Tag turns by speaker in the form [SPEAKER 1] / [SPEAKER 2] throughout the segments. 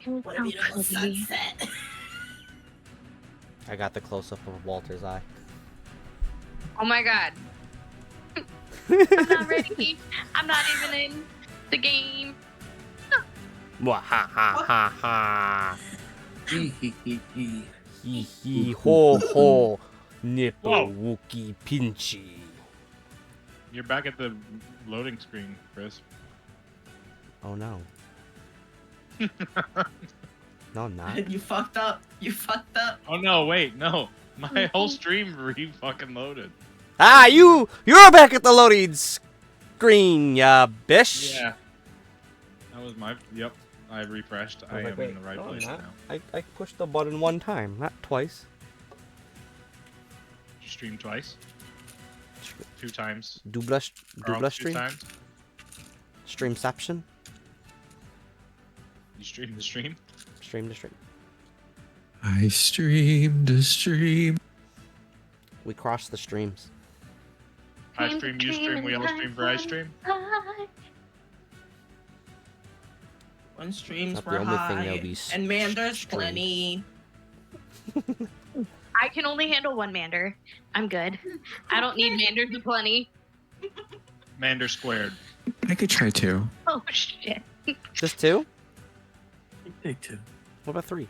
[SPEAKER 1] What a beautiful sunset.
[SPEAKER 2] I got the close-up of Walter's eye.
[SPEAKER 3] Oh my god. I'm not ready. I'm not even in the game.
[SPEAKER 2] Ha ha ha ha.
[SPEAKER 1] Hee hee hee hee.
[SPEAKER 2] Hee hee ho ho. Nipple wookie pinchy.
[SPEAKER 4] You're back at the loading screen, Chris.
[SPEAKER 2] Oh no. No, I'm not.
[SPEAKER 1] You fucked up. You fucked up.
[SPEAKER 4] Oh no, wait, no. My whole stream fucking loaded.
[SPEAKER 2] Ah, you're back at the loading screen, ya bish.
[SPEAKER 4] Yeah. That was my. Yep. I refreshed. I am in the right place now.
[SPEAKER 2] I pushed the button one time, not twice.
[SPEAKER 4] Did you stream twice? 2 times.
[SPEAKER 2] Double
[SPEAKER 4] Two
[SPEAKER 2] stream?
[SPEAKER 4] times?
[SPEAKER 2] Streamception?
[SPEAKER 4] You streamed the stream?
[SPEAKER 2] Stream to stream.
[SPEAKER 5] I streamed a stream.
[SPEAKER 2] We crossed the streams.
[SPEAKER 4] I stream, you stream, we all stream for I stream.
[SPEAKER 1] When streams
[SPEAKER 2] Not the
[SPEAKER 1] were
[SPEAKER 2] only thing
[SPEAKER 1] high,
[SPEAKER 2] there'll be
[SPEAKER 1] and man, there's
[SPEAKER 2] streams.
[SPEAKER 1] plenty.
[SPEAKER 3] I can only handle one Mander. I'm good. I don't need Manders aplenty.
[SPEAKER 4] Mander squared.
[SPEAKER 5] I could try 2.
[SPEAKER 3] Oh shit.
[SPEAKER 2] Just 2?
[SPEAKER 6] Take 2.
[SPEAKER 2] What about 3?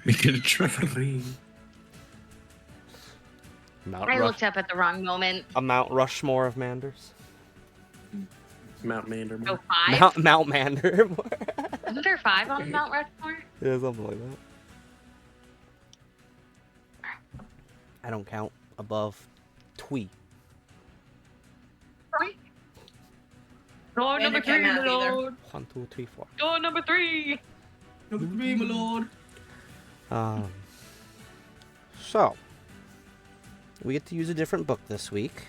[SPEAKER 5] Make it a try.
[SPEAKER 6] 3.
[SPEAKER 3] I looked up at the wrong moment.
[SPEAKER 2] A Mount Rushmore of Manders.
[SPEAKER 6] Mount Mander.
[SPEAKER 3] Oh, 5?
[SPEAKER 2] Mount Mander.
[SPEAKER 3] Isn't there 5 on Mount Rushmore?
[SPEAKER 2] Yeah, something like that. I don't count above Twee.
[SPEAKER 3] Right. Door number 3,
[SPEAKER 1] can't
[SPEAKER 3] my
[SPEAKER 1] math either.
[SPEAKER 3] lord.
[SPEAKER 2] 1, 2, 3, 4.
[SPEAKER 3] Door number 3.
[SPEAKER 1] Number 3, my lord.
[SPEAKER 2] So we get to use a different book this week.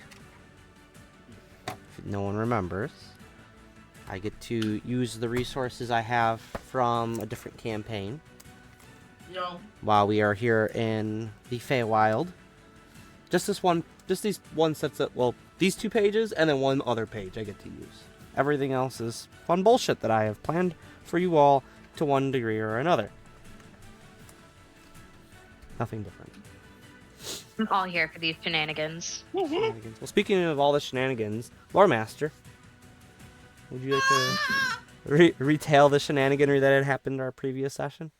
[SPEAKER 2] If no one remembers, I get to use the resources I have from a different campaign
[SPEAKER 1] Yo.
[SPEAKER 2] while we are here in the Feywild. Just these one sets of, well, these 2 pages and then one other page I get to use. Everything else is fun bullshit that I have planned for you all to one degree or another. Nothing different.
[SPEAKER 3] I'm all here for these shenanigans.
[SPEAKER 2] Shenanigans. Well, speaking of all the shenanigans, Lore Master, would you like to retell the shenaniganry that had happened in our previous session?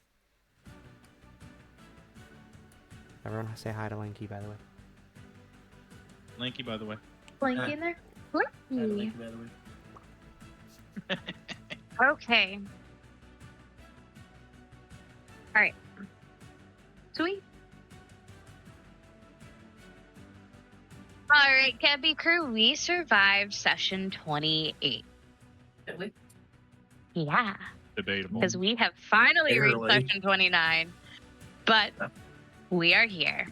[SPEAKER 2] Everyone say hi to Lanky, by the way.
[SPEAKER 4] Lanky, by the way.
[SPEAKER 3] Blanky in there? Blanky.
[SPEAKER 1] By the way.
[SPEAKER 3] Okay. Alright. Sweet. Alright, Capy crew, we survived session 28.
[SPEAKER 1] Did we?
[SPEAKER 3] Yeah.
[SPEAKER 4] Debatable.
[SPEAKER 3] Because we have finally reached
[SPEAKER 6] Barely.
[SPEAKER 3] session 29. But we are here.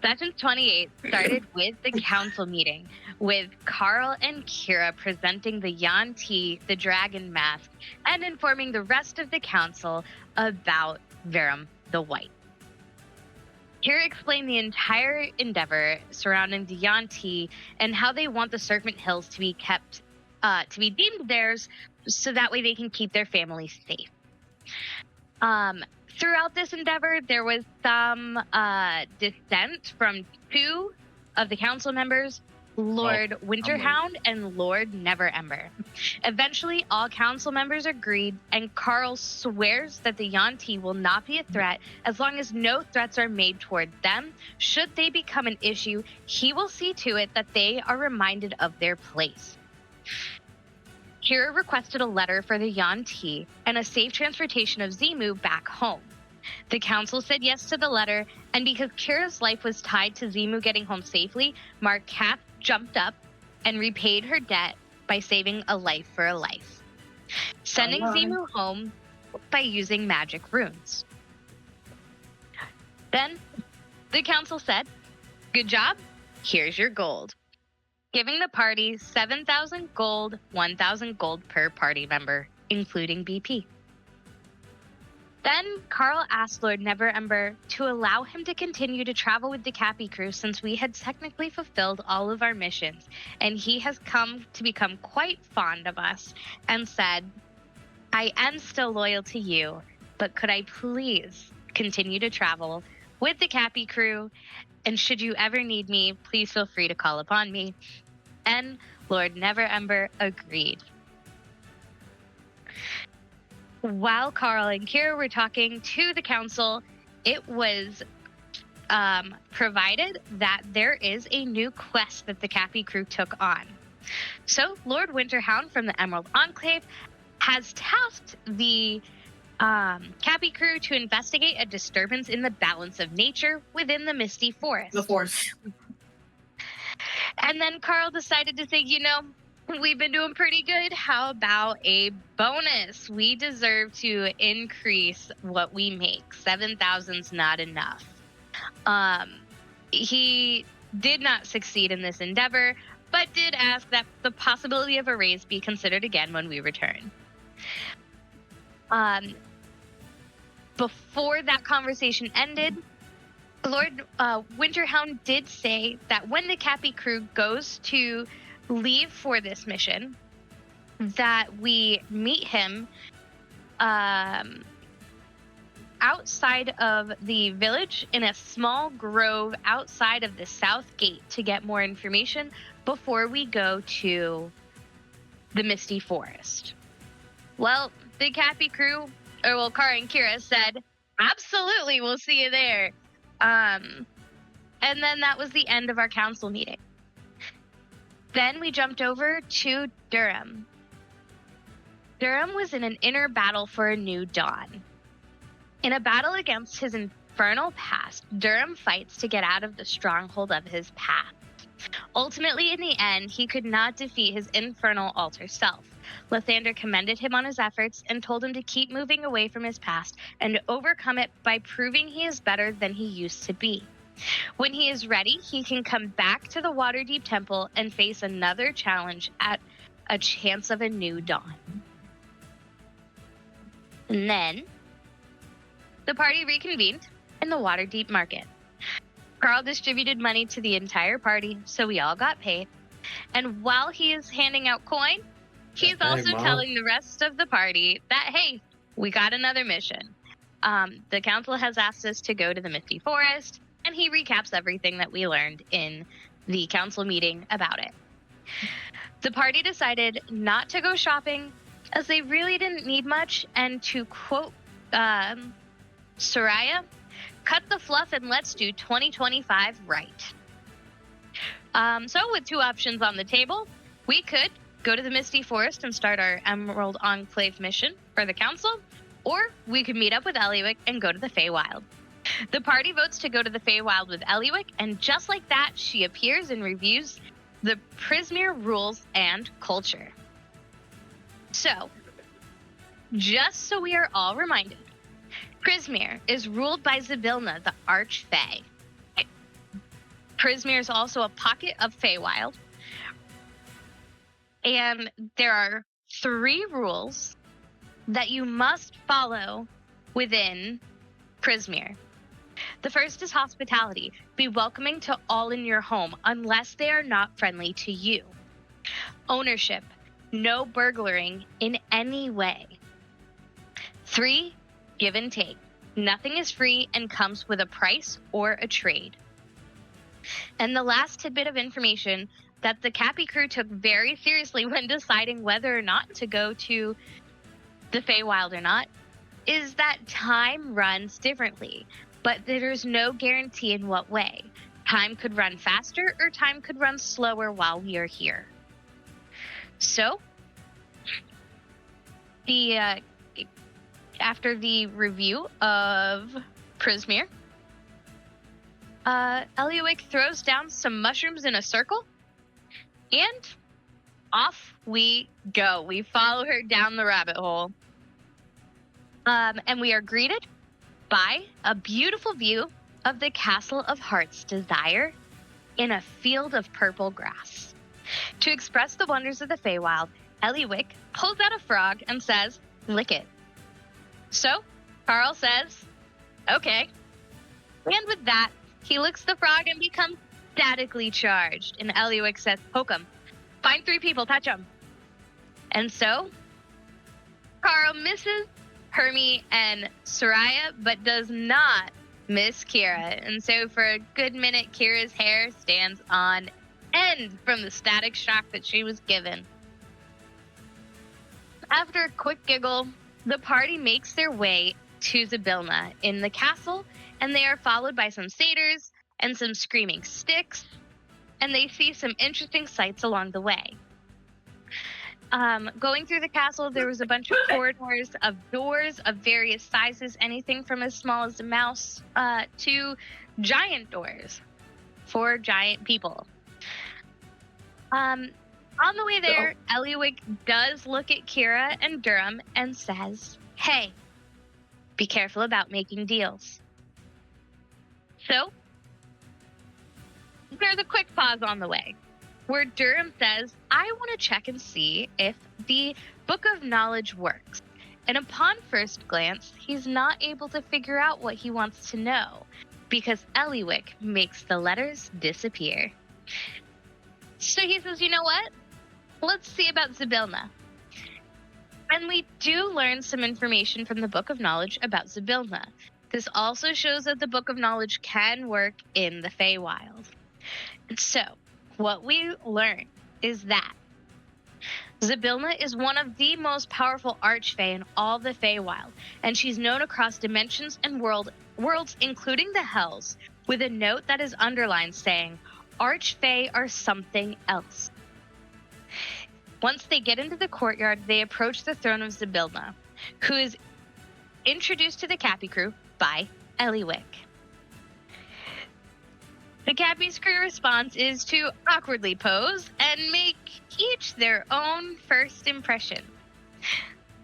[SPEAKER 3] Session 28 started with the council meeting, with Carl and Kira presenting the Yuan-Ti, the dragon mask, and informing the rest of the council about Verum the White. Kira explained the entire endeavor surrounding the Yuan-Ti and how they want the Serpent Hills to be kept, to be deemed theirs, so that way they can keep their families safe. Throughout this endeavor, there was some dissent from 2 of the council members, Lord Winterhound and Lord Neverember. Eventually, all council members agreed, and Carl swears that the Yuan-Ti will not be a threat as long as no threats are made toward them. Should they become an issue, he will see to it that they are reminded of their place. Kira requested a letter for the Yuan-Ti and a safe transportation of Zimu back home. The council said yes to the letter, and because Kira's life was tied to Zimu getting home safely, Markat jumped up and repaid her debt by saving a life for a life, sending Zimu home by using magic runes. Then the council said, "Good job, here's your gold," giving the party 7,000 gold, 1,000 gold per party member, including BP. Then Carl asked Lord Neverember to allow him to continue to travel with the Capy crew since we had technically fulfilled all of our missions, and he has come to become quite fond of us, and said, I am still loyal to you, but could I please continue to travel with the Capy crew, and should you ever need me, please feel free to call upon me. And Lord Neverember agreed. While Carl and Kira were talking to the council, it was provided that there is a new quest that the Capy crew took on. So Lord Winterhound from the Emerald Enclave has tasked the Capy crew to investigate a disturbance in the balance of nature within the Misty Forest.
[SPEAKER 1] The Force.
[SPEAKER 3] And then Carl decided to say, we've been doing pretty good. How about a bonus? We deserve to increase what we make. 7,000's not enough. He did not succeed in this endeavor, but did ask that the possibility of a raise be considered again when we return. Before that conversation ended, Lord Winterhound did say that when the Capy crew goes to leave for this mission, that we meet him outside of the village in a small grove outside of the south gate to get more information before we go to the Misty Forest. Well, the Capy crew, Kara and Kira said, absolutely, we'll see you there. And then that was the end of our council meeting. Then we jumped over to Durham. Durham was in an inner battle for a new dawn. In a battle against his infernal past, Durham fights to get out of the stronghold of his past. Ultimately, in the end, he could not defeat his infernal alter self. Lathander commended him on his efforts and told him to keep moving away from his past and to overcome it by proving he is better than he used to be. When he is ready, he can come back to the Waterdeep Temple and face another challenge at a chance of a new dawn. And then, the party reconvened in the Waterdeep Market. Carl distributed money to the entire party, so we all got paid. And while he is handing out coin, he's also telling the rest of the party that, hey, we got another mission. The council has asked us to go to the Misty Forest, and he recaps everything that we learned in the council meeting about it. The party decided not to go shopping, as they really didn't need much, and to quote Soraya, cut the fluff and let's do 2025 right. So with two options on the table, we could go to the Misty Forest and start our Emerald Enclave mission for the council, or we could meet up with Eliwick and go to the Feywild. The party votes to go to the Feywild with Eliwick, and just like that, she appears and reviews the Prismeer rules and culture. So, just so we are all reminded, Prismeer is ruled by Zybilna, the Archfey. Prismeer is also a pocket of Feywild. And there are 3 rules that you must follow within Prismeer. The first is hospitality. Be welcoming to all in your home, unless they are not friendly to you. Ownership. No burglaring in any way. 3, give and take. Nothing is free and comes with a price or a trade. And the last tidbit of information that the Capy crew took very seriously when deciding whether or not to go to the Feywild or not is that time runs differently, but there's no guarantee in what way. Time could run faster or time could run slower while we are here. So, after the review of Prismeer, Eliwick throws down some mushrooms in a circle, and off we go. We follow her down the rabbit hole. And we are greeted by a beautiful view of the Castle of Heart's Desire in a field of purple grass. To express the wonders of the Feywild, Eliwick pulls out a frog and says, "Lick it." So, Carl says, okay. And with that, he licks the frog and becomes statically charged. And Eliwick says, poke him. Find 3 people, touch him. And so, Carl misses Hermie and Soraya, but does not miss Kira. And so for a good minute, Kira's hair stands on end from the static shock that she was given. After a quick giggle, the party makes their way to Zybilna in the castle, and they are followed by some satyrs and some screaming sticks, and they see some interesting sights along the way. Going through the castle, there was a bunch of corridors of doors of various sizes, anything from as small as a mouse to giant doors for giant people. On the way there, Eliwick does look at Kira and Durham and says, hey, be careful about making deals. So, there's a quick pause on the way, where Durham says, I want to check and see if the Book of Knowledge works. And upon first glance, he's not able to figure out what he wants to know, because Eliwick makes the letters disappear. So he says, you know what? Let's see about Zybilna. And we do learn some information from the Book of Knowledge about Zybilna. This also shows that the Book of Knowledge can work in the Feywild. And so, what we learn is that Zybilna is one of the most powerful archfey in all the Feywild, and she's known across dimensions and worlds, including the Hells, with a note that is underlined saying, Archfey are something else. Once they get into the courtyard, they approach the throne of Zybilna, who is introduced to the Capy crew by Eliwick. The Capy's crew response is to awkwardly pose and make each their own first impression.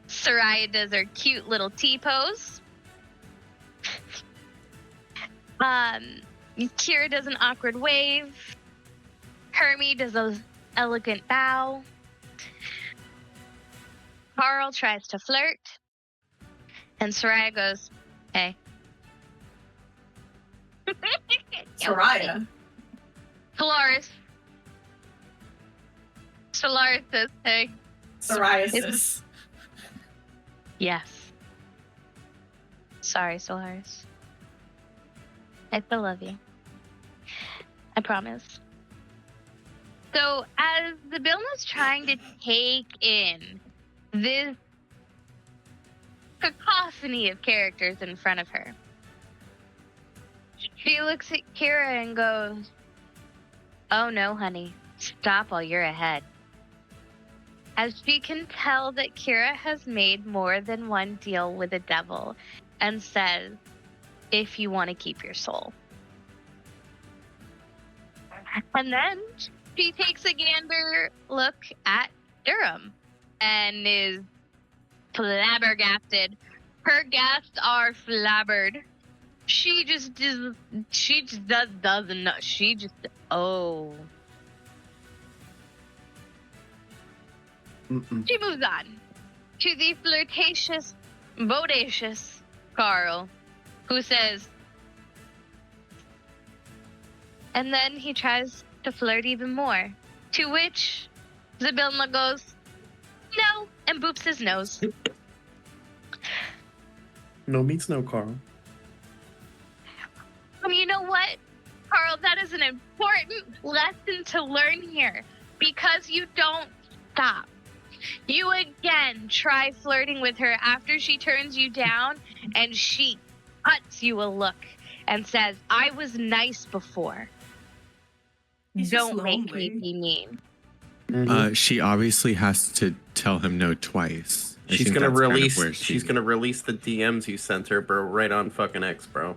[SPEAKER 3] Soraya does her cute little T-pose. Kira does an awkward wave. Hermie does an elegant bow. Carl tries to flirt. And Soraya goes, hey.
[SPEAKER 1] Soraya.
[SPEAKER 3] Solaris says, hey.
[SPEAKER 1] Psoriasis.
[SPEAKER 3] Yes. Sorry, Solaris. I still love you. I promise. So, as Zybilna's trying to take in this cacophony of characters in front of her, she looks at Kira and goes, oh no, honey. Stop while you're ahead. As she can tell that Kira has made more than one deal with the devil, and says, if you want to keep your soul. And then she takes a gander look at Durham and is flabbergasted. Her guests are flabbered. She just doesn't know. Oh. She moves on to the flirtatious, bodacious Carl, who says, and then he tries to flirt even more, to which Zybilna goes, no, and boops his nose.
[SPEAKER 6] No means no, Carl.
[SPEAKER 3] You know what, Carl, that is an important lesson to learn here, because you don't stop. You again try flirting with her after she turns you down, and she cuts you a look and says, I was nice before.
[SPEAKER 1] He's just
[SPEAKER 3] Don't make me
[SPEAKER 1] lonely.
[SPEAKER 3] be mean.
[SPEAKER 5] She obviously has to tell him no twice. I
[SPEAKER 6] She's
[SPEAKER 5] think
[SPEAKER 6] gonna
[SPEAKER 5] that's kind of
[SPEAKER 6] release.
[SPEAKER 5] where
[SPEAKER 6] She's gonna release the DMs you sent her, bro, right on fucking X, bro.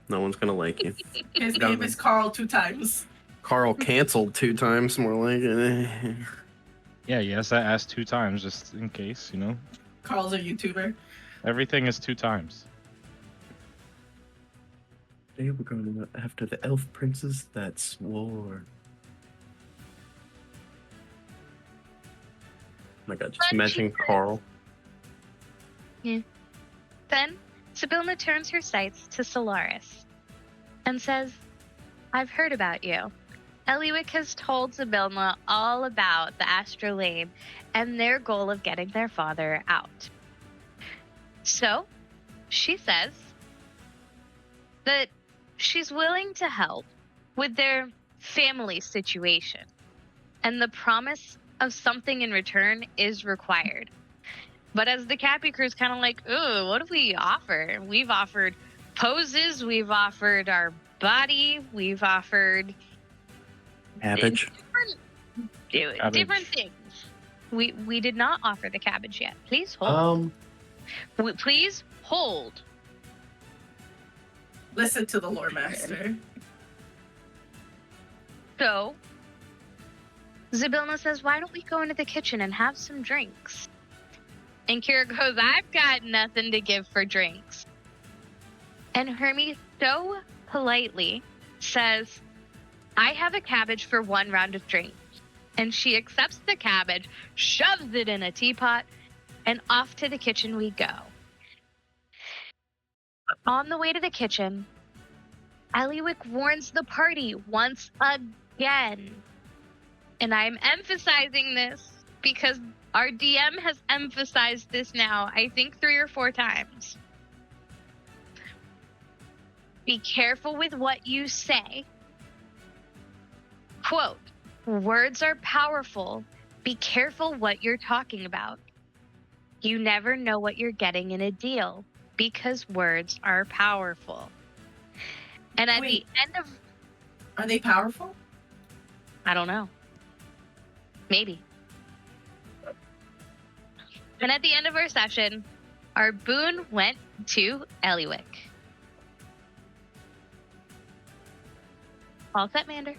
[SPEAKER 6] No one's gonna like you.
[SPEAKER 1] His name is Carl 2 times.
[SPEAKER 6] Carl canceled 2 times. More like it.
[SPEAKER 4] Yeah, yes, I asked 2 times just in case, you know.
[SPEAKER 1] Carl's a YouTuber.
[SPEAKER 4] Everything is 2 times.
[SPEAKER 6] Today we're going after the elf princes that swore. Oh my god, just
[SPEAKER 3] But
[SPEAKER 6] imagine
[SPEAKER 3] she-
[SPEAKER 6] Carl.
[SPEAKER 3] The Then, Sibilna turns her sights to Solaris and says, I've heard about you. Eliwick has told Sibilna all about the Astrolabe and their goal of getting their father out. So, she says that she's willing to help with their family situation, and the promise of something in return is required. But as the Capy crew's kind of like, ooh, what do we offer? We've offered poses, we've offered our body, we've offered
[SPEAKER 6] Cabbage.
[SPEAKER 3] different things. We did not offer the cabbage yet. Please hold. Please hold.
[SPEAKER 1] Listen to the lore master.
[SPEAKER 3] So, Sibilna says, why don't we go into the kitchen and have some drinks? And Kira goes, I've got nothing to give for drinks. And Hermes so politely says, I have a cabbage for one round of drinks. And she accepts the cabbage, shoves it in a teapot, and off to the kitchen we go. On the way to the kitchen, Eliwick warns the party once again. And I'm emphasizing this because our DM has emphasized this now, I think 3 or 4 times. Be careful with what you say. Quote, words are powerful. Be careful what you're talking about. You never know what you're getting in a deal because words are powerful. And at the end of...
[SPEAKER 1] Are they powerful?
[SPEAKER 3] I don't know. Maybe. And at the end of our session, our boon went to Eliwick. All set, Mander.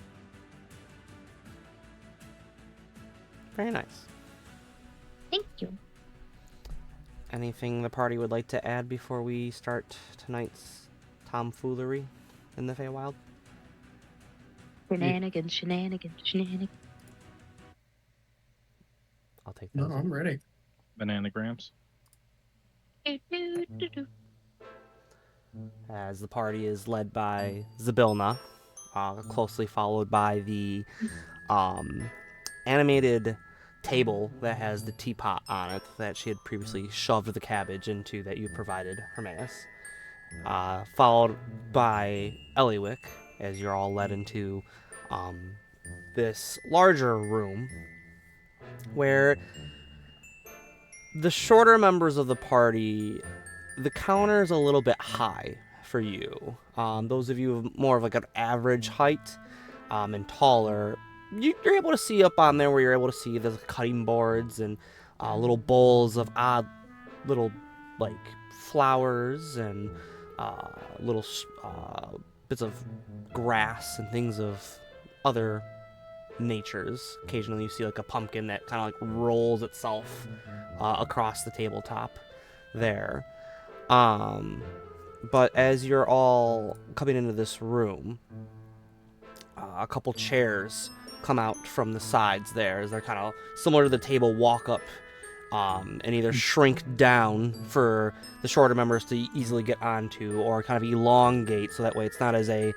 [SPEAKER 2] Very nice.
[SPEAKER 3] Thank you.
[SPEAKER 2] Anything the party would like to add before we start tonight's tomfoolery in the Feywild?
[SPEAKER 3] Shenanigans.
[SPEAKER 2] I'll take
[SPEAKER 7] No,
[SPEAKER 2] those.
[SPEAKER 7] I'm ready.
[SPEAKER 4] Bananagrams.
[SPEAKER 2] As the party is led by Sibilna, closely followed by the animated table that has the teapot on it that she had previously shoved the cabbage into that you provided, Hermaeus. Followed by Eliwick, as you're all led into this larger room where the shorter members of the party, the counter is a little bit high for you. Those of you more of like an average height and taller, you're able to see up on there where you're able to see the cutting boards and little bowls of odd little like flowers and little bits of grass and things of other natures. Occasionally you see like a pumpkin that kind of like rolls itself across the tabletop there. But as you're all coming into this room, a couple chairs come out from the sides there as they're kind of similar to the table, walk up and either shrink down for the shorter members to easily get onto, or kind of elongate so that way it's not as a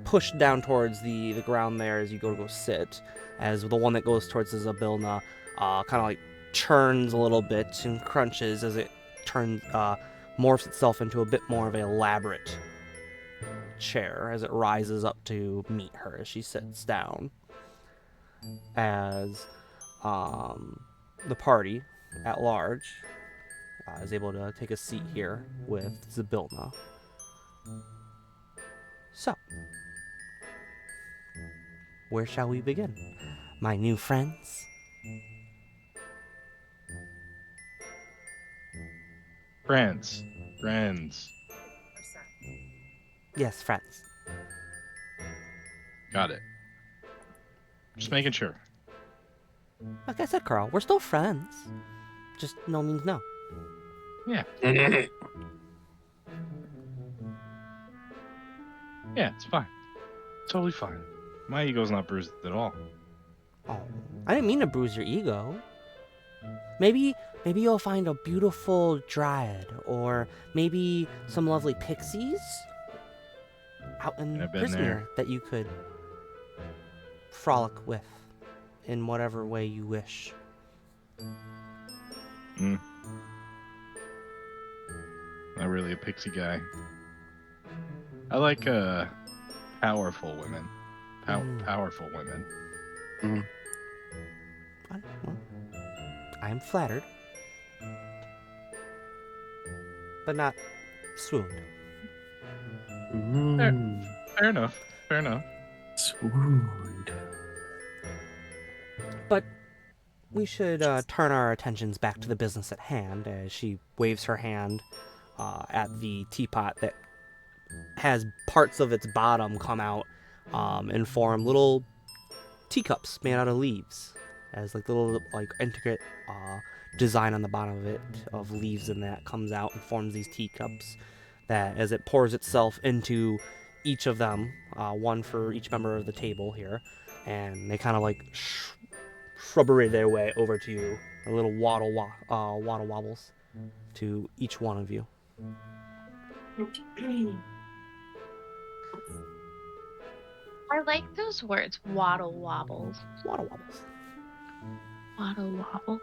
[SPEAKER 2] push down towards the ground there as you go sit, as the one that goes towards the Sibilna kind of like churns a little bit and crunches as it turns morphs itself into a bit more of an elaborate chair as it rises up to meet her as she sits down. As the party at large is able to take a seat here with Sibilna. So, where shall we begin, my new friends?
[SPEAKER 4] Friends.
[SPEAKER 2] Yes, friends.
[SPEAKER 4] Got it. Just making sure.
[SPEAKER 2] Like I said, Carl, we're still friends. Just no means no.
[SPEAKER 4] Yeah. Yeah, it's fine. Totally fine. My ego's not bruised at all.
[SPEAKER 2] Oh, I didn't mean to bruise your ego. Maybe you'll find a beautiful dryad, or maybe some lovely pixies out in
[SPEAKER 4] I've been
[SPEAKER 2] Prismeer
[SPEAKER 4] there.
[SPEAKER 2] that you could frolic with in whatever way you wish.
[SPEAKER 4] Not really a pixie guy. I like powerful women. Powerful women.
[SPEAKER 2] Fine, well, I am flattered, but not swooned.
[SPEAKER 4] Fair enough. Fair enough.
[SPEAKER 6] Swooned.
[SPEAKER 2] But we should turn our attentions back to the business at hand, as she waves her hand at the teapot that has parts of its bottom come out and form little teacups made out of leaves, as like little intricate design on the bottom of it of leaves, and that comes out and forms these teacups that, as it pours itself into each of them, one for each member of the table here, and they kind of like shrubbery their way over to you, a little waddle wobbles to each one of you.
[SPEAKER 3] I like those words. Waddle wobbles.
[SPEAKER 2] Waddle wobbles.
[SPEAKER 3] Waddle wobble.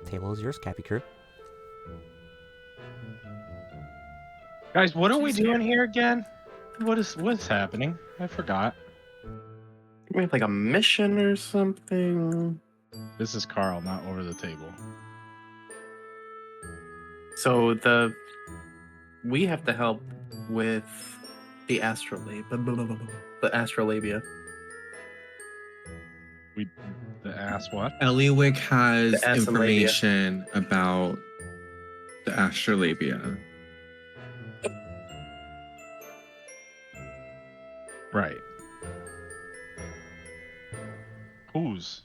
[SPEAKER 2] Table is yours, Capy crew.
[SPEAKER 4] Guys, what are we doing here again? What's happening? I forgot.
[SPEAKER 6] We have like a mission or something.
[SPEAKER 4] This is Carl, not over the table.
[SPEAKER 6] So we have to help with the astrolabia.
[SPEAKER 4] The ass what?
[SPEAKER 5] Eliwick has
[SPEAKER 6] The astrolabia.
[SPEAKER 5] information about the astrolabia.
[SPEAKER 4] Right. Whose?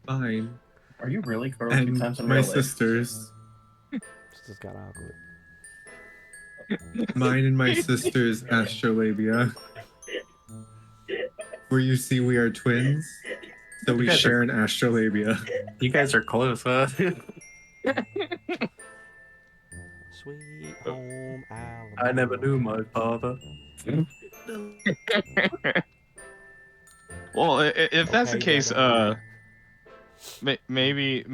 [SPEAKER 5] Mine
[SPEAKER 6] Are you really Carl?
[SPEAKER 5] and my sister's.
[SPEAKER 2] This just got awkward.
[SPEAKER 5] Mine and my sister's astrolabia. Where you see we are twins, so we
[SPEAKER 6] You guys
[SPEAKER 5] share an astrolabia.
[SPEAKER 6] You guys are close, huh?
[SPEAKER 2] Sweet home Alabama.
[SPEAKER 6] I never knew my father.
[SPEAKER 4] Well, if that's the
[SPEAKER 2] Okay,
[SPEAKER 4] case,
[SPEAKER 2] yeah,
[SPEAKER 4] maybe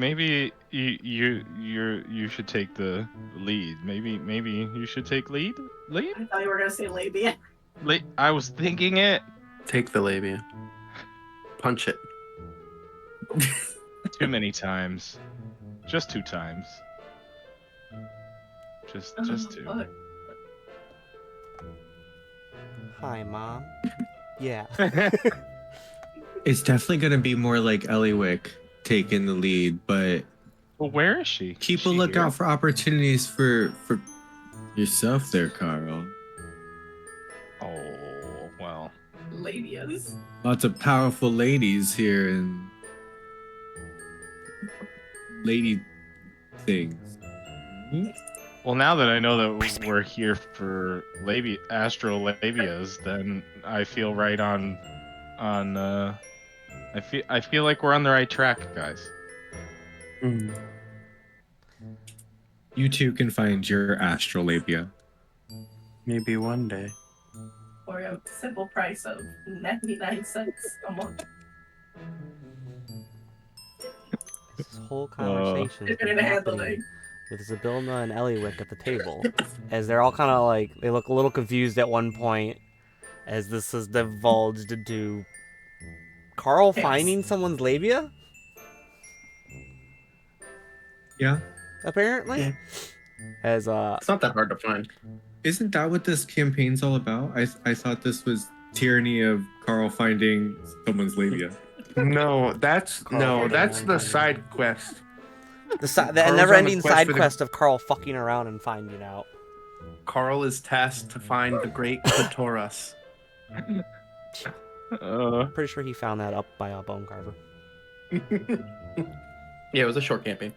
[SPEAKER 4] you should take the lead. Maybe you should take lead. Lead?
[SPEAKER 1] I thought you were gonna say labia.
[SPEAKER 4] I was thinking it.
[SPEAKER 6] Take the labia. Punch it.
[SPEAKER 4] Too many times. Just 2 times. Just two.
[SPEAKER 1] Fuck.
[SPEAKER 2] Hi, Mom. Yeah.
[SPEAKER 5] It's definitely gonna be more like Eliwick taking the lead, but
[SPEAKER 4] Well, where is she?
[SPEAKER 5] keep
[SPEAKER 4] Is
[SPEAKER 5] a
[SPEAKER 4] she
[SPEAKER 5] lookout
[SPEAKER 4] here?
[SPEAKER 5] for opportunities for yourself there, Carl.
[SPEAKER 4] Oh well.
[SPEAKER 1] Labias.
[SPEAKER 5] Lots of powerful ladies here and lady things.
[SPEAKER 4] Well, now that I know that we're here for astrolabias, then I feel right on. I feel like we're on the right track, guys.
[SPEAKER 5] You too can find your astrolabia.
[SPEAKER 6] Maybe one day.
[SPEAKER 1] For a simple price of 99 cents a month.
[SPEAKER 2] This whole conversation has
[SPEAKER 1] You're
[SPEAKER 2] been
[SPEAKER 1] gonna handle
[SPEAKER 2] happening
[SPEAKER 1] it.
[SPEAKER 2] with Zabilna and Eliwick at the table, as they're all kind of like, they look a little confused at one point, as this has divulged into Carl
[SPEAKER 1] Yes.
[SPEAKER 2] finding someone's labia,
[SPEAKER 5] Yeah.
[SPEAKER 2] apparently.
[SPEAKER 6] Yeah.
[SPEAKER 2] As
[SPEAKER 6] It's not that hard to find.
[SPEAKER 5] Isn't that what this campaign's all about? I thought this was tyranny of Carl finding someone's labia.
[SPEAKER 6] No, that's
[SPEAKER 2] Carl,
[SPEAKER 6] the side quest.
[SPEAKER 2] the
[SPEAKER 6] Carl's on
[SPEAKER 2] never-ending
[SPEAKER 6] the quest
[SPEAKER 2] side
[SPEAKER 6] for the-
[SPEAKER 2] quest of Carl fucking around and finding out.
[SPEAKER 6] Carl is tasked to find the great clitoris.
[SPEAKER 2] Pretty sure he found that up by a bone carver.
[SPEAKER 6] Yeah, it was a short campaign.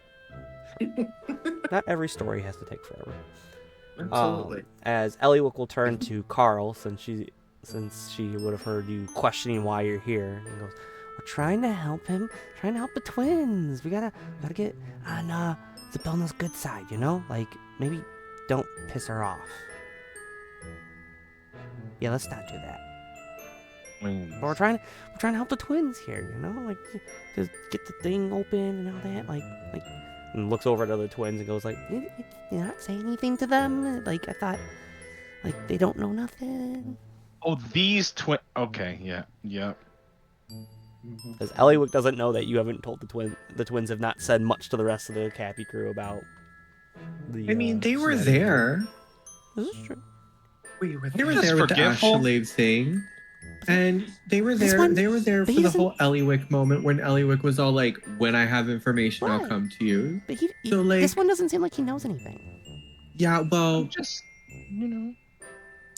[SPEAKER 2] Not every story has to take forever.
[SPEAKER 6] Absolutely.
[SPEAKER 2] As Eliwick will turn to Carl, since she would have heard you questioning why you're here, and goes, "We're trying to help him, trying to help the twins. We gotta get on Zabelna's good side, you know? Like, maybe don't piss her off. Yeah, let's not do that. But we're trying to help the twins here, you know? Like, just get the thing open and all that. Like, and looks over at other twins and goes like, "You not say anything to them? Like, I thought, like, they don't know nothing."
[SPEAKER 4] Oh, these twin. Okay, yeah.
[SPEAKER 2] Because Eliwick doesn't know that you haven't told the twins have not said much to the rest of the Capy crew about the.
[SPEAKER 5] I mean, they were
[SPEAKER 2] shenanigans.
[SPEAKER 5] there.
[SPEAKER 2] This is true.
[SPEAKER 5] They were
[SPEAKER 4] Just
[SPEAKER 5] there with the
[SPEAKER 4] forgetful?
[SPEAKER 5] Ashlade thing. And they were
[SPEAKER 2] This
[SPEAKER 5] there.
[SPEAKER 2] one-
[SPEAKER 5] They were there
[SPEAKER 2] but
[SPEAKER 5] for
[SPEAKER 2] he
[SPEAKER 5] the
[SPEAKER 2] doesn't-
[SPEAKER 5] whole Eliwick moment when Eliwick was all like, "When I have information, I'll
[SPEAKER 2] Right.
[SPEAKER 5] come to you."
[SPEAKER 2] But
[SPEAKER 5] So, like-
[SPEAKER 2] this one doesn't seem like he knows anything.
[SPEAKER 5] Yeah, well,
[SPEAKER 4] Just, you know.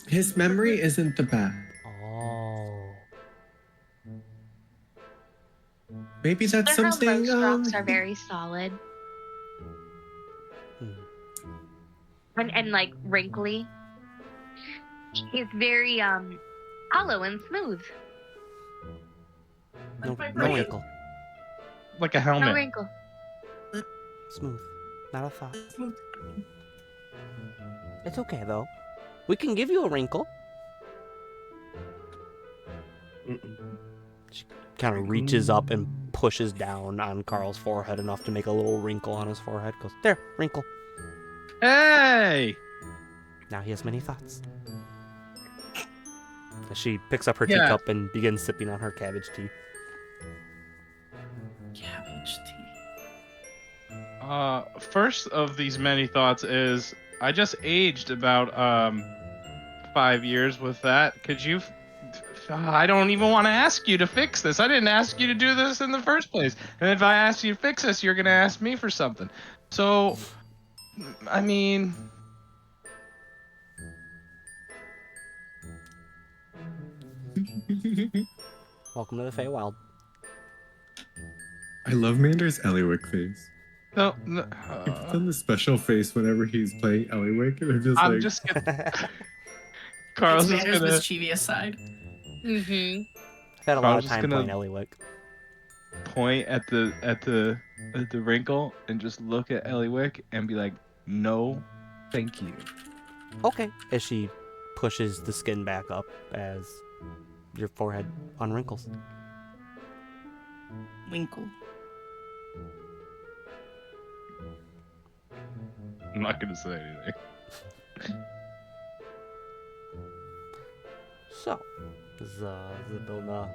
[SPEAKER 5] his memory isn't the best.
[SPEAKER 2] Oh.
[SPEAKER 5] Maybe that's
[SPEAKER 3] Her
[SPEAKER 5] something.
[SPEAKER 3] most rocks are very solid and like wrinkly. He's very hollow and smooth.
[SPEAKER 2] No,
[SPEAKER 1] Like my
[SPEAKER 2] no
[SPEAKER 1] brain.
[SPEAKER 2] wrinkle.
[SPEAKER 4] Like a
[SPEAKER 3] No
[SPEAKER 4] helmet.
[SPEAKER 3] wrinkle.
[SPEAKER 2] Smooth. Not a thought.
[SPEAKER 1] Smooth.
[SPEAKER 2] It's okay though. We can give you a wrinkle. She kind of reaches up and pushes down on Carl's forehead enough to make a little wrinkle on his forehead. Goes, "There, wrinkle."
[SPEAKER 4] Hey!
[SPEAKER 2] Now he has many thoughts. As she picks up her
[SPEAKER 4] Yeah.
[SPEAKER 2] teacup and begins sipping on her cabbage tea.
[SPEAKER 1] Cabbage tea.
[SPEAKER 4] First of these many thoughts is I just aged about 5 years with that. Could you? I don't even want to ask you to fix this. I didn't ask you to do this in the first place. And if I ask you to fix this, you're gonna ask me for something. So, I mean,
[SPEAKER 2] Welcome to the Feywild.
[SPEAKER 5] I love Mander's Eliwick face.
[SPEAKER 4] no,
[SPEAKER 5] He's done the special face whenever he's playing Eliwick, and I'm just
[SPEAKER 4] I'm
[SPEAKER 5] like,
[SPEAKER 4] just gonna. Carl's
[SPEAKER 1] It's
[SPEAKER 4] just
[SPEAKER 1] Banner's
[SPEAKER 4] gonna
[SPEAKER 1] mischievous side.
[SPEAKER 3] Mm-hmm.
[SPEAKER 2] I've had a lot
[SPEAKER 4] Carl's
[SPEAKER 2] of
[SPEAKER 4] just
[SPEAKER 2] time
[SPEAKER 4] gonna-
[SPEAKER 2] playing Eliwick.
[SPEAKER 4] point at the wrinkle and just look at Eliwick and be like, "No, thank you."
[SPEAKER 2] Okay. As she pushes the skin back up as your forehead unwrinkles.
[SPEAKER 1] Winkle.
[SPEAKER 4] I'm not gonna say anything.
[SPEAKER 2] So, Zabona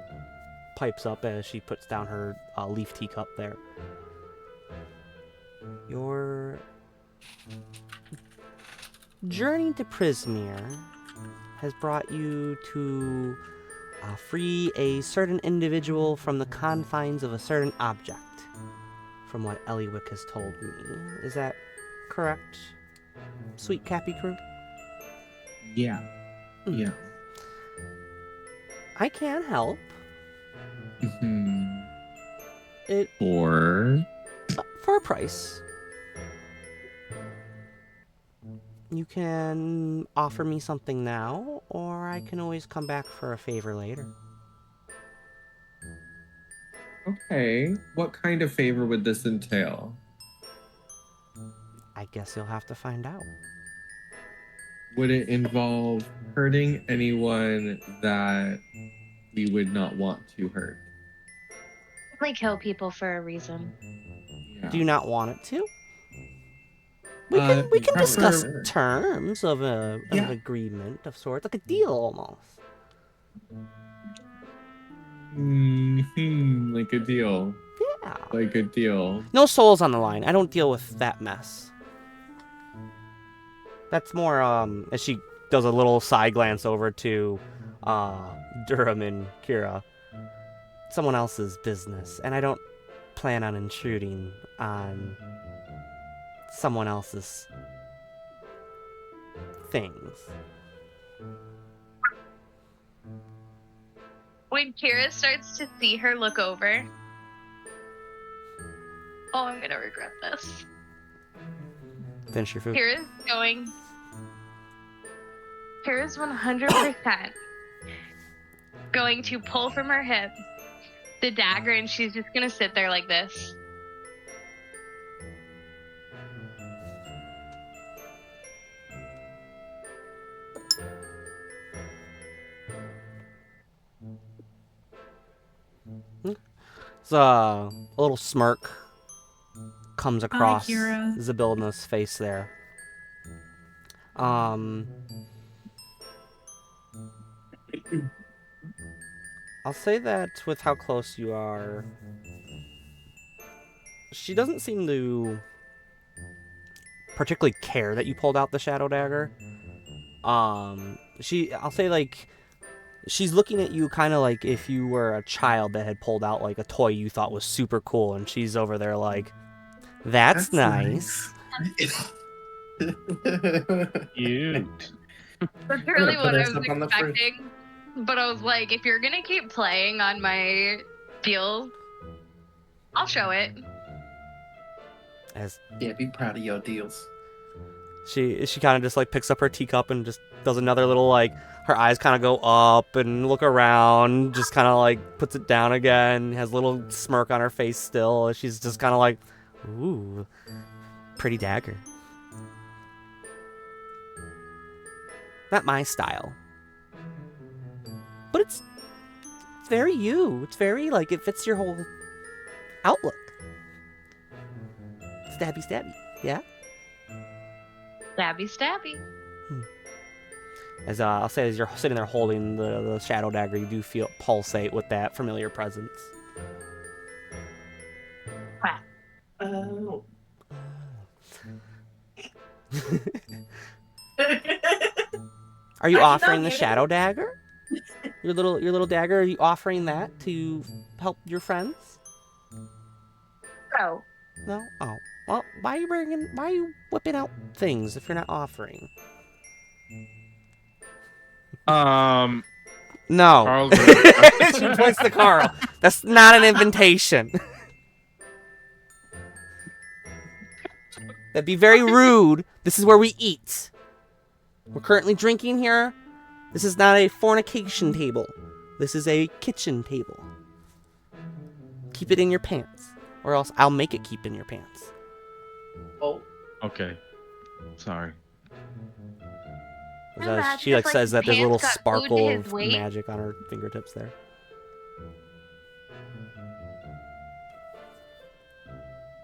[SPEAKER 2] pipes up as she puts down her leaf teacup there. Your journey to Prismeer has brought you to free a certain individual from the confines of a certain object, from what Eliwick has told me. Is that correct, sweet Capy crew?
[SPEAKER 5] yeah, yeah.
[SPEAKER 2] I can help.
[SPEAKER 5] Mhm.
[SPEAKER 2] It
[SPEAKER 5] Or
[SPEAKER 2] for a price. You can offer me something now, or I can always come back for a favor later.
[SPEAKER 5] okay, what kind of favor would this entail?
[SPEAKER 2] I guess you'll have to find out.
[SPEAKER 5] Would it involve hurting anyone that we would not want to hurt?
[SPEAKER 3] Only kill people for a reason.
[SPEAKER 5] Yeah.
[SPEAKER 2] Do you not want it to? We can discuss
[SPEAKER 5] prefer-
[SPEAKER 2] terms of
[SPEAKER 5] Yeah.
[SPEAKER 2] an agreement of sorts, like a deal almost.
[SPEAKER 5] Like a deal.
[SPEAKER 2] Yeah.
[SPEAKER 5] Like a deal.
[SPEAKER 2] No souls on the line. I don't deal with that mess. That's more as she does a little side glance over to Durham and Kira. Someone else's business, and I don't plan on intruding on someone else's things.
[SPEAKER 3] When Kira starts to see her look over, oh, I'm gonna regret this.
[SPEAKER 2] Finish your food.
[SPEAKER 3] Kira's going Kara's 100% going to pull from her hip the dagger, and she's just gonna sit there like this.
[SPEAKER 2] So, a little smirk comes across
[SPEAKER 1] Kira.
[SPEAKER 2] Zybilna's face there. I'll say that with how close you are, she doesn't seem to particularly care that you pulled out the shadow dagger. I'll say, like, she's looking at you kind of like if you were a child that had pulled out, like, a toy you thought was super cool, and she's over there like, that's nice.
[SPEAKER 4] Cute.
[SPEAKER 3] That's really
[SPEAKER 6] Put
[SPEAKER 3] what I
[SPEAKER 6] us
[SPEAKER 3] was
[SPEAKER 6] up on the fridge.
[SPEAKER 3] expecting. But I was like, if you're gonna keep playing on my deals, I'll show it.
[SPEAKER 2] As
[SPEAKER 6] Yeah, be proud of your deals.
[SPEAKER 2] she kind of just, like, picks up her teacup and just does another little, like, her eyes kind of go up and look around, just kind of, like, puts it down again, has a little smirk on her face still. She's just kind of like, ooh, pretty dagger. Not my style. But it's very you. It's very, like, it fits your whole outlook. Stabby, stabby. Yeah?
[SPEAKER 3] Stabby, stabby.
[SPEAKER 2] As I'll say, as you're sitting there holding the shadow dagger, you do feel pulsate with that familiar presence.
[SPEAKER 1] Oh.
[SPEAKER 2] Are you
[SPEAKER 1] I did
[SPEAKER 2] offering
[SPEAKER 1] not
[SPEAKER 2] the
[SPEAKER 1] get
[SPEAKER 2] shadow
[SPEAKER 1] it.
[SPEAKER 2] dagger? Your little dagger? Are you offering that to help your friends?
[SPEAKER 3] Oh,
[SPEAKER 2] No. Oh. Well, why are you whipping out things if you're not offering?
[SPEAKER 4] Um,
[SPEAKER 2] No.
[SPEAKER 4] Carl,
[SPEAKER 2] She points to Carl. That's not an invitation. That'd be very rude. This is where we eat. We're currently drinking here. This is not a fornication table. This is a kitchen table. Keep it in your pants, or else I'll make it keep in your pants.
[SPEAKER 1] Oh.
[SPEAKER 4] okay. Sorry.
[SPEAKER 3] Not bad,
[SPEAKER 2] She, like,
[SPEAKER 3] just like
[SPEAKER 2] says
[SPEAKER 3] his
[SPEAKER 2] that there's a little
[SPEAKER 3] pants got food to
[SPEAKER 2] sparkle
[SPEAKER 3] his
[SPEAKER 2] of
[SPEAKER 3] weight.
[SPEAKER 2] magic on her fingertips there.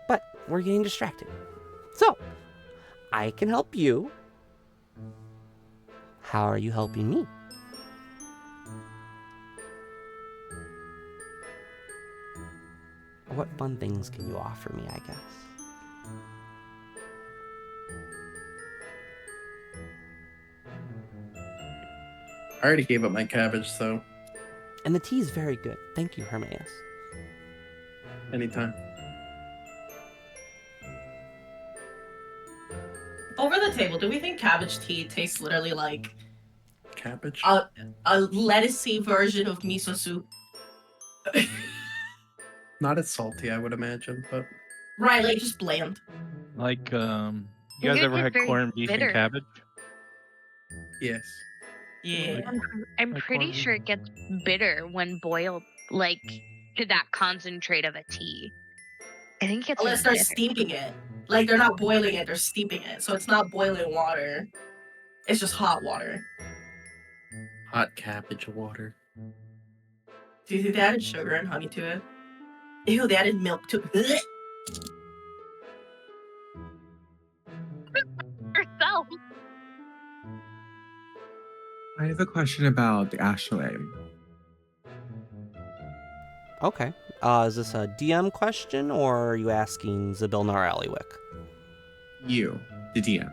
[SPEAKER 2] But we're getting distracted. So, I can help you. How are you helping me? What fun things can you offer me, I guess?
[SPEAKER 6] I already gave up my cabbage, so
[SPEAKER 2] And the tea is very good. Thank you, Hermaeus.
[SPEAKER 6] anytime.
[SPEAKER 1] Over the table, do we think cabbage tea tastes literally like
[SPEAKER 6] Cabbage?
[SPEAKER 1] a lettucey version of miso soup?
[SPEAKER 6] Not as salty, I would imagine, but
[SPEAKER 1] Right, like just bland.
[SPEAKER 4] Like, you
[SPEAKER 3] I
[SPEAKER 4] guys
[SPEAKER 3] think
[SPEAKER 4] ever
[SPEAKER 3] it's
[SPEAKER 4] had
[SPEAKER 3] very
[SPEAKER 4] corned beef
[SPEAKER 3] bitter.
[SPEAKER 4] and cabbage?
[SPEAKER 6] yes.
[SPEAKER 1] Yeah.
[SPEAKER 3] I'm
[SPEAKER 4] Like
[SPEAKER 3] pretty
[SPEAKER 4] corned
[SPEAKER 3] sure it gets bitter when boiled, like, to that concentrate of a tea. I think it gets
[SPEAKER 1] Unless they're
[SPEAKER 3] bitter.
[SPEAKER 1] steeping it. Like they're not boiling it, they're steeping it. So it's not boiling water. It's just hot water.
[SPEAKER 6] Hot cabbage water.
[SPEAKER 1] Do you think they added sugar and honey to it? Ew, they added milk to it.
[SPEAKER 3] Yourself.
[SPEAKER 5] I have a question about the astrolabe.
[SPEAKER 2] Okay. Is this a DM question, or are you asking Zybilna or Aliwick?
[SPEAKER 5] You, the DM.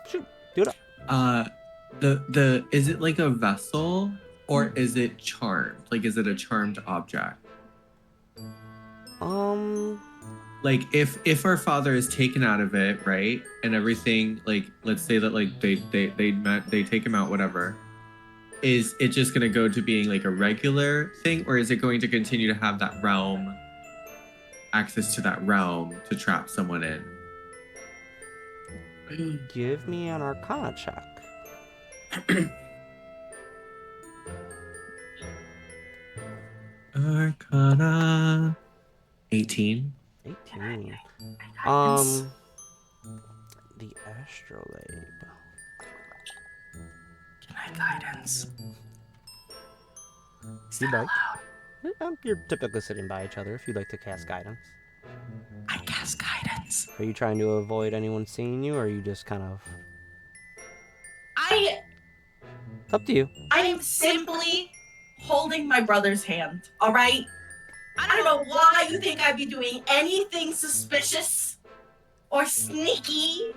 [SPEAKER 2] Shoot, do it up.
[SPEAKER 5] The is it like a vessel or is it charmed? Like, is it a charmed object? Like, if our father is taken out of it, right, and everything, like, let's say that, like, they take him out, whatever. Is it just gonna go to being like a regular thing, or is it going to continue to have that realm, access to that realm to trap someone in?
[SPEAKER 2] Give me an Arcana check.
[SPEAKER 5] Arcana 18.
[SPEAKER 2] 18. The astrolabe.
[SPEAKER 1] Can I guidance?
[SPEAKER 2] If you'd like. You're typically sitting by each other if you'd like to cast guidance.
[SPEAKER 1] I cast guidance.
[SPEAKER 2] Are you trying to avoid anyone seeing you, or are you just kind of... Up to you.
[SPEAKER 1] I am simply holding my brother's hand, all right? I don't know why you think I'd be doing anything suspicious or sneaky.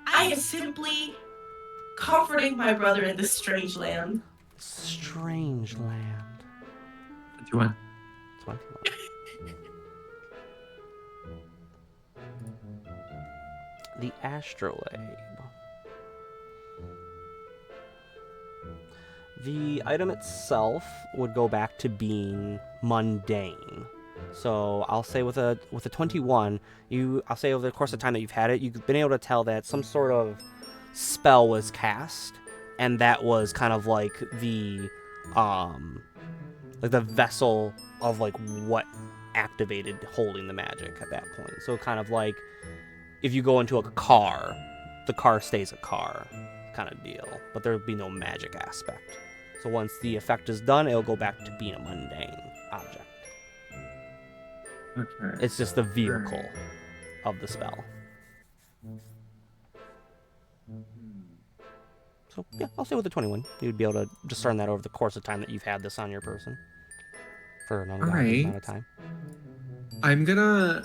[SPEAKER 1] I am simply comforting my brother in this strange land.
[SPEAKER 2] Strange land.
[SPEAKER 5] 21.
[SPEAKER 2] 21. The astrolabe. The item itself would go back to being mundane. So I'll say with a 21, I'll say over the course of time that you've had it, you've been able to tell that some sort of spell was cast, and that was kind of like the vessel of like what activated holding the magic at that point. So kind of like if you go into a car, the car stays a car kind of deal, but there would be no magic aspect. So once the effect is done, it'll go back to being a mundane object.
[SPEAKER 5] Okay.
[SPEAKER 2] It's just the vehicle of the spell. So yeah, I'll say with the 21, you'd be able to discern that over the course of time that you've had this on your person for an ungodly amount of time.
[SPEAKER 5] I'm gonna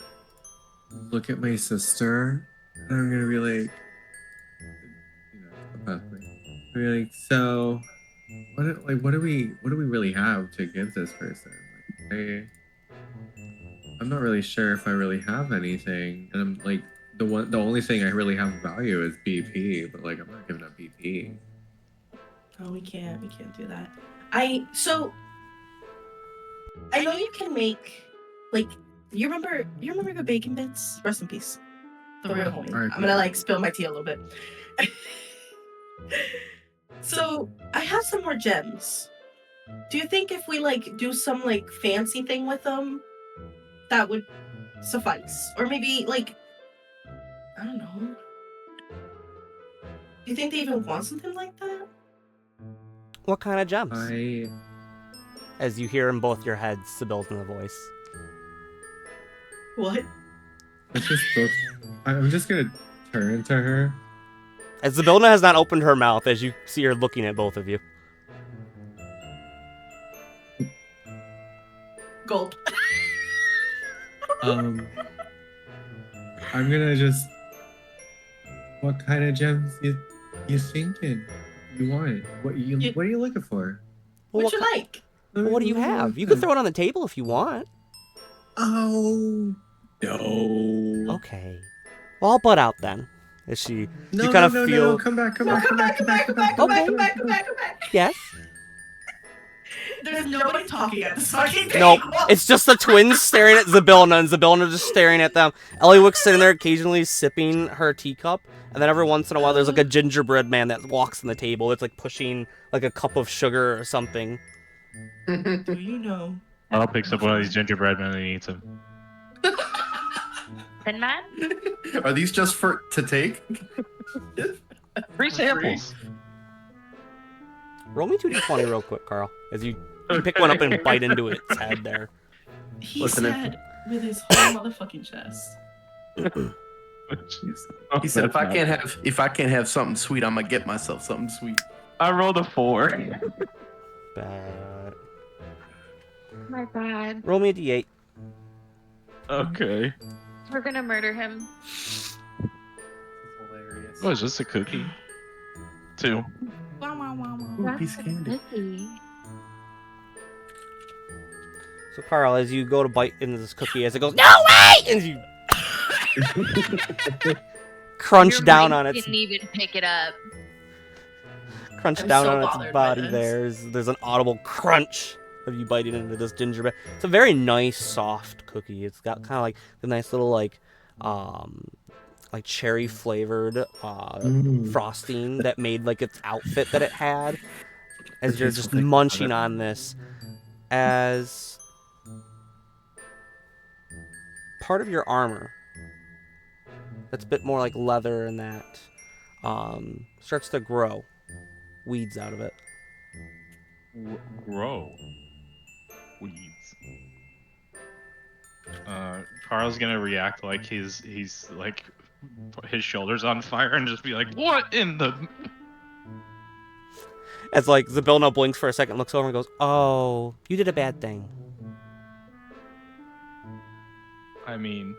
[SPEAKER 5] look at my sister, and I'm gonna be like, be like, so, what do we really have to give this person? Like, I'm not really sure if I really have anything, and I'm like, the only thing I really have of value is BP, but like, I'm not giving up BP.
[SPEAKER 1] Oh, we can't do that. I know you can make, like, you remember the bacon bits? Rest in peace. The real homie.
[SPEAKER 5] Right.
[SPEAKER 1] I'm gonna like spill my tea a little bit. So I have some more gems. Do you think if we like do some like fancy thing with them, that would suffice? Or maybe like, I don't know. Do you think they even want something like that?
[SPEAKER 2] What kind of gems?
[SPEAKER 5] I
[SPEAKER 2] As you hear in both your heads, Sibyl's in the voice.
[SPEAKER 1] What?
[SPEAKER 5] I'm just gonna turn to her.
[SPEAKER 2] As Sibylla has not opened her mouth, as you see her looking at both of you.
[SPEAKER 1] Gold.
[SPEAKER 5] I'm gonna just. What kind of gems you thinking? You want? What are you looking for?
[SPEAKER 1] What'd you like?
[SPEAKER 2] What do you have? You can throw it on the table if you want.
[SPEAKER 5] Oh no.
[SPEAKER 2] Okay. Well, I'll butt out then. As she,
[SPEAKER 5] No,
[SPEAKER 2] you kind of
[SPEAKER 5] no,
[SPEAKER 2] feel.
[SPEAKER 5] no, come back.
[SPEAKER 2] Yes.
[SPEAKER 1] There's nobody talking at this fucking table.
[SPEAKER 2] Nope. It's just the twins staring at Zybilna, and Zybilna just staring at them. Eliwick's sitting there occasionally sipping her teacup, and then every once in a while there's like a gingerbread man that walks on the table. It's like pushing like a cup of sugar or something.
[SPEAKER 1] Do you know?
[SPEAKER 4] Carl picks up one of these gingerbread men and eats him.
[SPEAKER 3] Thin Man?
[SPEAKER 6] Are these just to take?
[SPEAKER 4] Free samples.
[SPEAKER 2] Roll me 2d20 real quick, Carl, as you pick one up and bite into its head there.
[SPEAKER 1] He
[SPEAKER 6] Listen,
[SPEAKER 1] said with his whole motherfucking chest.
[SPEAKER 6] He said, if I can't have something sweet, I'm gonna get myself something sweet.
[SPEAKER 4] I rolled a 4.
[SPEAKER 2] Bad.
[SPEAKER 3] My bad.
[SPEAKER 2] Roll me a d8.
[SPEAKER 4] Okay.
[SPEAKER 3] We're gonna murder him.
[SPEAKER 6] Hilarious.
[SPEAKER 4] Oh, is this a cookie? 2.
[SPEAKER 6] Ooh, piece of candy.
[SPEAKER 2] So, Carl, as you go to bite into this cookie, as it goes, no way! And you crunch
[SPEAKER 3] Your
[SPEAKER 2] down
[SPEAKER 3] mic
[SPEAKER 2] on its
[SPEAKER 3] didn't even pick it up.
[SPEAKER 1] I'm so bothered by
[SPEAKER 2] body
[SPEAKER 1] this.
[SPEAKER 2] there's an audible crunch of you biting into this gingerbread. It's a very nice soft cookie. It's got kind of like the nice little like like cherry flavored
[SPEAKER 5] Mm.
[SPEAKER 2] frosting that made like its outfit that it had. As
[SPEAKER 5] The
[SPEAKER 2] you're
[SPEAKER 5] tasteful
[SPEAKER 2] just
[SPEAKER 5] thing about
[SPEAKER 2] munching
[SPEAKER 5] it.
[SPEAKER 2] on this, as part of your armor that's a bit more like leather and that starts to grow weeds out of it.
[SPEAKER 4] Grow weeds. Carl's gonna react like he's like his shoulders on fire and just be like, "What in the?"
[SPEAKER 2] As like Zabilno blinks for a second, looks over and goes, "Oh, you did a bad thing."
[SPEAKER 4] I mean,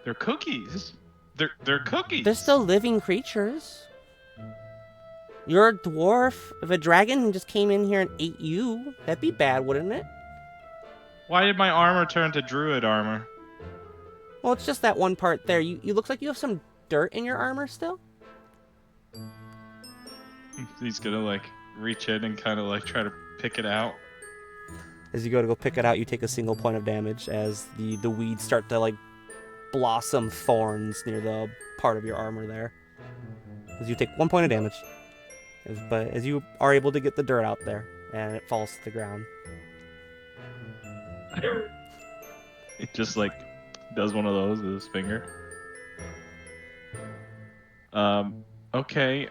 [SPEAKER 4] they're cookies. They're cookies.
[SPEAKER 2] They're still living creatures. You're a dwarf. If a dragon just came in here and ate you, that'd be bad, wouldn't it?
[SPEAKER 4] Why did my armor turn to druid armor?
[SPEAKER 2] Well, it's just that one part there. You look like you have some dirt in your armor still.
[SPEAKER 4] He's gonna like reach in and kind of like try to pick it out.
[SPEAKER 2] As you go to go pick it out, you take a single point of damage as the weeds start to like blossom thorns near the part of your armor there. As you take 1 point of damage. But as you are able to get the dirt out there, and it falls to the ground.
[SPEAKER 4] It just like does one of those with his finger. Okay.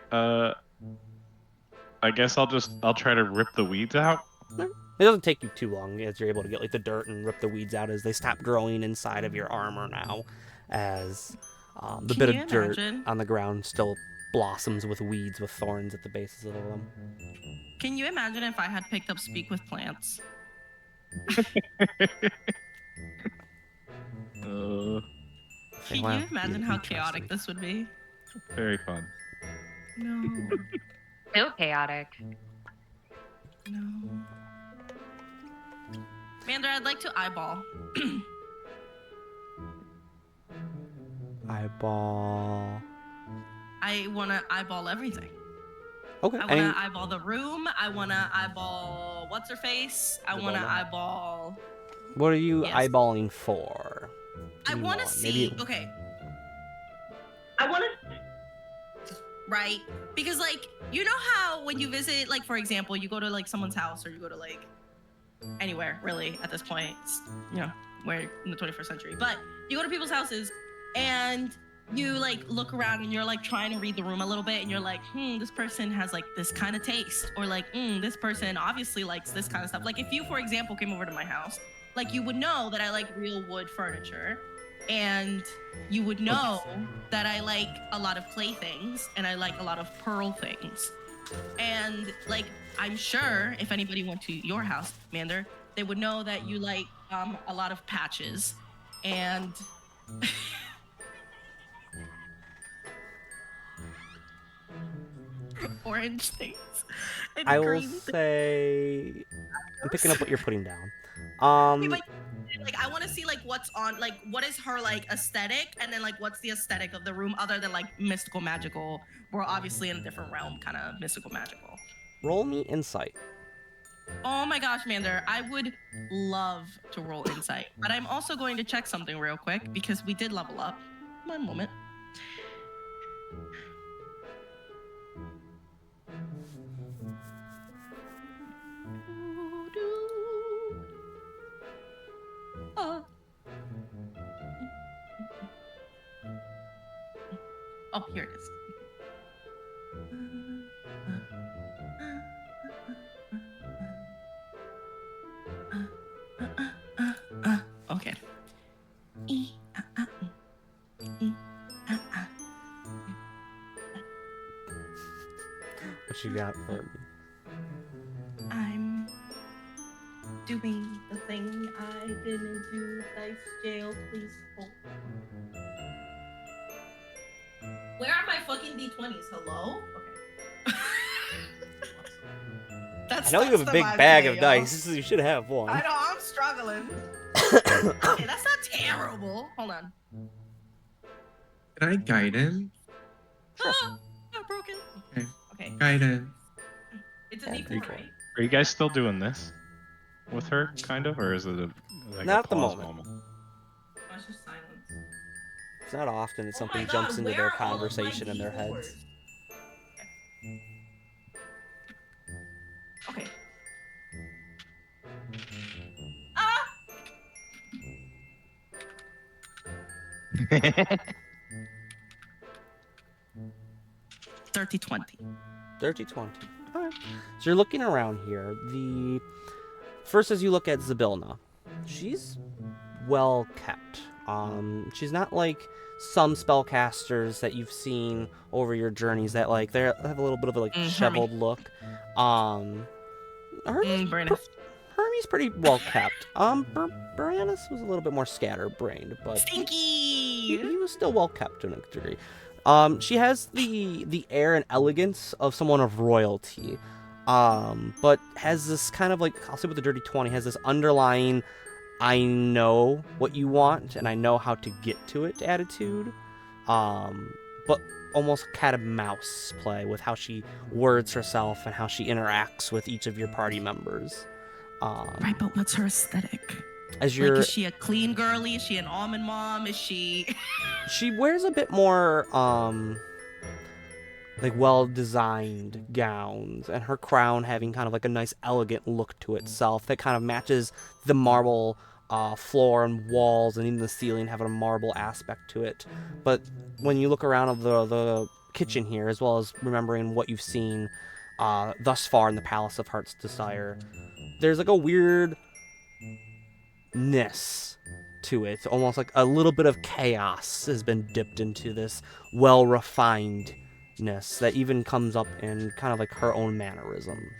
[SPEAKER 4] I guess I'll try to rip the weeds out.
[SPEAKER 2] It doesn't take you too long as you're able to get like the dirt and rip the weeds out as they stop growing inside of your armor now, as the
[SPEAKER 1] Can
[SPEAKER 2] bit
[SPEAKER 1] you
[SPEAKER 2] of dirt
[SPEAKER 1] imagine?
[SPEAKER 2] on the ground still blossoms with weeds with thorns at the bases of them.
[SPEAKER 1] Can you imagine if I had picked up Speak with Plants? Can
[SPEAKER 2] Wow,
[SPEAKER 1] you imagine how
[SPEAKER 2] interesting.
[SPEAKER 1] chaotic this would be?
[SPEAKER 4] Very fun.
[SPEAKER 1] No.
[SPEAKER 3] So chaotic.
[SPEAKER 1] No. Mander, I'd like to eyeball.
[SPEAKER 2] Eyeball.
[SPEAKER 1] I want to eyeball everything.
[SPEAKER 2] Okay.
[SPEAKER 1] I want to eyeball the room. I want to eyeball what's her face. I want to
[SPEAKER 2] Zabona.
[SPEAKER 1] eyeball.
[SPEAKER 2] What are you
[SPEAKER 1] Yes.
[SPEAKER 2] eyeballing for?
[SPEAKER 1] I
[SPEAKER 2] Give me
[SPEAKER 1] want to
[SPEAKER 2] more.
[SPEAKER 1] see.
[SPEAKER 2] Maybe-
[SPEAKER 1] Okay. I want to. Right? Because, like, you know how when you visit, like, for example, you go to, like, someone's house or you go to, like, anywhere, really, at this point. It's, you know, we're in the 21st century. But you go to people's houses and you, like, look around and you're, like, trying to read the room a little bit and you're like, this person has, like, this kind of taste. Or, like, this person obviously likes this kind of stuff. Like, if you, for example, came over to my house, like, you would know that I like real wood furniture. And you would know that I like a lot of playthings and I like a lot of pearl things. And like, I'm sure if anybody went to your house, Mander, they would know that you like a lot of patches and orange things. And
[SPEAKER 2] I will
[SPEAKER 1] green things.
[SPEAKER 2] say I'm picking up what you're putting down.
[SPEAKER 1] Like I want to see like what's on, like what is her like aesthetic, and then like what's the aesthetic of the room other than like mystical magical. We're obviously in a different realm, kind of mystical magical.
[SPEAKER 2] Roll me insight.
[SPEAKER 1] Oh my gosh, Mander, I would love to roll insight, but I'm also going to check something real quick because we did level up. One moment. Oh, here it is. Okay.
[SPEAKER 2] What you got for me?
[SPEAKER 1] I'm doing the thing I didn't do. Dice jail, please hold. Where are my fucking D20s? Hello? Okay.
[SPEAKER 2] I know you have a big bag of dice. You should have one.
[SPEAKER 1] I know, I'm struggling. Okay, that's not terrible. Hold on.
[SPEAKER 5] Can I guidance?
[SPEAKER 1] Ah, I'm broken.
[SPEAKER 5] Okay.
[SPEAKER 1] Okay,
[SPEAKER 5] Guidance.
[SPEAKER 1] it's a
[SPEAKER 2] Oh,
[SPEAKER 1] D4,
[SPEAKER 2] D4.
[SPEAKER 1] right?
[SPEAKER 4] Are you guys still doing this with her, kind of, or is it like
[SPEAKER 2] Not
[SPEAKER 4] a
[SPEAKER 2] at the
[SPEAKER 4] pause
[SPEAKER 2] moment.
[SPEAKER 1] Oh, it's just silence.
[SPEAKER 2] It's not often that
[SPEAKER 1] Oh
[SPEAKER 2] something
[SPEAKER 1] my God,
[SPEAKER 2] jumps into
[SPEAKER 1] where
[SPEAKER 2] their
[SPEAKER 1] are all of my
[SPEAKER 2] conversation in their
[SPEAKER 1] D4s?
[SPEAKER 2] heads.
[SPEAKER 1] Okay. Ah! Dirty 20.
[SPEAKER 2] 30-20. Alright. So you're looking around here. First, as you look at Zybilna, she's well kept. She's not like some spellcasters that you've seen over your journeys that like they have a little bit of a like disheveled look. Hermes, Hermes pretty well kept. Briannis was a little bit more scatterbrained, but
[SPEAKER 1] Stinky!
[SPEAKER 2] he was still well kept to a degree. She has the air and elegance of someone of royalty, but has this kind of like, I'll say with the dirty 20, has this underlying I know what you want and I know how to get to it attitude, but almost cat and mouse play with how she words herself and how she interacts with each of your party members.
[SPEAKER 1] Right, but what's her aesthetic?
[SPEAKER 2] As you're,
[SPEAKER 1] Like, is she a clean girly? Is she an almond mom? Is she...
[SPEAKER 2] she wears a bit more like well-designed gowns, and her crown having kind of like a nice elegant look to itself that kind of matches the marble floor and walls, and even the ceiling having a marble aspect to it. But when you look around the kitchen here, as well as remembering what you've seen thus far in the Palace of Heart's Desire, there's like a weirdness to it, almost like a little bit of chaos has been dipped into this well-refinedness that even comes up in kind of like her own mannerisms.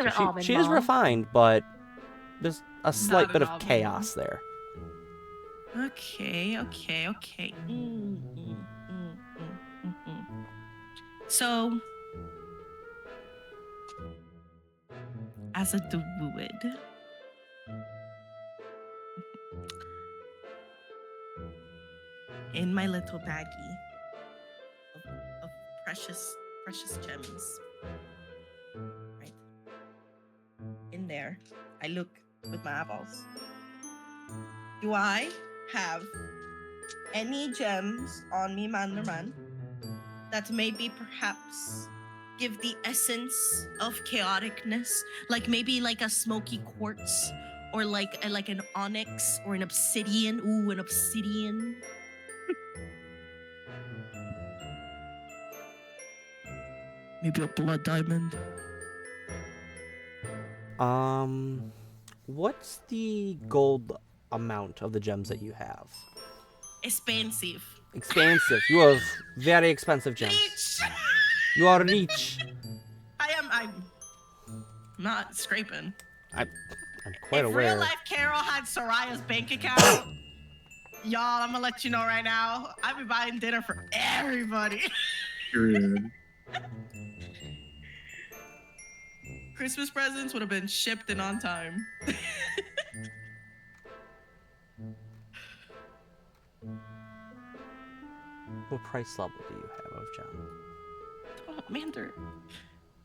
[SPEAKER 2] So she is refined, but there's a slight bit of chaos there.
[SPEAKER 1] Okay. So, as a druid, in my little baggie of precious gems, right? In there, I look with my eyeballs. Do I have any gems on me, man, that maybe perhaps give the essence of chaoticness? Like maybe like a smoky quartz, or like an onyx, or an obsidian. Ooh, an obsidian. Maybe a blood diamond.
[SPEAKER 2] What's the gold amount of the gems that you have?
[SPEAKER 1] Expensive.
[SPEAKER 2] Expensive. You have very expensive gems.
[SPEAKER 1] Rich.
[SPEAKER 2] You are rich.
[SPEAKER 1] I'm not scraping.
[SPEAKER 2] I'm quite
[SPEAKER 1] If
[SPEAKER 2] aware.
[SPEAKER 1] real life Carol had Soraya's bank account, y'all, I'm gonna let you know right now, I'd be buying dinner for everybody.
[SPEAKER 5] Period.
[SPEAKER 1] Christmas presents would have been shipped and on time.
[SPEAKER 2] What price level do you have of gems?
[SPEAKER 1] Oh, Mander,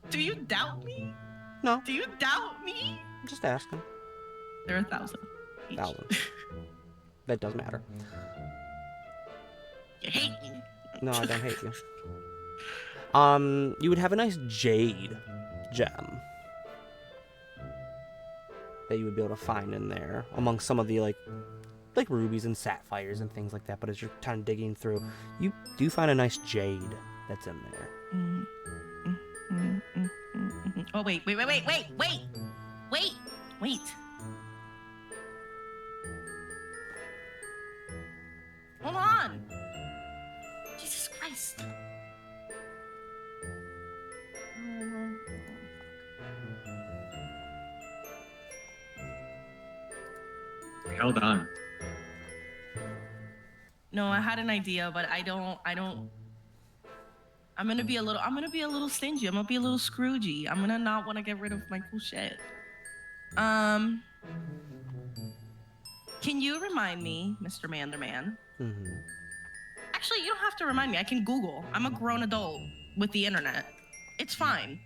[SPEAKER 1] do you doubt me?
[SPEAKER 2] No,
[SPEAKER 1] Do you doubt me?
[SPEAKER 2] I'm just asking.
[SPEAKER 1] They're 1,000 each.
[SPEAKER 2] 1,000. That does matter.
[SPEAKER 1] You hate me.
[SPEAKER 2] No, I don't hate you. You would have a nice jade gem that you would be able to find in there among some of the like rubies and sapphires and things like that. But as you're kind of digging through, you do find a nice jade that's in there.
[SPEAKER 1] Oh, wait. Hold on. Jesus Christ.
[SPEAKER 5] Held on.
[SPEAKER 1] No, I had an idea, but I don't. I'm gonna be a little stingy. I'm gonna be a little Scroogey. I'm gonna not want to get rid of my cool shit. Can you remind me, Mr. Manderman?
[SPEAKER 2] Mm-hmm.
[SPEAKER 1] Actually, you don't have to remind me. I can Google. I'm a grown adult with the internet. It's fine.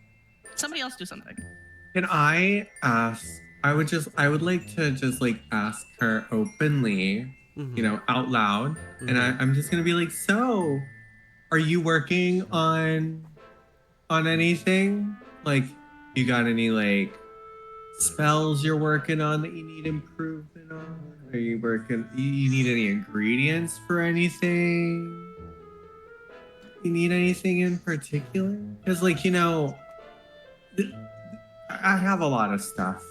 [SPEAKER 1] Somebody else do something.
[SPEAKER 5] Can I ask? I would like to just like ask her openly out loud.
[SPEAKER 2] Mhm.
[SPEAKER 5] And I'm just gonna be like, so, are you working on anything? Like, you got any like spells you're working on that you need improvement on? Are you working? You need any ingredients for anything? You need anything in particular? Because I have a lot of stuff,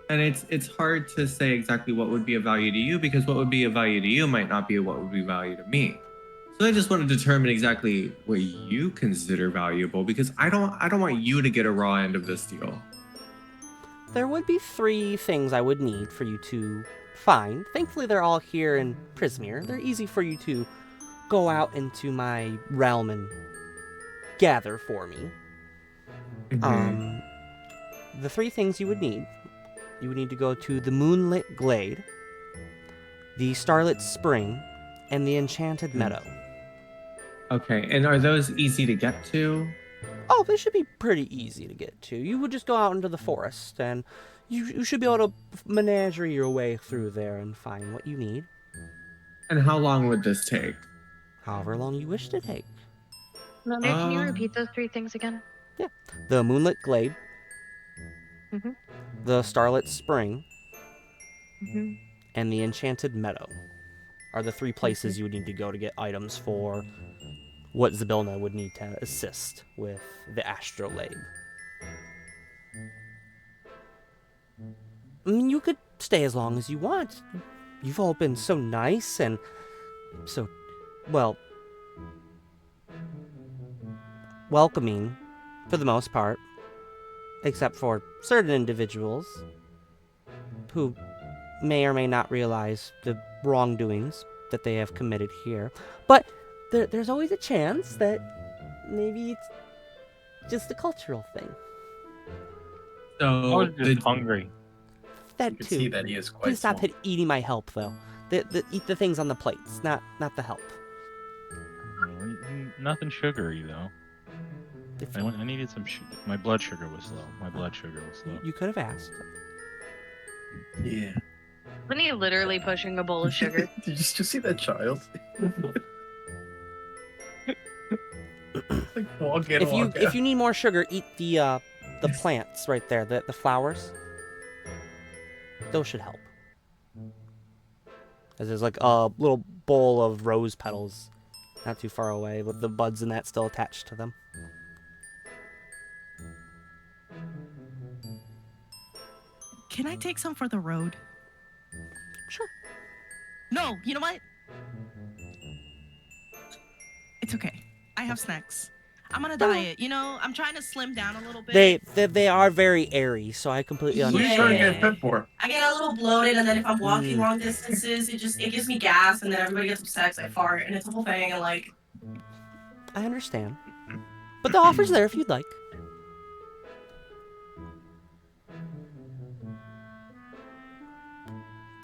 [SPEAKER 5] and it's hard to say exactly what would be of value to you, because what would be of value to you might not be what would be value to me. So I just want to determine exactly what you consider valuable, because I don't want you to get a raw end of this deal.
[SPEAKER 2] There would be 3 things I would need for you to find. Thankfully, they're all here in Prismeer. They're easy for you to go out into my realm and gather for me. The 3 things you would need to go to the Moonlit Glade, the Starlit Spring, and the Enchanted Meadow.
[SPEAKER 5] Okay, and are those easy to get to?
[SPEAKER 2] Oh, they should be pretty easy to get to. You would just go out into the forest, and you should be able to menagerie your way through there and find what you need.
[SPEAKER 5] And how long would this take?
[SPEAKER 2] However long you wish to take.
[SPEAKER 3] Mother, can you repeat those 3 things again?
[SPEAKER 2] Yeah. The Moonlit Glade,
[SPEAKER 3] Mhm.
[SPEAKER 2] the Starlit Spring,
[SPEAKER 3] Mhm.
[SPEAKER 2] and the Enchanted Meadow are the 3 places you would need to go to get items for what Zybilna would need to assist with the astrolabe. I mean, you could stay as long as you want. You've all been so nice and so, well, welcoming for the most part, except for certain individuals who may or may not realize the wrongdoings that they have committed here. But there's always a chance that maybe it's just a cultural thing.
[SPEAKER 4] I
[SPEAKER 5] So
[SPEAKER 4] was just hungry.
[SPEAKER 2] That
[SPEAKER 6] You can
[SPEAKER 2] too.
[SPEAKER 6] see that he is quite
[SPEAKER 2] Please stop
[SPEAKER 6] small.
[SPEAKER 2] eating my help, though. Eat the things on the plates, not the help.
[SPEAKER 4] Nothing sugary though.
[SPEAKER 2] If
[SPEAKER 4] I needed some sugar. My blood sugar was low.
[SPEAKER 2] you could have asked.
[SPEAKER 6] Yeah.
[SPEAKER 3] Wasn't he literally pushing a bowl of sugar?
[SPEAKER 6] Did you just see that child? Like, walk in,
[SPEAKER 2] If you need more sugar, eat the plants right there, the flowers. Those should help. As there's like a little bowl of rose petals, not too far away, with the buds and that still attached to them.
[SPEAKER 1] Can I take some for the road?
[SPEAKER 2] Sure.
[SPEAKER 1] No, you know what? It's okay. I have snacks. I'm on a diet. I'm trying to slim down a little bit.
[SPEAKER 2] They are very airy, so I completely
[SPEAKER 6] What are
[SPEAKER 2] understand.
[SPEAKER 6] you trying to get fit for?
[SPEAKER 1] I get a little bloated, and then if I'm walking long distances, it gives me gas, and then everybody gets upset because I fart, and it's a whole thing, and like...
[SPEAKER 2] I understand. But the offer's there if you'd like.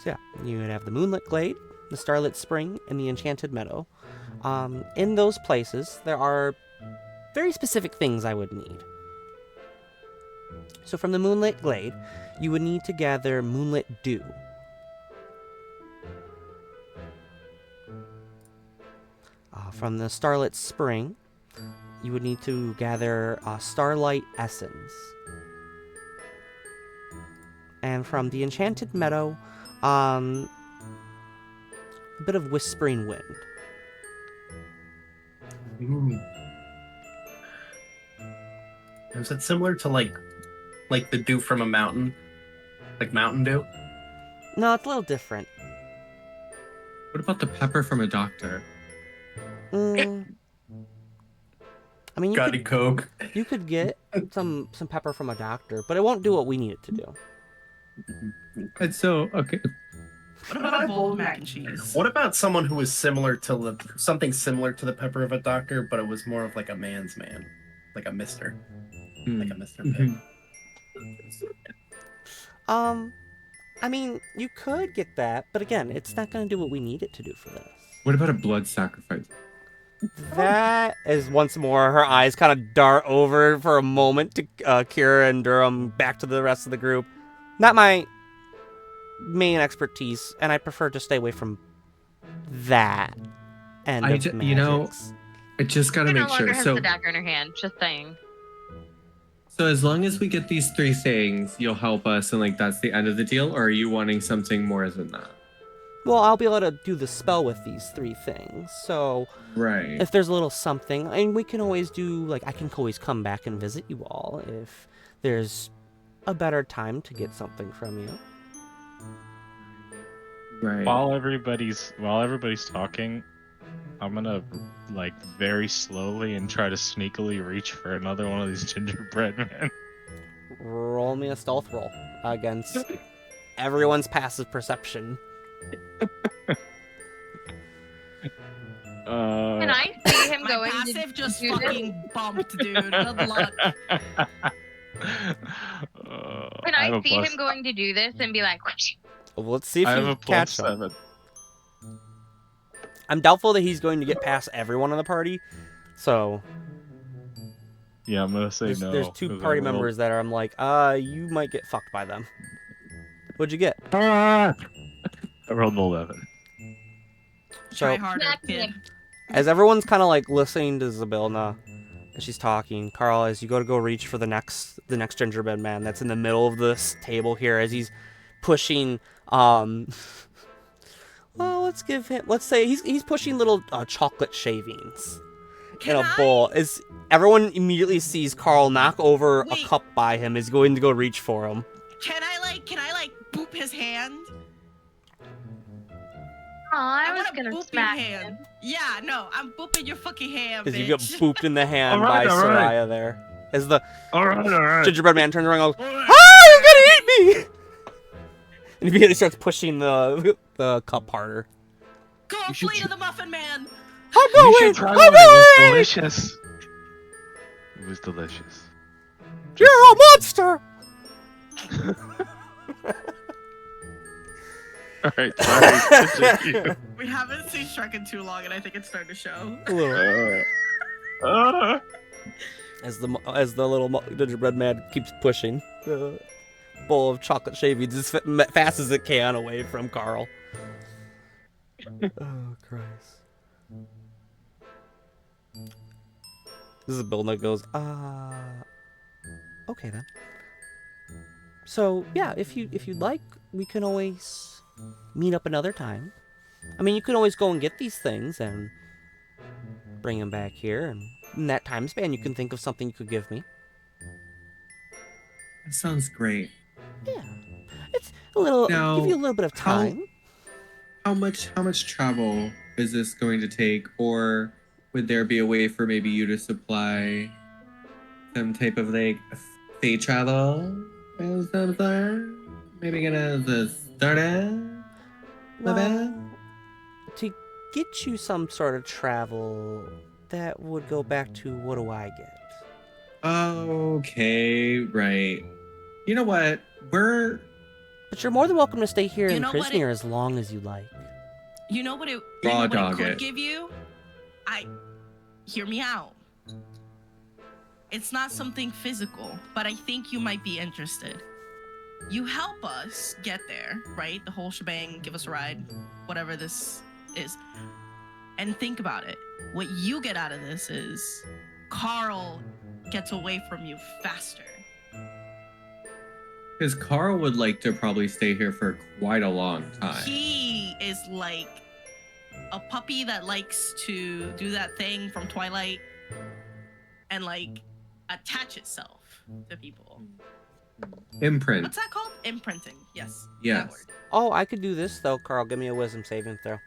[SPEAKER 2] So yeah, you would have the Moonlit Glade, the Starlit Spring, and the Enchanted Meadow. In those places, there are very specific things I would need. So from the Moonlit Glade, you would need to gather Moonlit Dew. From the Starlit Spring, you would need to gather Starlight Essence. And from the Enchanted Meadow, a bit of Whispering Wind.
[SPEAKER 6] Ooh. Is that similar to like the dew from a mountain? Like Mountain Dew?
[SPEAKER 2] No, it's a little different.
[SPEAKER 5] What about the pepper from a doctor?
[SPEAKER 2] I mean,
[SPEAKER 6] Got any Coke?
[SPEAKER 2] you could get some pepper from a doctor, but it won't do what we need it to do.
[SPEAKER 5] And so, okay.
[SPEAKER 1] What about a bowl of mac and cheese?
[SPEAKER 6] What about someone who was something similar to the pepper of a doctor, but it was more of like a man's man, like a Mister, like a Mister Pibb.
[SPEAKER 2] I mean, you could get that, but again, it's not going to do what we need it to do for this.
[SPEAKER 5] What about a blood sacrifice?
[SPEAKER 2] That is once more, her eyes kind of dart over for a moment to Kira and Durham, back to the rest of the group. Not my main expertise, and I prefer to stay away from that end of magics.
[SPEAKER 5] You know, I just gotta
[SPEAKER 3] She no
[SPEAKER 5] make
[SPEAKER 3] longer
[SPEAKER 5] sure.
[SPEAKER 3] has
[SPEAKER 5] So,
[SPEAKER 3] the dagger in her hand. Just saying.
[SPEAKER 5] so as long as we get these 3 things, you'll help us, and like that's the end of the deal. Or are you wanting something more than that?
[SPEAKER 2] Well, I'll be able to do the spell with these 3 things. So
[SPEAKER 5] Right.
[SPEAKER 2] if there's a little something, and we can always do, like, I can always come back and visit you all if there's a better time to get something from you.
[SPEAKER 5] Right.
[SPEAKER 4] While everybody's talking, I'm gonna like very slowly and try to sneakily reach for another one of these gingerbread men.
[SPEAKER 2] Roll me a stealth roll against everyone's passive perception.
[SPEAKER 3] Can I see him
[SPEAKER 1] My
[SPEAKER 3] going
[SPEAKER 1] passive
[SPEAKER 3] to
[SPEAKER 1] just
[SPEAKER 3] do this?
[SPEAKER 1] fucking bumped, dude. Good luck.
[SPEAKER 3] Can I see him going to do this and be like,
[SPEAKER 2] Well, let's see if
[SPEAKER 4] I have
[SPEAKER 2] you
[SPEAKER 4] a plus
[SPEAKER 2] catch him.
[SPEAKER 4] 7.
[SPEAKER 2] I'm doubtful that he's going to get past everyone in the party. So
[SPEAKER 4] Yeah, I'm gonna say
[SPEAKER 2] there's,
[SPEAKER 4] no.
[SPEAKER 2] there's 2
[SPEAKER 4] 'cause
[SPEAKER 2] party
[SPEAKER 4] I rolled-
[SPEAKER 2] members that are, I'm like, you might get fucked by them. What'd you get?
[SPEAKER 4] I rolled an 11.
[SPEAKER 1] Try
[SPEAKER 2] So
[SPEAKER 1] harder,
[SPEAKER 3] Smack
[SPEAKER 1] kid.
[SPEAKER 3] him.
[SPEAKER 2] as everyone's kind of like listening to Zabilna as she's talking, Carl, as you go reach for the next gingerbread man that's in the middle of this table here, as he's pushing well, let's say he's pushing little chocolate shavings in a bowl. As everyone immediately sees Carl knock over a
[SPEAKER 1] Wait.
[SPEAKER 2] cup by him, is going to go reach for him.
[SPEAKER 1] Can I boop his hand?
[SPEAKER 3] Oh, I was
[SPEAKER 1] wanna
[SPEAKER 3] gonna
[SPEAKER 1] boop
[SPEAKER 3] smack
[SPEAKER 1] your
[SPEAKER 3] him.
[SPEAKER 1] hand. Yeah, no, I'm booping your fucking hand,
[SPEAKER 2] As
[SPEAKER 1] bitch.
[SPEAKER 2] you get booped in the hand
[SPEAKER 4] Alright,
[SPEAKER 2] by
[SPEAKER 4] alright.
[SPEAKER 2] Soraya there. As the
[SPEAKER 4] Alright.
[SPEAKER 2] gingerbread man turns around and goes, "Ah, you're gonna eat me!" And he immediately starts pushing the cup harder.
[SPEAKER 1] Go flee to the Muffin Man.
[SPEAKER 2] I'm
[SPEAKER 4] You
[SPEAKER 2] going!
[SPEAKER 4] should try
[SPEAKER 2] I'm
[SPEAKER 4] one. It was
[SPEAKER 2] going!
[SPEAKER 4] delicious. It was delicious.
[SPEAKER 2] You're a monster!
[SPEAKER 4] Alright, sorry. Continue.
[SPEAKER 1] We haven't seen Shrek in too long, and I think it's starting to show.
[SPEAKER 2] A little. As the little gingerbread man keeps pushing the bowl of chocolate shavings as fast as it can away from Carl. Oh Christ! This is a build that goes, okay then. So yeah, if you'd like, we can always meet up another time. I mean, you can always go and get these things and bring them back here, and in that time span, you can think of something you could give me.
[SPEAKER 5] That sounds great.
[SPEAKER 2] Yeah, it's a little.
[SPEAKER 5] Now,
[SPEAKER 2] give you a little bit of time.
[SPEAKER 5] How much travel is this going to take, or would there be a way for maybe you to supply some type of like fey travel or something? Maybe gonna start it.
[SPEAKER 2] Well, to get you some sort of travel, that would go back to what do I get?
[SPEAKER 5] Okay, right. You know what?
[SPEAKER 2] But you're more than welcome to stay here
[SPEAKER 1] You
[SPEAKER 2] in
[SPEAKER 1] know what
[SPEAKER 2] Prismeer as long as you like.
[SPEAKER 1] You know what it,
[SPEAKER 5] Raw
[SPEAKER 1] you know what
[SPEAKER 5] dog
[SPEAKER 1] it could
[SPEAKER 5] it.
[SPEAKER 1] give you? Hear me out. It's not something physical, but I think you might be interested. You help us get there, right? The whole shebang, give us a ride, whatever this is. And think about it. What you get out of this is Carl gets away from you faster.
[SPEAKER 5] Because Carl would like to probably stay here for quite a long time.
[SPEAKER 1] He is like a puppy that likes to do that thing from Twilight and like attach itself to people.
[SPEAKER 5] Imprint.
[SPEAKER 1] What's that called? Imprinting. Yes.
[SPEAKER 5] Yes.
[SPEAKER 1] That word.
[SPEAKER 2] Oh, I could do this though, Carl. Give me a wisdom saving throw.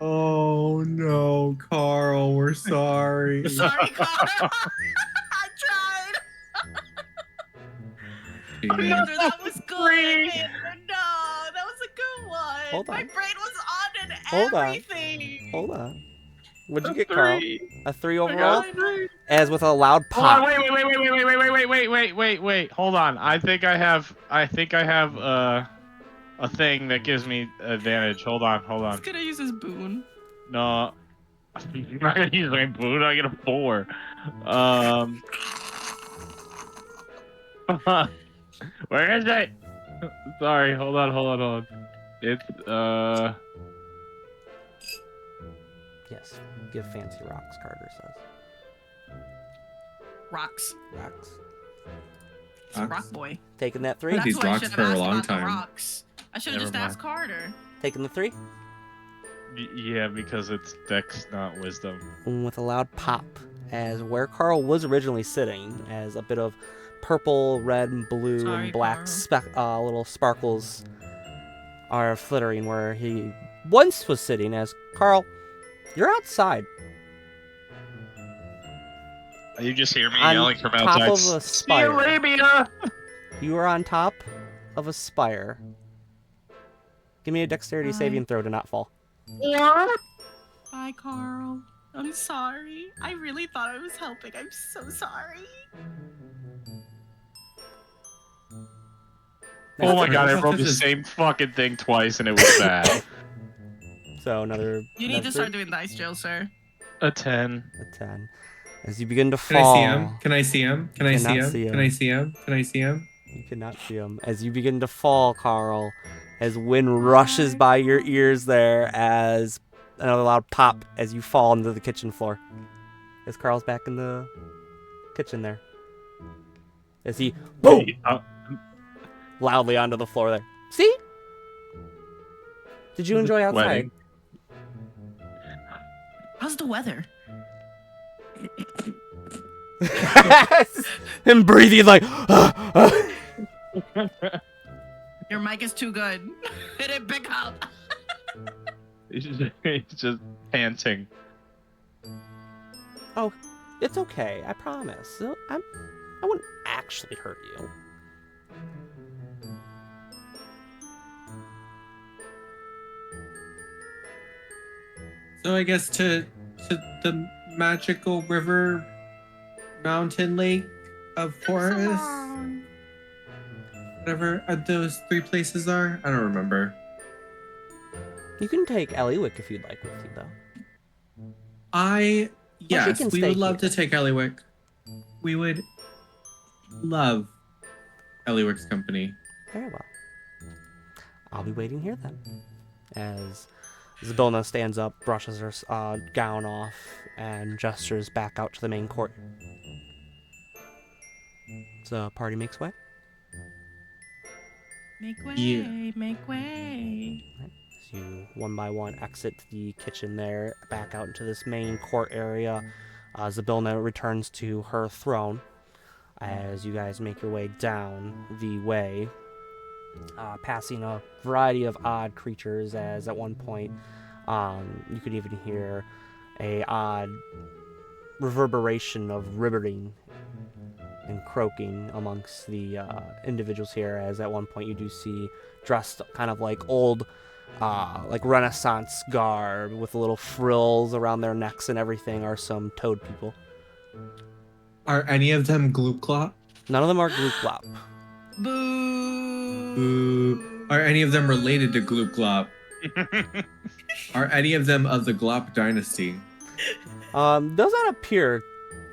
[SPEAKER 5] Oh no, Carl, we're sorry.
[SPEAKER 1] Sorry, Carl. I tried. Andrew, that was good. Andrew. No, that was a good one.
[SPEAKER 2] Hold
[SPEAKER 1] My
[SPEAKER 2] on.
[SPEAKER 1] brain was on and
[SPEAKER 2] Hold on.
[SPEAKER 1] everything.
[SPEAKER 2] Hold on. What'd you get, Carl? A 3 overall?
[SPEAKER 1] I know.
[SPEAKER 2] As with a loud
[SPEAKER 4] Hold on,
[SPEAKER 2] pop.
[SPEAKER 4] wait. Hold on. I think I have a thing that gives me advantage. Hold on.
[SPEAKER 1] He's gonna use his boon.
[SPEAKER 4] No. I'm not gonna use my boot, I get a 4. Where is it? Sorry, hold on. It's
[SPEAKER 2] Yes, give fancy rocks, Carter says.
[SPEAKER 1] Rocks.
[SPEAKER 2] Rocks.
[SPEAKER 1] It's a rock boy.
[SPEAKER 2] Taking that 3?
[SPEAKER 5] Had these
[SPEAKER 1] That's what I
[SPEAKER 5] rocks
[SPEAKER 1] should
[SPEAKER 5] for
[SPEAKER 1] have
[SPEAKER 5] a
[SPEAKER 1] asked
[SPEAKER 5] long
[SPEAKER 1] about the
[SPEAKER 5] time.
[SPEAKER 1] rocks. I should have
[SPEAKER 4] Never
[SPEAKER 1] just asked Carter.
[SPEAKER 2] Taking the 3?
[SPEAKER 4] Yeah, because it's Dex, not Wisdom.
[SPEAKER 2] With a loud pop, as where Carl was originally sitting, as a bit of purple, red, and blue,
[SPEAKER 1] Sorry,
[SPEAKER 2] and black
[SPEAKER 1] Carl.
[SPEAKER 2] little sparkles are flittering where he once was sitting. As Carl, you're outside.
[SPEAKER 4] You just hear me
[SPEAKER 2] On
[SPEAKER 4] yelling from
[SPEAKER 2] top
[SPEAKER 4] outside.
[SPEAKER 2] of a spire.
[SPEAKER 4] Arabia!
[SPEAKER 2] You are on top of a spire. Give me a dexterity saving throw to not fall.
[SPEAKER 1] Bye, Carl. I'm sorry. I really thought I was helping. I'm so sorry.
[SPEAKER 4] Oh my
[SPEAKER 2] That's
[SPEAKER 4] god, I
[SPEAKER 5] That's
[SPEAKER 4] rolled the
[SPEAKER 5] just-
[SPEAKER 4] same fucking thing twice and it was bad.
[SPEAKER 2] So another.
[SPEAKER 1] You need to start doing dice drill, sir.
[SPEAKER 4] A 10.
[SPEAKER 2] A 10. As you begin to
[SPEAKER 5] Can I
[SPEAKER 2] fall.
[SPEAKER 5] see him? Can I see him? Can I see
[SPEAKER 2] Cannot
[SPEAKER 5] him?
[SPEAKER 2] see him.
[SPEAKER 5] Can I see him? Can I see him?
[SPEAKER 2] You cannot see him. As you begin to fall, Carl, as wind rushes by your ears there, as another loud pop as you fall into the kitchen floor. As Carl's back in the kitchen there. As he boom loudly onto the floor there. See? Did you enjoy outside?
[SPEAKER 4] Wedding.
[SPEAKER 1] How's the weather?
[SPEAKER 2] Him breathing like
[SPEAKER 1] Your mic is too good. Hit it back up.
[SPEAKER 4] He's just panting.
[SPEAKER 2] Oh, it's okay, I promise. I wouldn't actually hurt you.
[SPEAKER 5] So I guess to the magical river, mountain, lake of forest, whatever those 3 places are. I don't remember.
[SPEAKER 2] You can take Eliwick if you'd like with you, though.
[SPEAKER 5] Yes,
[SPEAKER 2] can
[SPEAKER 5] we
[SPEAKER 2] stay
[SPEAKER 5] would love
[SPEAKER 2] here.
[SPEAKER 5] to take Eliwick. We would love Eliwick's company.
[SPEAKER 2] Very well. I'll be waiting here then. As Zabilna stands up, brushes her gown off, and gestures back out to the main court. The party makes way.
[SPEAKER 1] Make way,
[SPEAKER 5] Yeah.
[SPEAKER 1] make way.
[SPEAKER 2] As you, one by one, exit the kitchen there, back out into this main court area. Zabilna returns to her throne as you guys make your way down the way, passing a variety of odd creatures, as at one point you could even hear a odd reverberation of ribbering and croaking amongst the individuals here, as at one point you do see, dressed kind of like old like Renaissance garb with little frills around their necks and everything, are some toad people.
[SPEAKER 5] Are any of them Gloopclop?
[SPEAKER 2] None of them are Gloopglop.
[SPEAKER 1] Boo.
[SPEAKER 5] Boo. Are any of them related to Gloopglop? Are any of them of the Glop dynasty?
[SPEAKER 2] Does not appear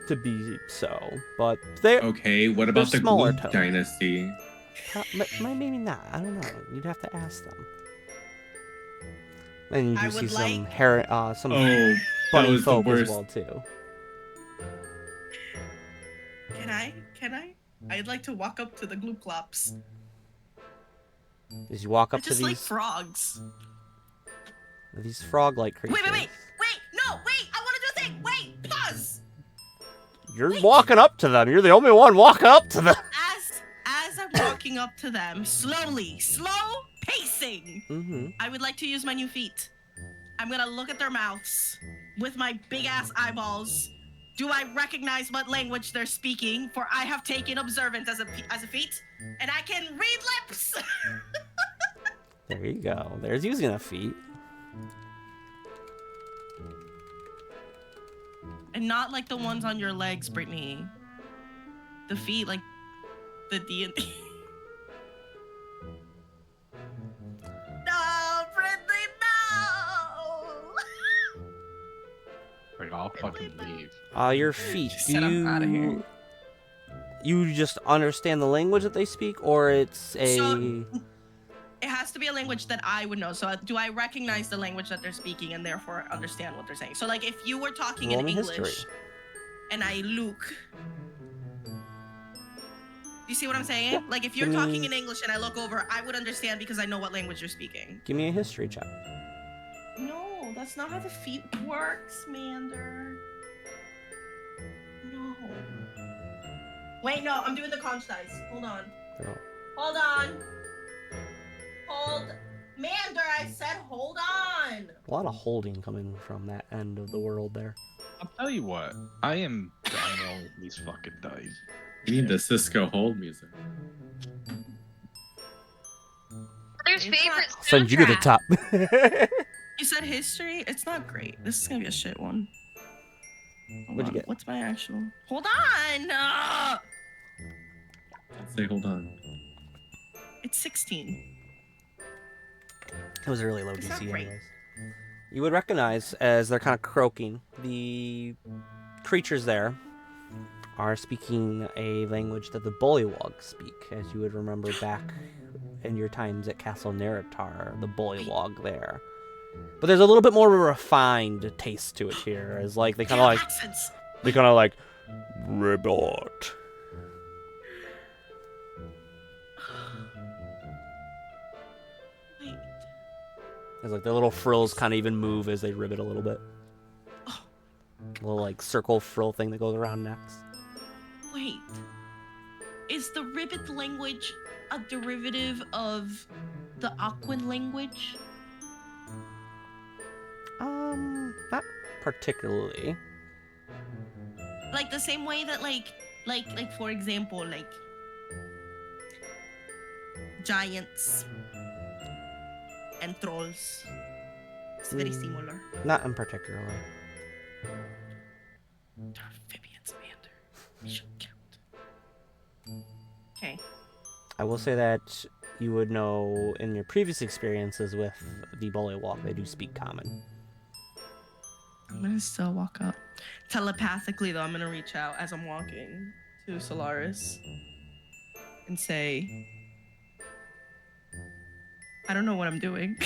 [SPEAKER 2] to be so, but they
[SPEAKER 5] Okay, what about the
[SPEAKER 2] smaller
[SPEAKER 5] Gloop
[SPEAKER 2] toads.
[SPEAKER 5] dynasty?
[SPEAKER 2] maybe not. I don't know. You'd have to ask them. And you
[SPEAKER 1] I
[SPEAKER 2] do see
[SPEAKER 1] would
[SPEAKER 2] some
[SPEAKER 1] like-
[SPEAKER 2] hair, some
[SPEAKER 5] Oh, that
[SPEAKER 2] bunny
[SPEAKER 5] was the
[SPEAKER 2] folk as
[SPEAKER 5] worst.
[SPEAKER 2] well too.
[SPEAKER 1] Can I? I'd like to walk up to the gloopclops.
[SPEAKER 2] As you walk
[SPEAKER 1] I
[SPEAKER 2] up to
[SPEAKER 1] just like
[SPEAKER 2] these
[SPEAKER 1] frogs.
[SPEAKER 2] frog-like creatures.
[SPEAKER 1] Wait! No, wait! I want to do a thing! Wait! Pause!
[SPEAKER 2] You're walking up to them. You're the only one walking up to them.
[SPEAKER 1] As I'm walking up to them, slowly, slow pacing,
[SPEAKER 2] Mm-hmm.
[SPEAKER 1] I would like to use my new feet. I'm gonna look at their mouths with my big ass eyeballs. Do I recognize what language they're speaking? For I have taken observant as a feat, and I can read lips.
[SPEAKER 2] There you go. There's using a feat.
[SPEAKER 1] And not like the ones on your legs, Brittany. The feet, like the D&D. No, Brittany, no!
[SPEAKER 4] Like, I'll fucking leave.
[SPEAKER 2] Your feet.
[SPEAKER 1] She said I'm outta here.
[SPEAKER 2] You just understand the language that they speak, or it's a
[SPEAKER 1] So- It has to be a language that I would know. So do I recognize the language that they're speaking and therefore understand what they're saying? So like if you were talking
[SPEAKER 2] Roll
[SPEAKER 1] in
[SPEAKER 2] me
[SPEAKER 1] English
[SPEAKER 2] history.
[SPEAKER 1] and I look, you see what I'm saying?
[SPEAKER 2] Yeah.
[SPEAKER 1] Like if you're
[SPEAKER 2] Give me-
[SPEAKER 1] talking in English and I look over, I would understand because I know what language you're speaking.
[SPEAKER 2] Give me a history check.
[SPEAKER 1] No, that's not how the feat works, Mander. No. Wait, no, I'm doing the conch dice. Hold on.
[SPEAKER 2] Oh.
[SPEAKER 1] Hold on. Mander, I said hold on.
[SPEAKER 2] A lot of holding coming from that end of the world there.
[SPEAKER 4] I'll tell you what. I am done rolling these fucking dice.
[SPEAKER 5] You need the Cisco hold music.
[SPEAKER 3] There's favorite
[SPEAKER 2] I'll send you to the
[SPEAKER 3] soundtrack.
[SPEAKER 2] top.
[SPEAKER 1] You said history? It's not great. This is gonna be a shit one. Hold
[SPEAKER 2] What'd you
[SPEAKER 1] on.
[SPEAKER 2] get?
[SPEAKER 1] What's my actual? Hold on!
[SPEAKER 5] Say hold on.
[SPEAKER 1] It's 16.
[SPEAKER 2] It was a really low
[SPEAKER 1] It's not
[SPEAKER 2] DC
[SPEAKER 1] great.
[SPEAKER 2] anyways. You would recognize, as they're kind of croaking, the creatures there are speaking a language that the Bullywog speak, as you would remember back in your times at Castle Neritar, the Bullywog there. But there's a little bit more of a refined taste to it here, as like they kind of like
[SPEAKER 1] accents.
[SPEAKER 2] ribbot.
[SPEAKER 1] Wait.
[SPEAKER 2] As like their little frills kind of even move as they ribbit a little bit.
[SPEAKER 1] Oh.
[SPEAKER 2] A little like circle frill thing that goes around necks.
[SPEAKER 1] Wait. Is the ribbit language a derivative of the Aquan language?
[SPEAKER 2] Not particularly.
[SPEAKER 1] Like the same way that like for example, like giants and trolls. It's very similar.
[SPEAKER 2] Not in particular.
[SPEAKER 1] They're amphibians, Mander. We should count. Okay.
[SPEAKER 2] I will say that you would know in your previous experiences with the Bullywog, they do speak common.
[SPEAKER 1] I'm gonna still walk up. Telepathically though, I'm gonna reach out as I'm walking to Solaris and say, I don't know what I'm doing.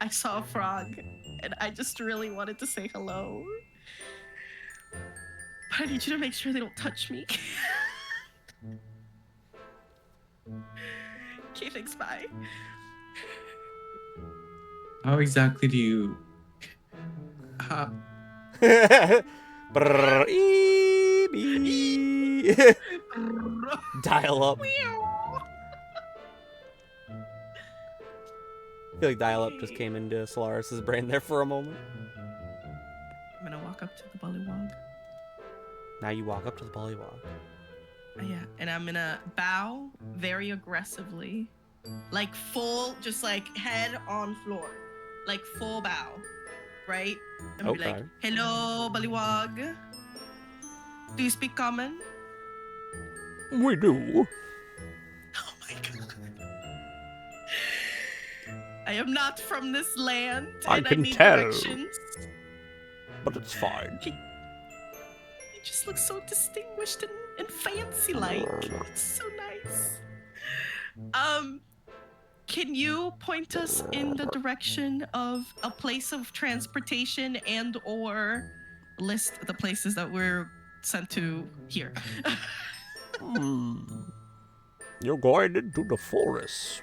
[SPEAKER 1] I saw a frog and I just really wanted to say hello. But I need you to make sure they don't touch me. Okay, thanks, bye.
[SPEAKER 5] How exactly do you?
[SPEAKER 2] Brrr, ee, bee. Dial up. I feel like dial up just came into Solaris's brain there for a moment.
[SPEAKER 1] I'm gonna walk up to the bullywog.
[SPEAKER 2] Now you walk up to the Bullywog.
[SPEAKER 1] Yeah, and I'm gonna bow very aggressively. Like full, just like head on floor. Like full bow. Right? And be like,
[SPEAKER 2] Okay.
[SPEAKER 1] hello, bullywog. Do you speak common?
[SPEAKER 2] We do.
[SPEAKER 1] Oh my god. I am not from this land.
[SPEAKER 2] I
[SPEAKER 1] and
[SPEAKER 2] can
[SPEAKER 1] I need
[SPEAKER 2] tell.
[SPEAKER 1] directions.
[SPEAKER 2] But it's fine.
[SPEAKER 1] He just looks so distinguished and fancy-like. It's so nice. Can you point us in the direction of a place of transportation and or list the places that we're sent to here?
[SPEAKER 2] You're going into the forest.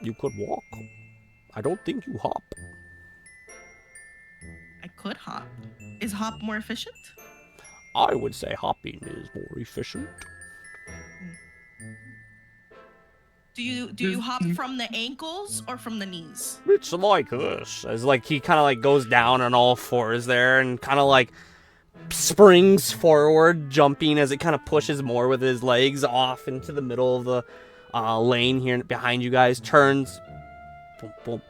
[SPEAKER 2] You could walk. I don't think you hop.
[SPEAKER 1] I could hop. Is hop more efficient?
[SPEAKER 2] I would say hopping is more efficient.
[SPEAKER 1] Do you hop from the ankles or from the knees?
[SPEAKER 2] It's like this. As like he kind of like goes down on all fours there and kind of like springs forward, jumping as it kind of pushes more with his legs off into the middle of the lane here behind you guys. Turns, boom, boom,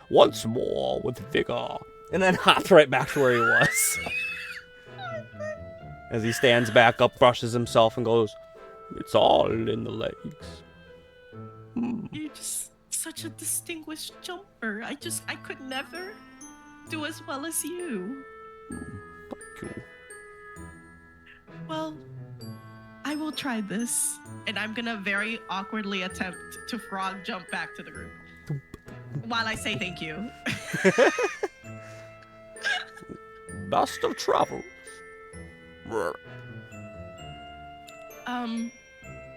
[SPEAKER 2] once more with vigor, and then hops right back to where he was. As he stands back up, brushes himself, and goes, "It's all in the legs."
[SPEAKER 1] You're just such a distinguished jumper. I could never do as well as you.
[SPEAKER 2] Thank you.
[SPEAKER 1] Well, I will tried this, and I'm gonna very awkwardly attempt to frog jump back to the group while I say thank you.
[SPEAKER 2] Best of travel.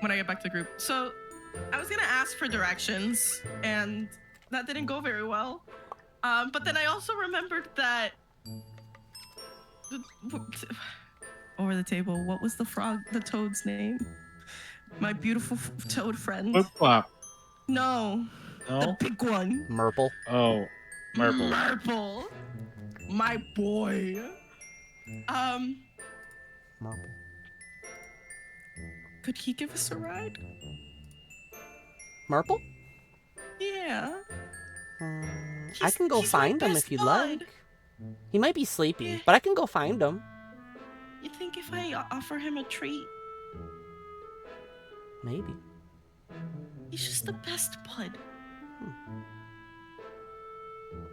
[SPEAKER 1] When I get back to the group. So, I was gonna ask for directions, and that didn't go very well. But then I also remembered that over the table, what was the toad's name? My beautiful toad friend.
[SPEAKER 4] Flip flop.
[SPEAKER 1] No, the
[SPEAKER 4] No.
[SPEAKER 1] big one.
[SPEAKER 2] Merple.
[SPEAKER 4] Oh, Marple.
[SPEAKER 1] Marple. My boy.
[SPEAKER 2] Merple.
[SPEAKER 1] Could he give us a ride?
[SPEAKER 2] Merple?
[SPEAKER 1] Yeah.
[SPEAKER 2] I can go
[SPEAKER 1] he's my
[SPEAKER 2] find him
[SPEAKER 1] best
[SPEAKER 2] if you'd
[SPEAKER 1] bud.
[SPEAKER 2] like. He might be sleeping,
[SPEAKER 1] Yeah.
[SPEAKER 2] but I can go find him.
[SPEAKER 1] You think if I offer him a treat,
[SPEAKER 2] Maybe.
[SPEAKER 1] he's just the best bud.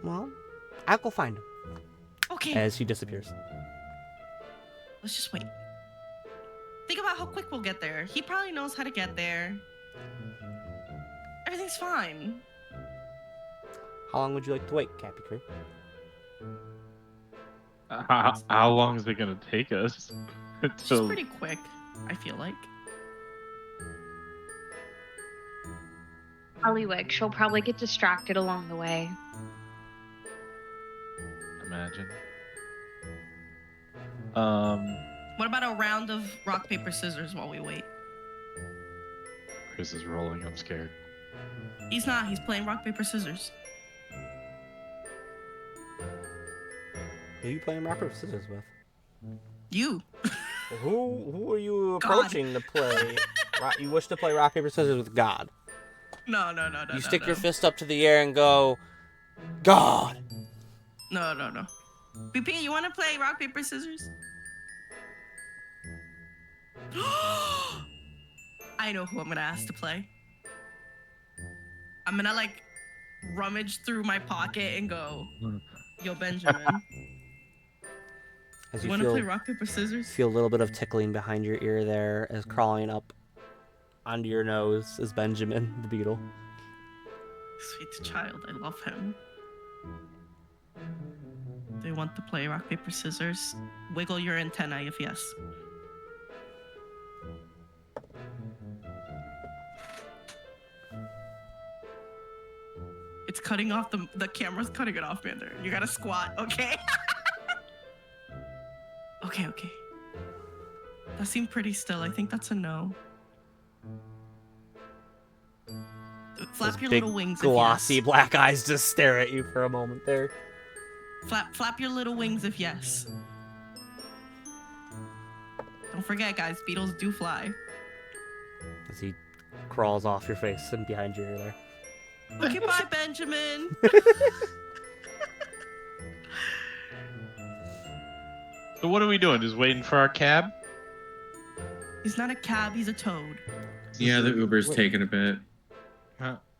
[SPEAKER 2] Well, I'll go find him.
[SPEAKER 1] Okay,
[SPEAKER 2] As he disappears.
[SPEAKER 1] let's just wait. Think about how quick we'll get there. He probably knows how to get there. Everything's fine.
[SPEAKER 2] How long would you like to wait, Capy Crew?
[SPEAKER 4] How long is it gonna take us?
[SPEAKER 1] It's just pretty quick, I feel like.
[SPEAKER 3] Hollywick, she'll probably get distracted along the way.
[SPEAKER 4] Imagine.
[SPEAKER 1] What about a round of rock, paper, scissors while we wait?
[SPEAKER 4] Chris is rolling. I'm scared.
[SPEAKER 1] He's not. He's playing rock, paper, scissors.
[SPEAKER 2] Who are you playing rock, paper, scissors with?
[SPEAKER 1] You.
[SPEAKER 2] Who are you
[SPEAKER 1] God.
[SPEAKER 2] approaching to play? You wish to play rock, paper, scissors with God.
[SPEAKER 1] No.
[SPEAKER 2] You stick your fist up to the air and go, God!
[SPEAKER 1] No. BP, you want to play rock, paper, scissors? I know who I'm gonna ask to play. I'm gonna like rummage through my pocket and go, yo, Benjamin,
[SPEAKER 2] As
[SPEAKER 1] you
[SPEAKER 2] you
[SPEAKER 1] wanna play
[SPEAKER 2] feel,
[SPEAKER 1] rock, paper, scissors?
[SPEAKER 2] feel a little bit of tickling behind your ear there as crawling up onto your nose is Benjamin, the beetle.
[SPEAKER 1] Sweet child, I love him. Do you want to play rock, paper, scissors? Wiggle your antennae if yes. It's cutting off the camera's cutting it off, Mander. You gotta squat, okay? Okay. That seemed pretty still. I think that's a no. Flap
[SPEAKER 2] Those
[SPEAKER 1] your
[SPEAKER 2] big,
[SPEAKER 1] little wings
[SPEAKER 2] glossy
[SPEAKER 1] if yes.
[SPEAKER 2] black eyes just stare at you for a moment there.
[SPEAKER 1] Flap your little wings if yes. Don't forget, guys, beetles do fly.
[SPEAKER 2] As he crawls off your face and behind your ear there.
[SPEAKER 1] Okay, bye, Benjamin.
[SPEAKER 4] So what are we doing? Just waiting for our cab?
[SPEAKER 1] He's not a cab, he's a toad.
[SPEAKER 5] Yeah, the Uber's taking a bit.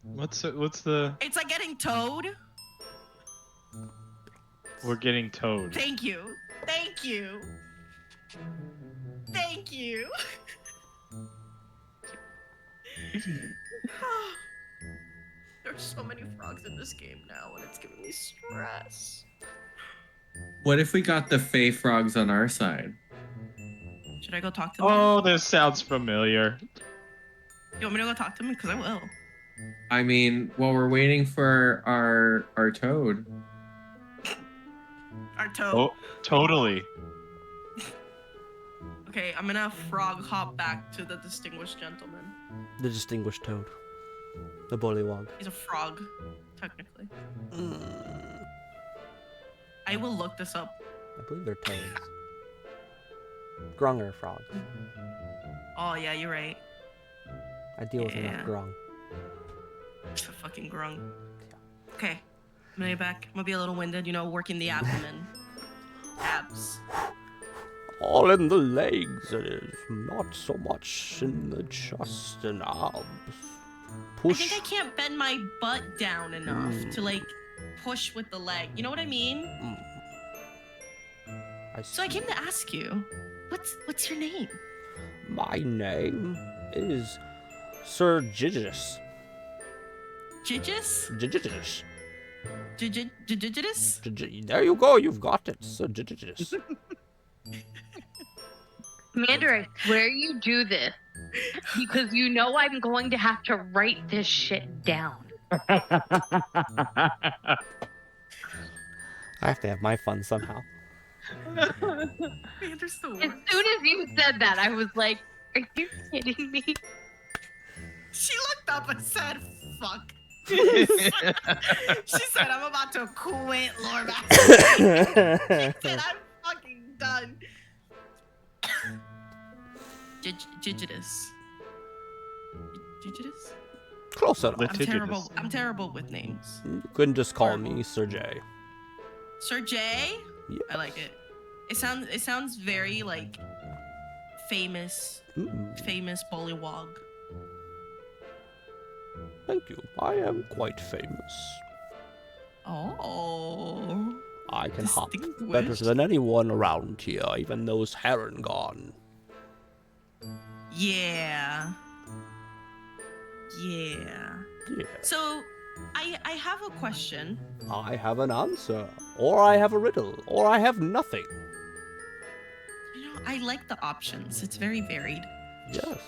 [SPEAKER 4] What's the?
[SPEAKER 1] It's like getting towed.
[SPEAKER 4] We're getting towed.
[SPEAKER 1] Thank you. There's so many frogs in this game now, and it's giving me stress.
[SPEAKER 5] What if we got the Fey frogs on our side?
[SPEAKER 1] Should I go talk to them?
[SPEAKER 4] Oh, this sounds familiar.
[SPEAKER 1] You want me to go talk to them? Because I will.
[SPEAKER 5] I mean, while we're waiting for our toad.
[SPEAKER 1] Our toad.
[SPEAKER 4] Oh, totally.
[SPEAKER 1] Okay, I'm gonna frog hop back to the distinguished gentleman.
[SPEAKER 2] The distinguished toad. The bullywog.
[SPEAKER 1] He's a frog, technically. I will look this up.
[SPEAKER 2] I believe they're toads. Grung are frogs.
[SPEAKER 1] Oh yeah, you're right.
[SPEAKER 2] I deal with
[SPEAKER 1] Yeah.
[SPEAKER 2] enough grung.
[SPEAKER 1] It's a fucking grung. Okay, I'm gonna get back. I'm gonna be a little winded, working the abdomen. Abs.
[SPEAKER 2] All in the legs, it is not so much in the chest and abs.
[SPEAKER 1] I
[SPEAKER 2] Push.
[SPEAKER 1] think I can't bend my butt down enough to push with the leg. You know what I mean?
[SPEAKER 2] I
[SPEAKER 1] So I
[SPEAKER 2] see.
[SPEAKER 1] came to ask you, what's your name?
[SPEAKER 2] My name is Sir Gigitus.
[SPEAKER 1] Gigis?
[SPEAKER 2] Gigitus.
[SPEAKER 1] Gigitus?
[SPEAKER 2] There you go, you've got it, Sir Gigitus.
[SPEAKER 3] Commander, I swear you do this. Because you know I'm going to have to write this shit down.
[SPEAKER 2] I have to have my fun somehow.
[SPEAKER 1] Commander's the
[SPEAKER 3] As
[SPEAKER 1] worst.
[SPEAKER 3] soon as you said that, I was like, are you kidding me?
[SPEAKER 1] She looked up and said, fuck. She said, I'm about to quit Lord Master. She said, I'm fucking done. Gigitus. Gigitus?
[SPEAKER 2] Close enough.
[SPEAKER 4] Litigious.
[SPEAKER 1] I'm terrible with names.
[SPEAKER 2] You couldn't just call me Sir J.
[SPEAKER 1] Sir J?
[SPEAKER 2] Yes.
[SPEAKER 1] I like it. It sounds very like famous pollywog.
[SPEAKER 2] Thank you. I am quite famous.
[SPEAKER 1] Oh.
[SPEAKER 2] I can hop better
[SPEAKER 1] Distinguished.
[SPEAKER 2] than anyone around here, even those Heron gone.
[SPEAKER 1] Yeah. Yeah.
[SPEAKER 2] Yeah.
[SPEAKER 1] So, I have a question.
[SPEAKER 2] I have an answer, or I have a riddle, or I have nothing.
[SPEAKER 1] You know, I like the options. It's very varied.
[SPEAKER 2] Yes.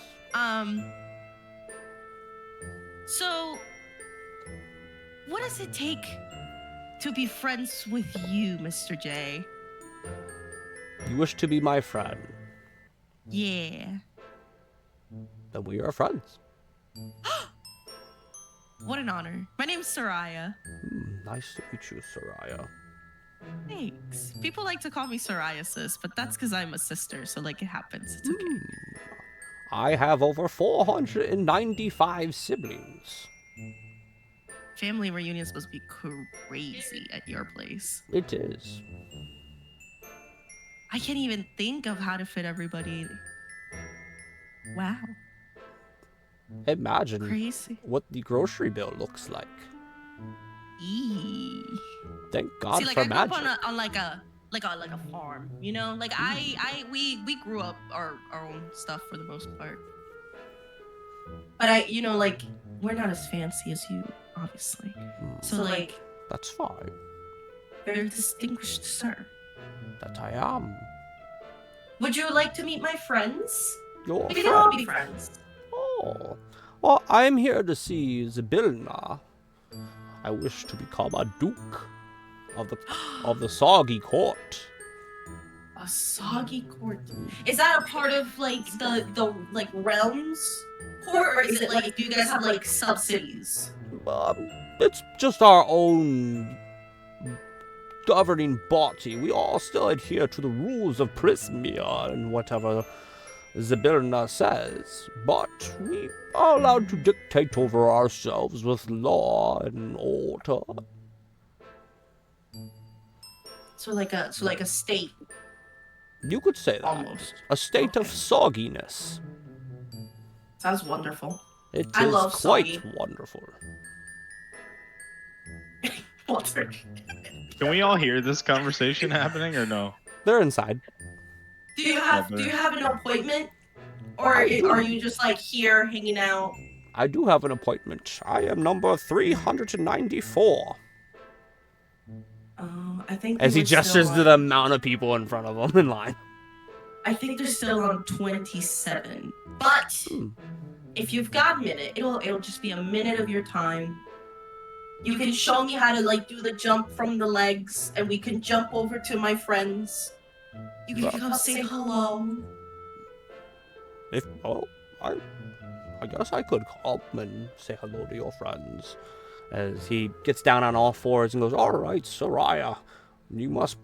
[SPEAKER 1] So, what does it take to be friends with you, Mr. J?
[SPEAKER 2] You wish to be my friend,
[SPEAKER 1] Yeah.
[SPEAKER 2] then we are friends.
[SPEAKER 1] What an honor. My name's Soraya.
[SPEAKER 2] Nice to meet you, Soraya.
[SPEAKER 1] Thanks. People like to call me psoriasis, but that's because I'm a sister, so like it happens. It's okay.
[SPEAKER 2] I have over 495 siblings.
[SPEAKER 1] Family reunion is supposed to be crazy at your place.
[SPEAKER 2] It is.
[SPEAKER 1] I can't even think of how to fit everybody. Wow.
[SPEAKER 2] Imagine
[SPEAKER 1] Crazy.
[SPEAKER 2] what the grocery bill looks like.
[SPEAKER 1] Eee.
[SPEAKER 2] Thank God
[SPEAKER 1] See, like
[SPEAKER 2] for
[SPEAKER 1] I grew up
[SPEAKER 2] magic.
[SPEAKER 1] on like a farm, you know? Like we grew up our own stuff for the most part. But like we're not as fancy as you, obviously. So like
[SPEAKER 2] That's fine.
[SPEAKER 1] very distinguished, sir.
[SPEAKER 2] That I am.
[SPEAKER 1] Would you like to meet my friends?
[SPEAKER 2] Your
[SPEAKER 1] We can all
[SPEAKER 2] friend.
[SPEAKER 1] be friends.
[SPEAKER 2] Oh. Well, I am here to see Zybilna. I wish to become a duke of the Soggy Court.
[SPEAKER 1] A soggy court. Is that a part of like the like realms court, or is it like do you guys have like sub cities?
[SPEAKER 2] It's just our own governing body. We all still adhere to the rules of Prismeer and whatever Zybilna says, but we are allowed to dictate over ourselves with law and order.
[SPEAKER 1] So like a state
[SPEAKER 2] You could say that.
[SPEAKER 1] almost.
[SPEAKER 2] A state of
[SPEAKER 1] Okay.
[SPEAKER 2] sogginess.
[SPEAKER 1] Sounds wonderful.
[SPEAKER 2] It
[SPEAKER 1] I
[SPEAKER 2] is
[SPEAKER 1] love
[SPEAKER 2] quite
[SPEAKER 1] soggy.
[SPEAKER 2] wonderful.
[SPEAKER 1] Walter.
[SPEAKER 4] Can we all hear this conversation happening or no?
[SPEAKER 2] They're inside.
[SPEAKER 1] Do you have an appointment, or are you just like here hanging out?
[SPEAKER 2] I do have an appointment. I am number 394.
[SPEAKER 1] I think
[SPEAKER 2] As
[SPEAKER 1] they
[SPEAKER 2] he
[SPEAKER 1] were still
[SPEAKER 2] gestures to
[SPEAKER 1] on-
[SPEAKER 2] the amount of people in front of him in line.
[SPEAKER 1] I think they're still on 27. But if you've got a minute, it'll just be a minute of your time. You can show me how to like do the jump from the legs, and we can jump over to my friends. You can come say hello.
[SPEAKER 2] I guess I could come and say hello to your friends. As he gets down on all fours and goes, "All right, Soraya, you must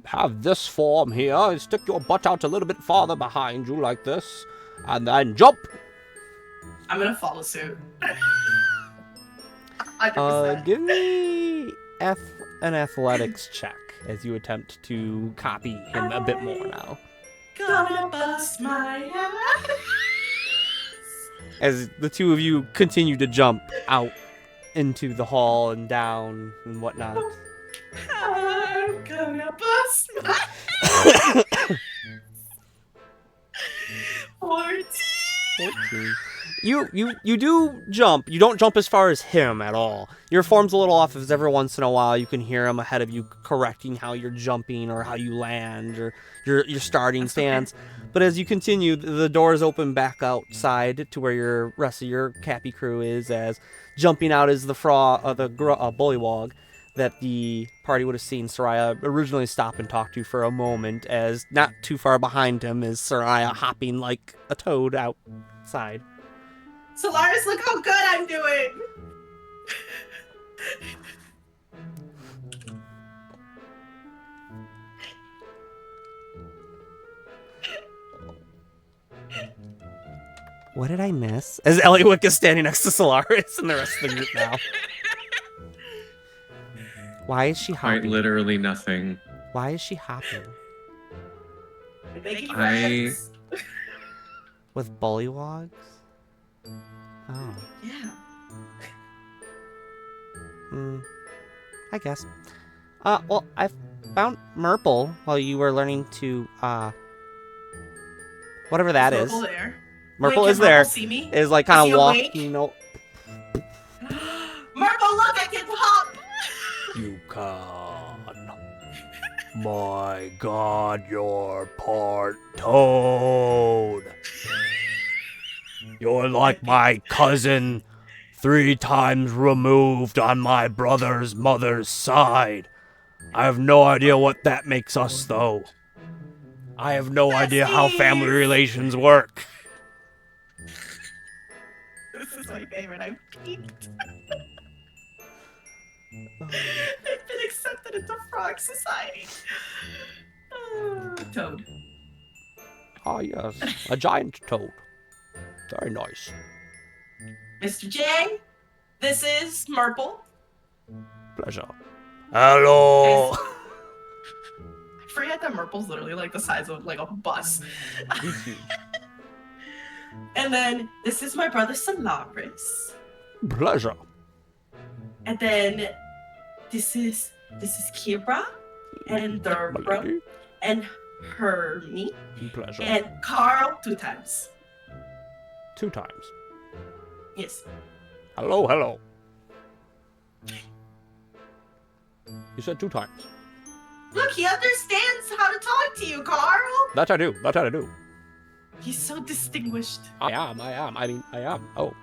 [SPEAKER 2] have this form here. Stick your butt out a little bit farther behind you like this, and then jump."
[SPEAKER 1] I'm gonna follow suit.
[SPEAKER 2] Give me an athletics check as you attempt to copy him a bit more now.
[SPEAKER 1] Gonna bust my ass.
[SPEAKER 2] As the two of you continue to jump out into the hall and down and whatnot.
[SPEAKER 1] I'm gonna bust my 14.
[SPEAKER 2] 14. You do jump. You don't jump as far as him at all. Your form's a little off, as every once in a while you can hear him ahead of you correcting how you're jumping or how you land or your starting stance. But as you continue, the doors open back outside to where your rest of your Capy crew is, as jumping out is the bullywog that the party would have seen Soraya originally stop and talk to for a moment, as not too far behind him is Soraya hopping like a toad outside.
[SPEAKER 1] Solaris, look how good I'm doing.
[SPEAKER 2] What did I miss? As Eliwick is standing next to Solaris and the rest of the group now. Why is she
[SPEAKER 5] Quite
[SPEAKER 2] hopping?
[SPEAKER 5] literally nothing.
[SPEAKER 2] Why is she hopping?
[SPEAKER 1] Making friends.
[SPEAKER 2] With bullywogs? Oh.
[SPEAKER 1] Yeah.
[SPEAKER 2] I guess. Well, I found Merple while you were learning to, whatever that is.
[SPEAKER 1] Merple there?
[SPEAKER 2] Merple
[SPEAKER 1] Wait,
[SPEAKER 2] is
[SPEAKER 1] can
[SPEAKER 2] there.
[SPEAKER 1] Merple see me?
[SPEAKER 2] Is like
[SPEAKER 1] Is
[SPEAKER 2] kind
[SPEAKER 1] he
[SPEAKER 2] of
[SPEAKER 1] awake?
[SPEAKER 2] walking. You know.
[SPEAKER 1] Merple, look, I can hop.
[SPEAKER 2] You can. My God, you're part toad. You're like my cousin, 3 times removed on my brother's mother's side. I have no idea what that makes us, though. I have no idea how family
[SPEAKER 1] Besties.
[SPEAKER 2] relations work.
[SPEAKER 1] This is my favorite. I'm peaked. I've been accepted into Frog Society. Toad.
[SPEAKER 2] Ah, yes, a giant toad. Very nice.
[SPEAKER 1] Mr. J, this is Merple.
[SPEAKER 2] Pleasure. Hello.
[SPEAKER 1] I forget that Merple's literally like the size of like a bus. And then this is my brother Solaris.
[SPEAKER 2] Pleasure.
[SPEAKER 1] And then this is Kira and Derbra and Hermie
[SPEAKER 2] Pleasure.
[SPEAKER 1] and Carl 2 times.
[SPEAKER 2] 2 times.
[SPEAKER 1] Yes.
[SPEAKER 2] Hello, hello. You said 2 times.
[SPEAKER 1] Look, he understands how to talk to you, Carl.
[SPEAKER 2] That I do. That I do.
[SPEAKER 1] He's so distinguished.
[SPEAKER 2] I am. Oh,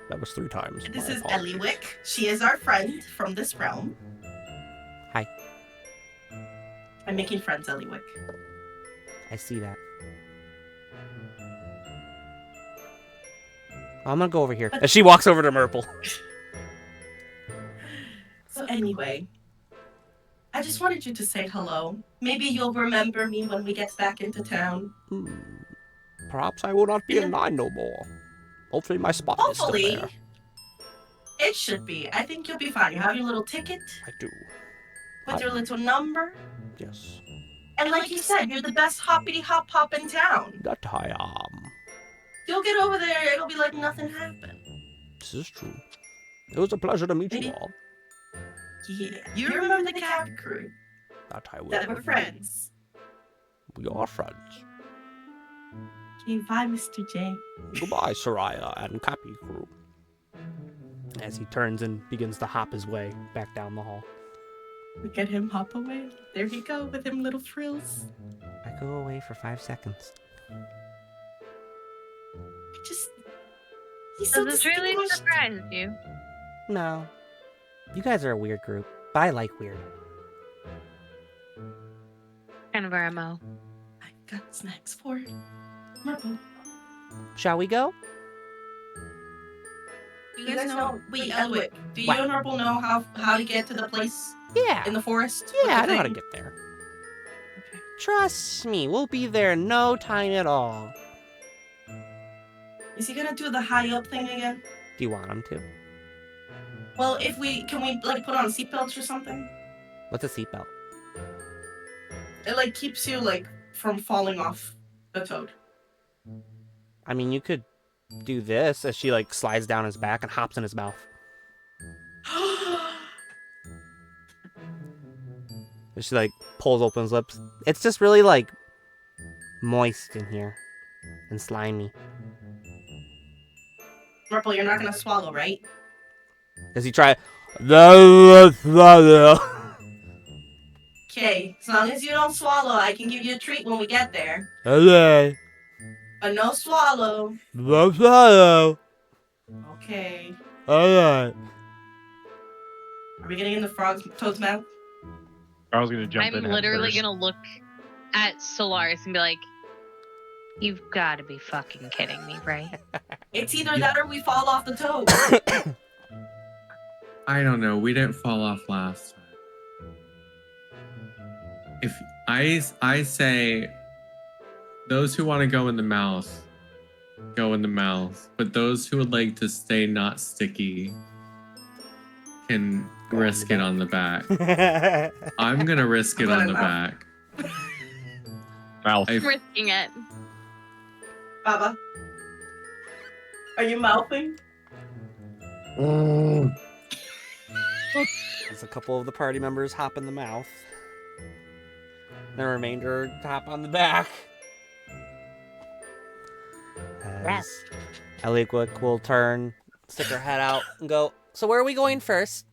[SPEAKER 2] that was 3 times.
[SPEAKER 1] This
[SPEAKER 2] My
[SPEAKER 1] is
[SPEAKER 2] apologies.
[SPEAKER 1] Eliwick. She is our friend from this realm.
[SPEAKER 2] Hi.
[SPEAKER 1] I'm making friends, Eliwick.
[SPEAKER 2] I see that. I'm gonna go over here. As she walks over to Merple.
[SPEAKER 1] So anyway, I just wanted you to say hello. Maybe you'll remember me when we get back into town.
[SPEAKER 2] Perhaps I will not be in 9 no more. Hopefully my spot is
[SPEAKER 1] Hopefully.
[SPEAKER 2] still there.
[SPEAKER 1] It should be. I think you'll be fine. You have your little ticket
[SPEAKER 2] I do.
[SPEAKER 1] with your little number.
[SPEAKER 2] Yes.
[SPEAKER 1] And like you said, you're the best hoppity hop hop in town.
[SPEAKER 2] That I am.
[SPEAKER 1] You'll get over there, it'll be like nothing happened.
[SPEAKER 2] This is true. It was a pleasure to meet you
[SPEAKER 1] Maybe-
[SPEAKER 2] all.
[SPEAKER 1] Yeah. You remember the Capy crew?
[SPEAKER 2] That I will.
[SPEAKER 1] That were friends.
[SPEAKER 2] We are friends.
[SPEAKER 1] Okay, bye, Mr. J.
[SPEAKER 2] Goodbye, Soraya and Capy crew. As he turns and begins to hop his way back down the hall.
[SPEAKER 1] Look at him hop away. There he go with him little frills.
[SPEAKER 2] I go away for 5 seconds.
[SPEAKER 1] He's so
[SPEAKER 3] Does this really
[SPEAKER 1] distinguished.
[SPEAKER 3] surprise you?
[SPEAKER 2] No. You guys are a weird group, but I like weird.
[SPEAKER 3] Kind of our MO.
[SPEAKER 1] I've got snacks for Merple.
[SPEAKER 2] Shall we go?
[SPEAKER 1] You guys know? Wait, Elwick, do you
[SPEAKER 2] What?
[SPEAKER 1] and Merple know how to get to the place
[SPEAKER 2] Yeah.
[SPEAKER 1] in the forest?
[SPEAKER 2] Yeah, I
[SPEAKER 1] with the
[SPEAKER 2] know how to
[SPEAKER 1] thing?
[SPEAKER 2] get there.
[SPEAKER 1] Okay.
[SPEAKER 2] Trust me, we'll be there in no time at all.
[SPEAKER 1] Is he gonna do the high up thing again?
[SPEAKER 2] Do you want him to?
[SPEAKER 1] Well, can we like put on seatbelts or something?
[SPEAKER 2] What's a seatbelt?
[SPEAKER 1] It like keeps you like from falling off the toad.
[SPEAKER 2] I mean, you could do this as she like slides down his back and hops in his mouth. As she like pulls open his lips. It's just really like moist in here. and slimy.
[SPEAKER 1] Purple, you're not gonna swallow, right?
[SPEAKER 2] As he try.
[SPEAKER 1] Okay, as long as you don't swallow, I can give you a treat when we get there.
[SPEAKER 2] Hello.
[SPEAKER 1] But no swallow.
[SPEAKER 2] No swallow.
[SPEAKER 1] Okay.
[SPEAKER 2] Alright.
[SPEAKER 1] Are we getting in the frog's toad's mouth?
[SPEAKER 4] I was gonna jump
[SPEAKER 3] I'm
[SPEAKER 4] in. head
[SPEAKER 3] literally
[SPEAKER 4] first.
[SPEAKER 3] gonna look at Solaris and be like, "You've got to be fucking kidding me, right?"
[SPEAKER 1] It's either that or we fall off the toad.
[SPEAKER 5] I don't know. We didn't fall off last time. If I say those who want to go in the mouth, go in the mouth. But those who would like to stay not sticky can risk it on the back. I'm gonna risk it on the back.
[SPEAKER 4] Mouth.
[SPEAKER 3] I'm risking it.
[SPEAKER 1] Baba, are you mouthing?
[SPEAKER 2] As a couple of the party members hop in the mouth. The remainder hop on the back. As Eliquick will turn, stick her head out, and go, "So where are we going first?"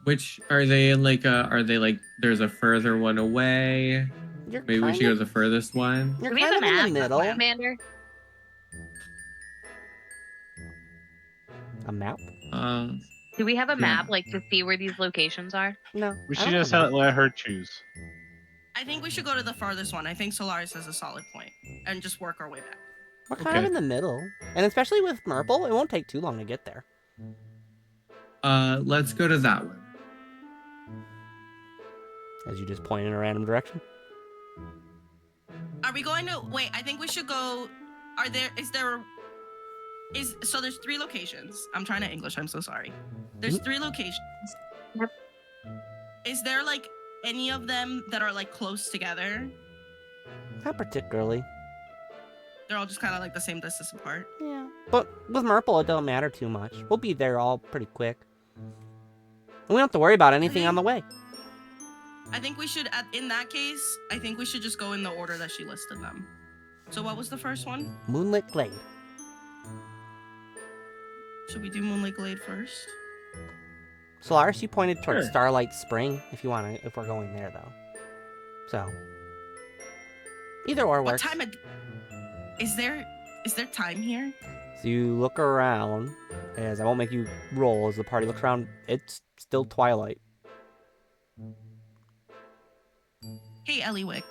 [SPEAKER 5] Which are they in like are they like there's a further one away?
[SPEAKER 2] You're
[SPEAKER 5] Maybe we should go to the furthest one.
[SPEAKER 2] You're
[SPEAKER 3] Do we have
[SPEAKER 2] kind
[SPEAKER 3] a
[SPEAKER 2] of in
[SPEAKER 3] map,
[SPEAKER 2] the middle.
[SPEAKER 3] Commander?
[SPEAKER 2] A map?
[SPEAKER 3] Do we have a
[SPEAKER 5] Yeah.
[SPEAKER 3] map, like, to see where these locations are?
[SPEAKER 2] No.
[SPEAKER 4] We
[SPEAKER 2] I
[SPEAKER 4] should
[SPEAKER 2] don't
[SPEAKER 4] just
[SPEAKER 2] have a map.
[SPEAKER 4] let her choose.
[SPEAKER 1] I think we should go to the farthest one. I think Solaris has a solid point, and just work our way back.
[SPEAKER 2] We're kind of
[SPEAKER 4] Okay.
[SPEAKER 2] in the middle. And especially with Merple, it won't take too long to get there.
[SPEAKER 5] Let's go to that one.
[SPEAKER 2] As you just point in a random direction.
[SPEAKER 1] Are we going to wait? I think we should go. So there's 3 locations. I'm trying to English. I'm so sorry. There's 3 locations.
[SPEAKER 3] Yep.
[SPEAKER 1] Is there like any of them that are like close together?
[SPEAKER 2] Not particularly.
[SPEAKER 1] They're all just kind of like the same distance apart.
[SPEAKER 2] Yeah. But with Merple, it don't matter too much. We'll be there all pretty quick. And we don't have to worry about anything on the way.
[SPEAKER 1] I think we should, in that case, I think we should just go in the order that she listed them. So what was the first one?
[SPEAKER 2] Moonlit Glade.
[SPEAKER 1] Should we do Moonlit Glade first?
[SPEAKER 2] Solaris, you pointed towards
[SPEAKER 4] Sure.
[SPEAKER 2] Starlight Spring if we're going there though. So either or
[SPEAKER 1] What
[SPEAKER 2] works.
[SPEAKER 1] time is there time here?
[SPEAKER 2] So you look around, as I won't make you roll as the party looks around, it's still twilight.
[SPEAKER 1] Hey, Eliwick.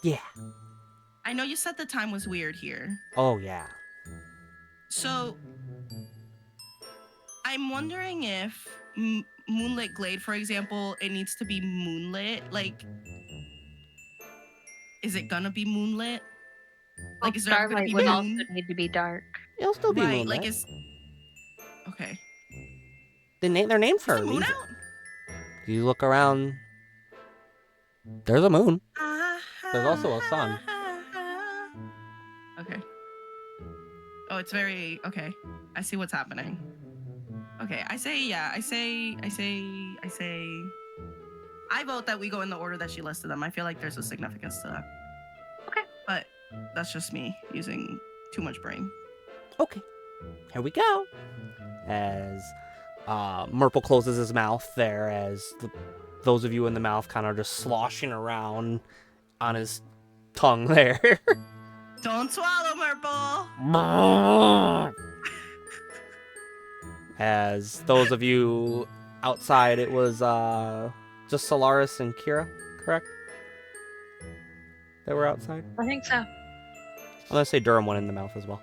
[SPEAKER 2] Yeah.
[SPEAKER 1] I know you said the time was weird here.
[SPEAKER 2] Oh yeah.
[SPEAKER 1] So, I'm wondering if Moonlit Glade, for example, it needs to be moonlit. Like, is it gonna be moonlit? Like, is there ever gonna
[SPEAKER 3] Starlight
[SPEAKER 1] be
[SPEAKER 3] would also
[SPEAKER 1] moon?
[SPEAKER 3] need to be dark.
[SPEAKER 2] It'll still be
[SPEAKER 1] Right,
[SPEAKER 2] moonlit.
[SPEAKER 1] like, okay.
[SPEAKER 2] They're named
[SPEAKER 1] Is
[SPEAKER 2] for
[SPEAKER 1] the
[SPEAKER 2] a
[SPEAKER 1] moon
[SPEAKER 2] reason.
[SPEAKER 1] out?
[SPEAKER 2] You look around, there's a moon. There's also a sun.
[SPEAKER 1] Okay. Oh, it's very okay. I see what's happening. Okay, I vote that we go in the order that she listed them. I feel like there's a significance to that.
[SPEAKER 3] Okay.
[SPEAKER 1] But that's just me using too much brain.
[SPEAKER 2] Okay, here we go. As Merple closes his mouth there, as those of you in the mouth kind of just sloshing around on his tongue there.
[SPEAKER 1] Don't swallow, Merple.
[SPEAKER 2] As those of you outside, it was just Solaris and Kira, correct? That were outside?
[SPEAKER 3] I think so.
[SPEAKER 2] I'm gonna say Durham went in the mouth as well.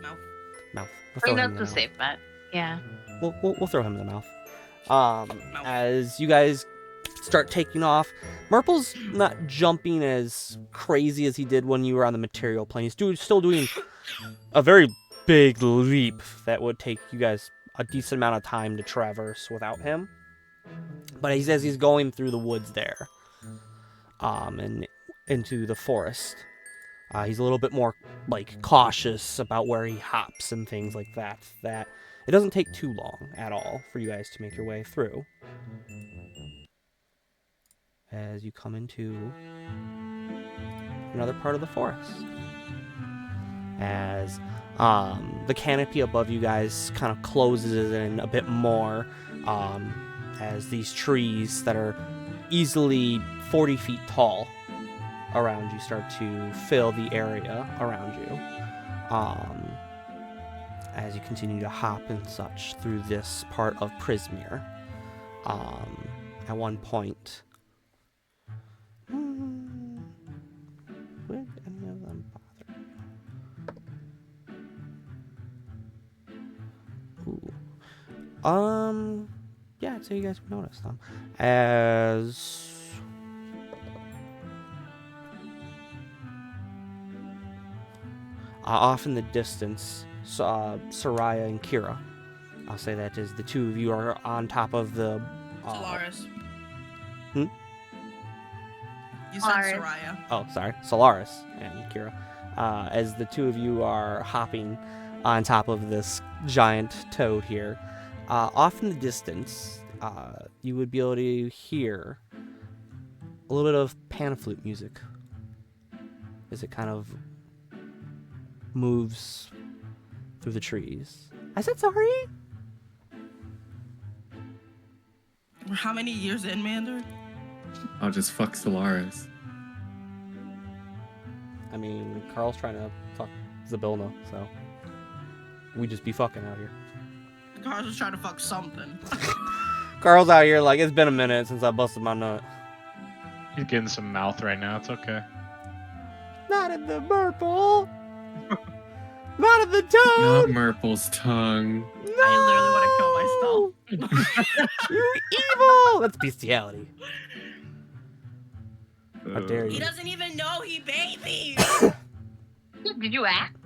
[SPEAKER 1] Mouth.
[SPEAKER 2] Mouth.
[SPEAKER 3] I
[SPEAKER 2] We'll
[SPEAKER 3] think
[SPEAKER 2] throw him in
[SPEAKER 3] that's
[SPEAKER 2] the
[SPEAKER 3] a
[SPEAKER 2] mouth.
[SPEAKER 3] safe bet. Yeah.
[SPEAKER 2] We'll throw him in the mouth. As you guys start taking off, Merple's not jumping as crazy as he did when you were on the material plane. He's still doing a very big leap that would take you guys a decent amount of time to traverse without him. But he says he's going through the woods there, and into the forest. He's a little bit more like cautious about where he hops and things like that. That it doesn't take too long at all for you guys to make your way through. As you come into another part of the forest. As the canopy above you guys kind of closes in a bit more, as these trees that are easily 40 feet tall around you start to fill the area around you. As you continue to hop and such through this part of Prismeer. At one point, would any of them bother? Ooh. Yeah, I'd say you guys would notice them. As off in the distance, Soraya and Kira. I'll say that as the two of you are on top of the...
[SPEAKER 1] Solaris.
[SPEAKER 2] Hmm?
[SPEAKER 1] You said Soraya.
[SPEAKER 2] Oh, sorry. Solaris and Kira. As the two of you are hopping on top of this giant toad here. Off in the distance, you would be able to hear a little bit of pan flute music as it kind of moves through the trees. I said sorry.
[SPEAKER 1] We're how many years in, Mander?
[SPEAKER 5] I'll just fuck Solaris.
[SPEAKER 2] I mean, Carl's trying to fuck Zabilna, so we just be fucking out here.
[SPEAKER 1] Carl's just trying to fuck something.
[SPEAKER 2] Carl's out here like, it's been a minute since I busted my nut.
[SPEAKER 4] He's getting some mouth right now. It's okay.
[SPEAKER 2] Not in the purple. Not in the toad.
[SPEAKER 5] Not Murple's tongue.
[SPEAKER 2] No!
[SPEAKER 1] I literally want to kill myself.
[SPEAKER 2] You evil! That's bestiality. How dare
[SPEAKER 1] He
[SPEAKER 2] you?
[SPEAKER 1] doesn't even know he babies.
[SPEAKER 3] Did you act?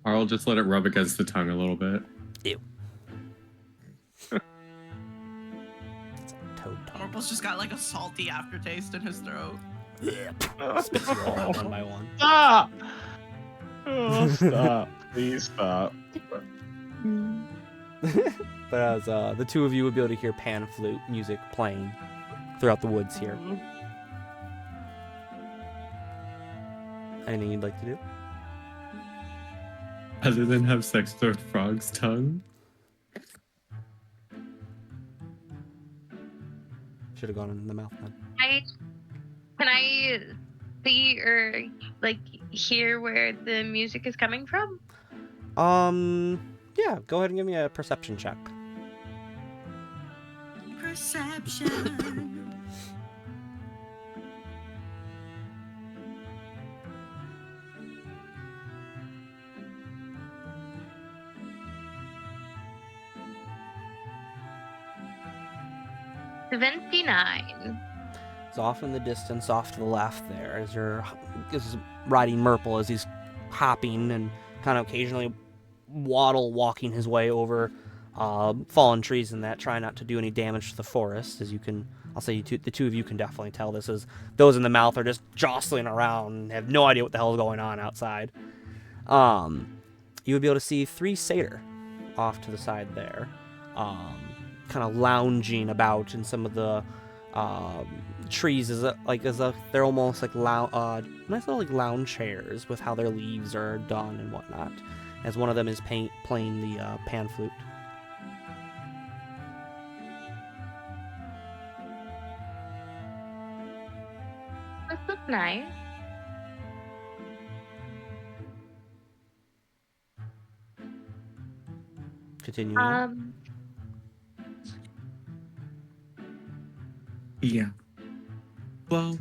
[SPEAKER 5] I'll just let it rub against the tongue a little bit.
[SPEAKER 2] Ew. Toad tongue.
[SPEAKER 1] Morple's just got like a salty aftertaste in his throat.
[SPEAKER 2] Yeah. Spits you all out one by one.
[SPEAKER 4] Stop! Oh, stop. Please stop.
[SPEAKER 2] But as the two of you would be able to hear pan flute music playing throughout the woods here. Anything you'd like to do?
[SPEAKER 5] Other than have sex with a frog's tongue?
[SPEAKER 2] Should have gone in the mouth then.
[SPEAKER 3] Can I see or like hear where the music is coming from?
[SPEAKER 2] Yeah, go ahead and give me a perception check.
[SPEAKER 1] Perception.
[SPEAKER 3] $29.
[SPEAKER 2] It's off in the distance, off to the left there, as you're riding Murple as he's hopping and kind of occasionally walking his way over fallen trees and that, trying not to do any damage to the forest. As you can, I'll say the two of you can definitely tell this, as those in the mouth are just jostling around and have no idea what the hell is going on outside. You would be able to see 3 satyr off to the side there, kind of lounging about in some of the trees. They're almost like nice little like lounge chairs with how their leaves are done and whatnot. As one of them is playing the pan flute.
[SPEAKER 3] This looks nice.
[SPEAKER 2] Continuing.
[SPEAKER 5] Yeah. Well,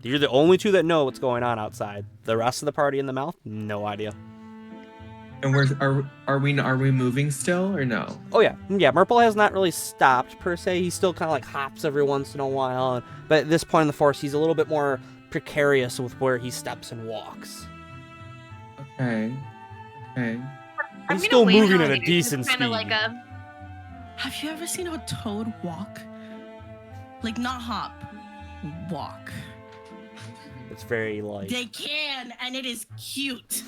[SPEAKER 2] You're the only two that know what's going on outside. The rest of the party in the mouth, no idea.
[SPEAKER 5] and are we moving still or no?
[SPEAKER 2] Oh yeah, Murple has not really stopped per se. He still kind of like hops every once in a while, but at this point in the forest, he's a little bit more precarious with where he steps and walks.
[SPEAKER 5] Okay.
[SPEAKER 2] He's still moving at a decent
[SPEAKER 3] Kind
[SPEAKER 2] speed.
[SPEAKER 3] of like a.
[SPEAKER 1] Have you ever seen a toad walk? Like not hop, walk.
[SPEAKER 2] It's very like.
[SPEAKER 1] They can, and it is cute.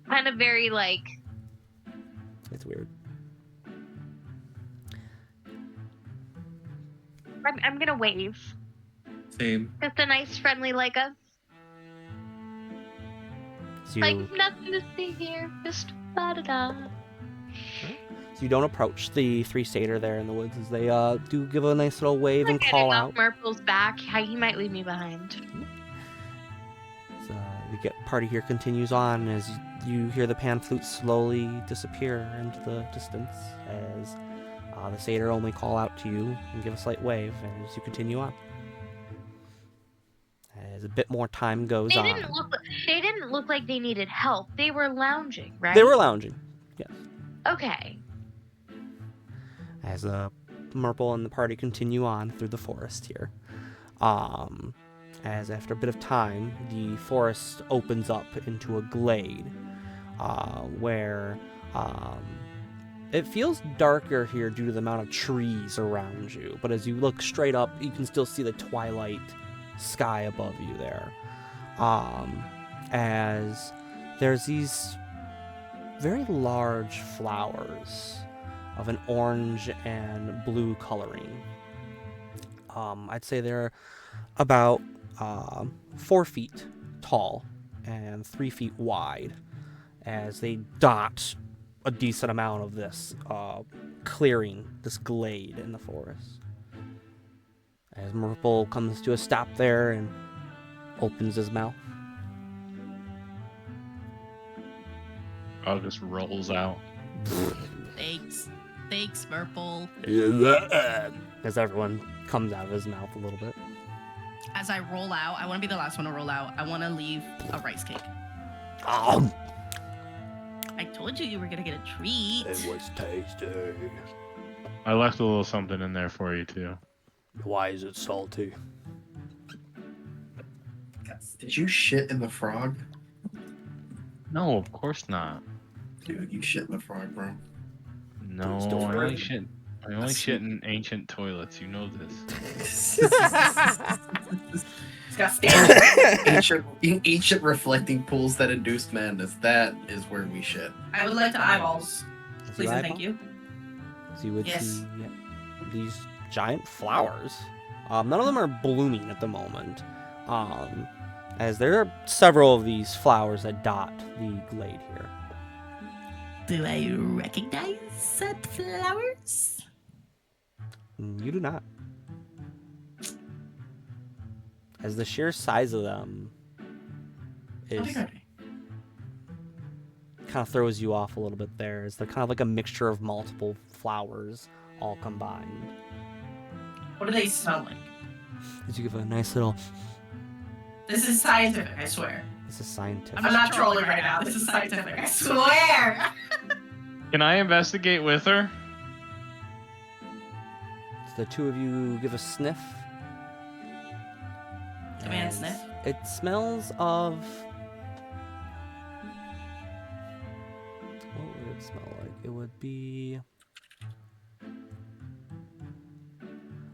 [SPEAKER 3] Kind of very like.
[SPEAKER 2] It's weird.
[SPEAKER 3] I'm gonna wave.
[SPEAKER 5] Same.
[SPEAKER 3] Just a nice, friendly like us.
[SPEAKER 2] So
[SPEAKER 3] Like
[SPEAKER 2] you,
[SPEAKER 3] nothing to see here. Just da-da-da.
[SPEAKER 2] so you don't approach the three satyr there in the woods as they do give a nice little wave
[SPEAKER 3] I'm
[SPEAKER 2] and
[SPEAKER 3] getting
[SPEAKER 2] call
[SPEAKER 3] off
[SPEAKER 2] out.
[SPEAKER 3] Murple's back. He might leave me behind.
[SPEAKER 2] So the party here continues on as you hear the pan flute slowly disappear into the distance as the satyr only call out to you and give a slight wave as you continue on. As a bit more time goes
[SPEAKER 3] They
[SPEAKER 2] on.
[SPEAKER 3] didn't look like they needed help. They were lounging, right?
[SPEAKER 2] They were lounging, yes.
[SPEAKER 3] Okay.
[SPEAKER 2] As Murple and the party continue on through the forest here. As after a bit of time, the forest opens up into a glade where it feels darker here due to the amount of trees around you. But as you look straight up, you can still see the twilight sky above you there. As there's these very large flowers of an orange and blue coloring. I'd say they're about 4 feet tall and 3 feet wide as they dot a decent amount of this clearing, this glade in the forest. As Murple comes to a stop there and opens his mouth.
[SPEAKER 4] Oh, just rolls out.
[SPEAKER 1] Thanks. Thanks, Murple.
[SPEAKER 2] As everyone comes out of his mouth a little bit.
[SPEAKER 1] As I roll out, I want to be the last one to roll out. I want to leave a rice cake.
[SPEAKER 2] Oh,
[SPEAKER 1] I told you were going to get a treat.
[SPEAKER 2] it was tasty.
[SPEAKER 4] I left a little something in there for you too.
[SPEAKER 2] Why is it salty?
[SPEAKER 6] Did you shit in the frog?
[SPEAKER 4] No, of course not.
[SPEAKER 6] Dude, you shit in the frog, bro.
[SPEAKER 4] No,
[SPEAKER 2] Still
[SPEAKER 4] I only
[SPEAKER 2] furry.
[SPEAKER 4] shit. I only shit in ancient toilets. You know this.
[SPEAKER 1] It's got standards.
[SPEAKER 6] ancient reflecting pools that induced madness. That is where we shit.
[SPEAKER 1] I would like to eyeballs. Please and thank
[SPEAKER 2] eyeball?
[SPEAKER 1] you.
[SPEAKER 2] So you would
[SPEAKER 1] Yes.
[SPEAKER 2] see these giant flowers. None of them are blooming at the moment. As there are several of these flowers that dot the glade here.
[SPEAKER 1] Do I recognize said flowers?
[SPEAKER 2] You do not. As the sheer size of them is kind of throws you off a little bit there, as they're kind of like a mixture of multiple flowers all combined.
[SPEAKER 1] What do they smell like?
[SPEAKER 2] As you give a nice little.
[SPEAKER 1] This is scientific, I swear.
[SPEAKER 2] This is scientific.
[SPEAKER 1] I'm not trolling right now. This is scientific, I swear.
[SPEAKER 4] Can I investigate with her?
[SPEAKER 2] So the two of you give a sniff.
[SPEAKER 1] The man
[SPEAKER 2] as
[SPEAKER 1] sniff.
[SPEAKER 2] It smells of. What would it smell like? It would be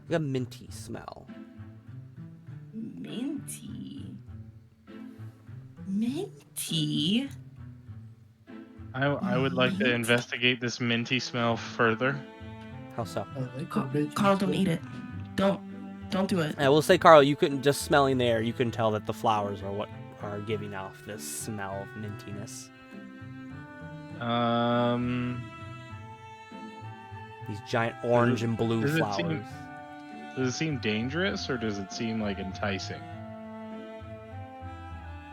[SPEAKER 2] like a minty smell.
[SPEAKER 1] Minty. Minty?
[SPEAKER 4] I would like to investigate this minty smell further.
[SPEAKER 2] How so?
[SPEAKER 1] Carl, don't eat it. Don't do it.
[SPEAKER 2] I will say, Carl, you couldn't just smelling the air. You couldn't tell that the flowers are what are giving off this smell of mintiness. These giant orange and blue
[SPEAKER 4] does it
[SPEAKER 2] flowers.
[SPEAKER 4] seem- Does it seem dangerous or does it seem like enticing?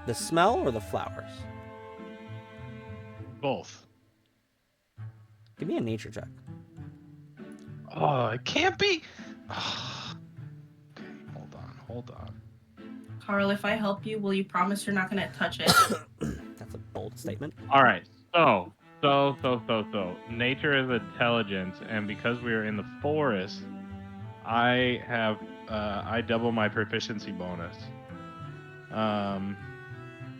[SPEAKER 2] The smell or the flowers?
[SPEAKER 4] Both.
[SPEAKER 2] Give me a nature check.
[SPEAKER 4] Oh, it can't be. Okay, hold on.
[SPEAKER 1] Carl, if I help you, will you promise you're not gonna touch it?
[SPEAKER 2] That's a bold statement.
[SPEAKER 4] All right. So. Nature is intelligence, and because we are in the forest, I have I double my proficiency bonus.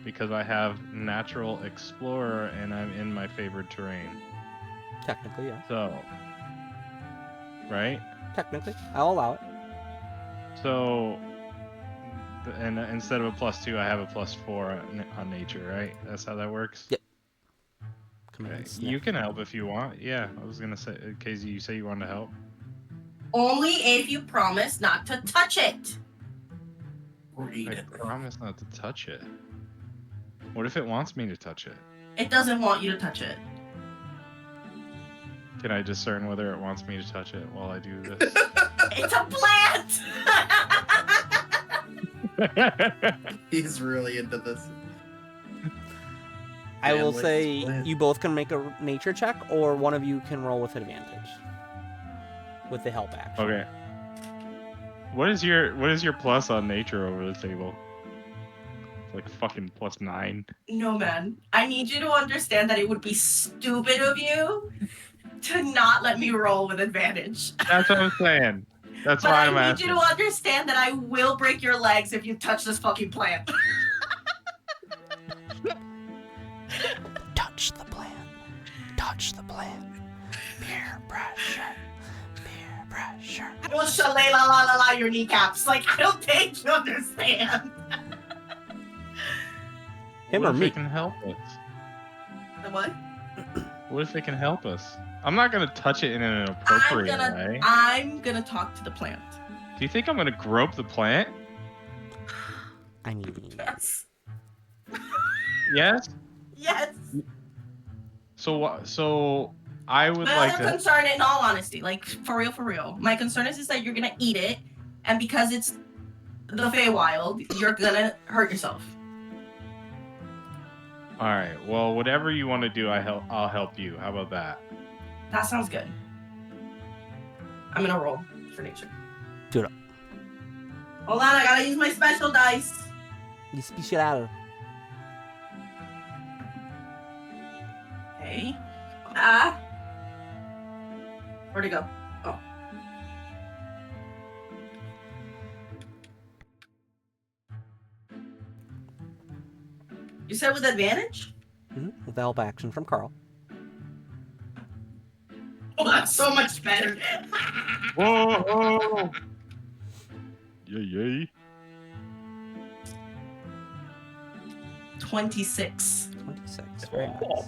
[SPEAKER 4] Because I have natural explorer and I'm in my favored terrain.
[SPEAKER 2] Technically, yeah.
[SPEAKER 4] So, right?
[SPEAKER 2] Technically, I'll allow it.
[SPEAKER 4] So, and instead of a +2, I have a +4 on nature, right? That's how that works.
[SPEAKER 2] Yep. Come
[SPEAKER 4] Okay.
[SPEAKER 2] on, sniff.
[SPEAKER 4] You can help if you want. Yeah, I was gonna say, Casey, you say you wanted to help.
[SPEAKER 1] Only if you promise not to touch it.
[SPEAKER 6] Or eat
[SPEAKER 4] I
[SPEAKER 6] it.
[SPEAKER 4] promise not to touch it. What if it wants me to touch it?
[SPEAKER 1] It doesn't want you to touch it.
[SPEAKER 4] Can I discern whether it wants me to touch it while I do this?
[SPEAKER 1] It's a plant!
[SPEAKER 6] He's really into this.
[SPEAKER 2] I will
[SPEAKER 6] Manly
[SPEAKER 2] say
[SPEAKER 6] split.
[SPEAKER 2] you both can make a nature check, or one of you can roll with advantage with the help action.
[SPEAKER 4] Okay. What is your plus on nature over the table? It's like fucking +9.
[SPEAKER 1] No, man. I need you to understand that it would be stupid of you to not let me roll with advantage.
[SPEAKER 4] That's what I'm saying. That's
[SPEAKER 1] But
[SPEAKER 4] why
[SPEAKER 1] I
[SPEAKER 4] I'm
[SPEAKER 1] need
[SPEAKER 4] asking.
[SPEAKER 1] you to understand that I will break your legs if you touch this fucking plant.
[SPEAKER 2] Touch the plant. Touch the plant. Peer pressure. Peer pressure.
[SPEAKER 1] I will chalet la la la la your kneecaps. Like, I don't think you understand.
[SPEAKER 2] Him
[SPEAKER 4] What
[SPEAKER 2] or
[SPEAKER 4] if
[SPEAKER 2] me?
[SPEAKER 4] it can help us?
[SPEAKER 1] The what?
[SPEAKER 4] What if it can help us? I'm not gonna touch it in an appropriate way.
[SPEAKER 1] I'm gonna talk to the plant.
[SPEAKER 4] Do you think I'm gonna grope the plant?
[SPEAKER 2] I mean,
[SPEAKER 1] Yes.
[SPEAKER 4] Yes.
[SPEAKER 1] Yes.
[SPEAKER 4] So I would
[SPEAKER 1] My
[SPEAKER 4] like
[SPEAKER 1] other
[SPEAKER 4] to.
[SPEAKER 1] concern, in all honesty, like for real, my concern is that you're gonna eat it, and because it's the Feywild, you're gonna hurt yourself.
[SPEAKER 4] All right. Well, whatever you want to do, I'll help you. How about that?
[SPEAKER 1] That sounds good. I'm gonna roll for nature.
[SPEAKER 2] Do it.
[SPEAKER 1] Hold on, I gotta use my special dice.
[SPEAKER 2] especial.
[SPEAKER 1] Okay. Where'd it go? Oh. You said with advantage?
[SPEAKER 2] With the help action from Carl.
[SPEAKER 1] Oh, that's so much better.
[SPEAKER 4] Whoa! Whoa. Yay!
[SPEAKER 1] 26.
[SPEAKER 2] 26. Very nice.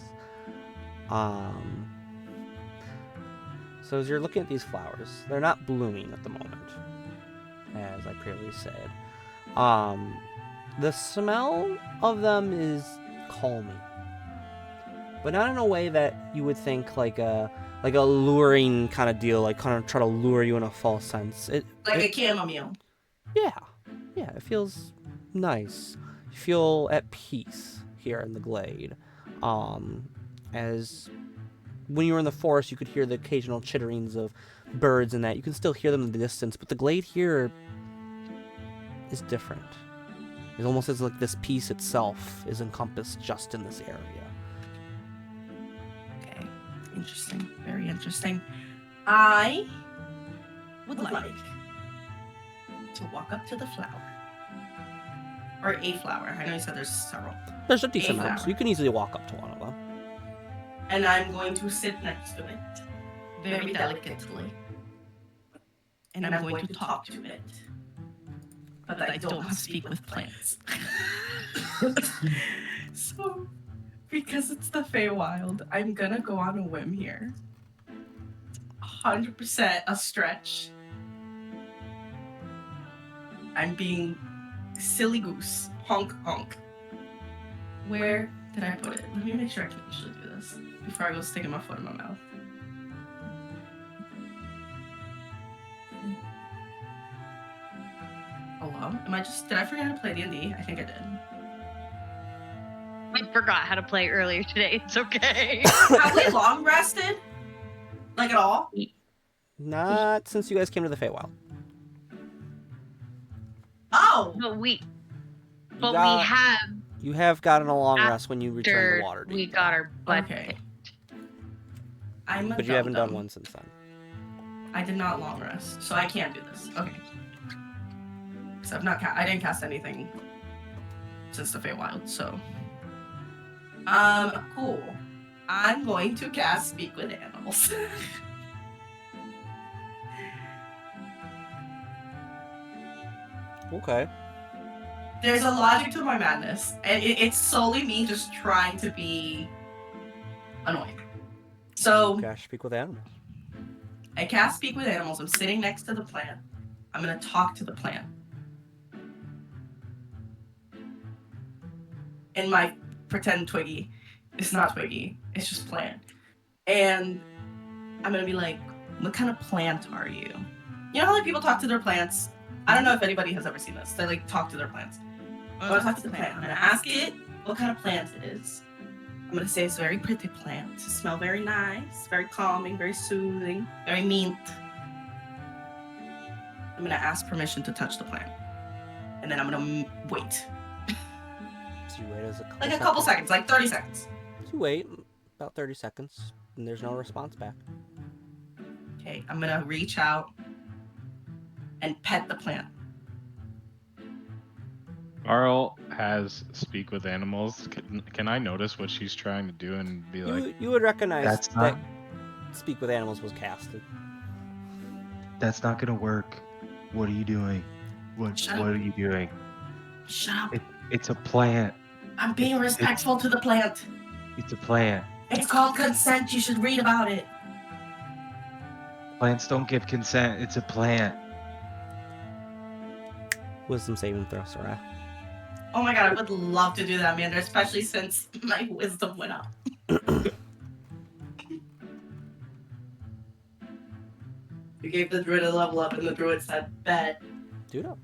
[SPEAKER 2] So as you're looking at these flowers, they're not blooming at the moment, as I previously said. The smell of them is calming, but not in a way that you would think like a luring kind of deal, like kind of try to lure you in a false sense.
[SPEAKER 1] Like a chamomile.
[SPEAKER 2] Yeah, it feels nice. You feel at peace here in the glade. As when you were in the forest, you could hear the occasional chitterings of birds and that. You can still hear them in the distance, but the glade here is different. It's almost as like this peace itself is encompassed just in this area.
[SPEAKER 1] Okay. Interesting. Very interesting. I would like to walk up to the flower. Or a flower. I know you said there's several.
[SPEAKER 2] There's a decent
[SPEAKER 1] A
[SPEAKER 2] amount, so
[SPEAKER 1] flower.
[SPEAKER 2] you can easily walk up to one of them.
[SPEAKER 1] And I'm going to sit next to it. Very delicately. And I'm going to talk to it. But I don't speak with plants. So, because it's the Feywild, I'm gonna go on a whim here. 100% a stretch. I'm being silly goose. Honk, honk. Where did I put it? Let me make sure I can actually do this before I go sticking my foot in my mouth. Hello? Did I forget how to play D&D? I think I did.
[SPEAKER 3] I forgot how to play earlier today. It's okay.
[SPEAKER 1] Have we long rested? Like at all?
[SPEAKER 2] Not since you guys came to the Feywild.
[SPEAKER 1] Oh!
[SPEAKER 3] But we have
[SPEAKER 2] You have gotten a long rest when you returned
[SPEAKER 3] after
[SPEAKER 2] to water.
[SPEAKER 3] we got our butt
[SPEAKER 1] Okay.
[SPEAKER 3] kicked.
[SPEAKER 1] I'm a
[SPEAKER 2] But you haven't done
[SPEAKER 1] dum-dum.
[SPEAKER 2] one since then.
[SPEAKER 1] I did not long rest, so I can't do this. Okay. So I didn't cast anything since the Feywild, so. Cool. I'm going to cast Speak with Animals.
[SPEAKER 2] Okay.
[SPEAKER 1] There's a logic to my madness, and it's solely me just trying to be annoying. So,
[SPEAKER 2] Gosh, speak with animals.
[SPEAKER 1] I cast Speak with Animals. I'm sitting next to the plant. I'm gonna talk to the plant. in my pretend Twiggy. It's not Twiggy. It's just plant. And I'm gonna be like, what kind of plant are you? You know how like people talk to their plants? I don't know if anybody has ever seen this. They like talk to their plants. I'm gonna talk to the plant. I'm gonna ask it what kind of plant it is. I'm gonna say it's a very pretty plant. It smells very nice, very calming, very soothing, very mint. I'm gonna ask permission to touch the plant. And then I'm gonna wait.
[SPEAKER 2] So you wait
[SPEAKER 1] Like a couple seconds, like 30 seconds.
[SPEAKER 2] You wait about 30 seconds, and there's no response back.
[SPEAKER 1] Okay, I'm gonna reach out and pet the plant.
[SPEAKER 4] Arl has speak with animals. Can I notice what she's trying to do and be like,
[SPEAKER 2] You would recognize
[SPEAKER 7] That's
[SPEAKER 2] that
[SPEAKER 7] not.
[SPEAKER 2] speak with animals was casted.
[SPEAKER 7] That's not gonna work. What are you doing? What
[SPEAKER 1] Shut
[SPEAKER 7] What
[SPEAKER 1] up.
[SPEAKER 7] are you doing?
[SPEAKER 1] Shut up.
[SPEAKER 7] It's a plant.
[SPEAKER 1] I'm being respectful to the plant.
[SPEAKER 7] It's a plant.
[SPEAKER 1] It's called consent. You should read about it.
[SPEAKER 7] Plants don't give consent. It's a plant.
[SPEAKER 2] Wisdom saving throw, Soraya.
[SPEAKER 1] Oh my god, I would love to do that, Amanda, especially since my wisdom went up. You gave the druid a level up, and the druid said, bet.
[SPEAKER 2] Do it up.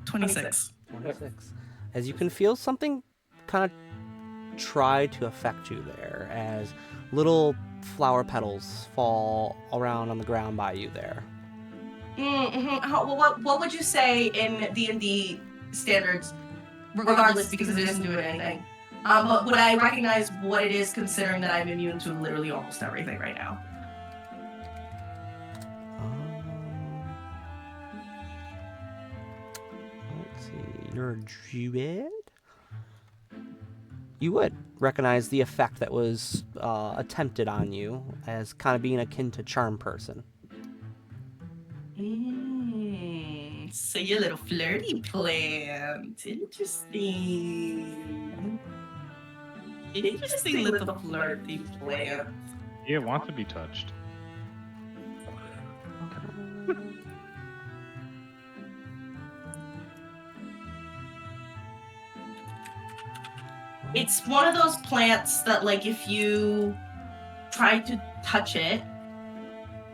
[SPEAKER 1] 26.
[SPEAKER 2] 26. As you can feel something kind of try to affect you there, as little flower petals fall around on the ground by you there.
[SPEAKER 1] What would you say in D&D standards, regardless, because it isn't doing anything? But would I recognize what it is, considering that I'm immune to literally almost everything right now?
[SPEAKER 2] Let's see. You're a druid? You would recognize the effect that was attempted on you as kind of being akin to charm person.
[SPEAKER 1] So you're a little flirty plant. Interesting. Interesting little flirty plant.
[SPEAKER 4] "Yeah, want to be touched"?
[SPEAKER 1] It's one of those plants that, like, if you try to touch it,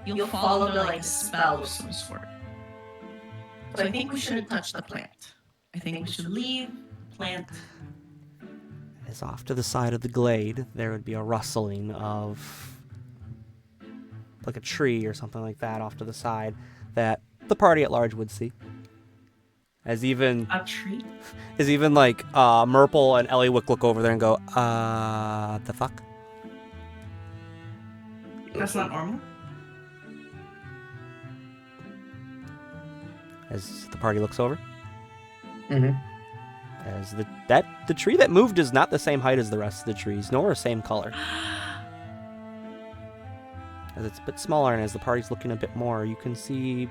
[SPEAKER 1] you'll fall under, like, a spell of some sort. So I think we shouldn't touch the plant. I think we should leave the plant.
[SPEAKER 2] As off to the side of the glade, there would be a rustling of like a tree or something like that off to the side that the party at large would see. As even
[SPEAKER 1] A tree?
[SPEAKER 2] like Merple and Eliwick look over there and go, the fuck?
[SPEAKER 1] That's not normal.
[SPEAKER 2] As the party looks over.
[SPEAKER 6] Mm-hmm.
[SPEAKER 2] As the tree that moved is not the same height as the rest of the trees, nor the same color. As it's a bit smaller, and as the party's looking a bit more, you can see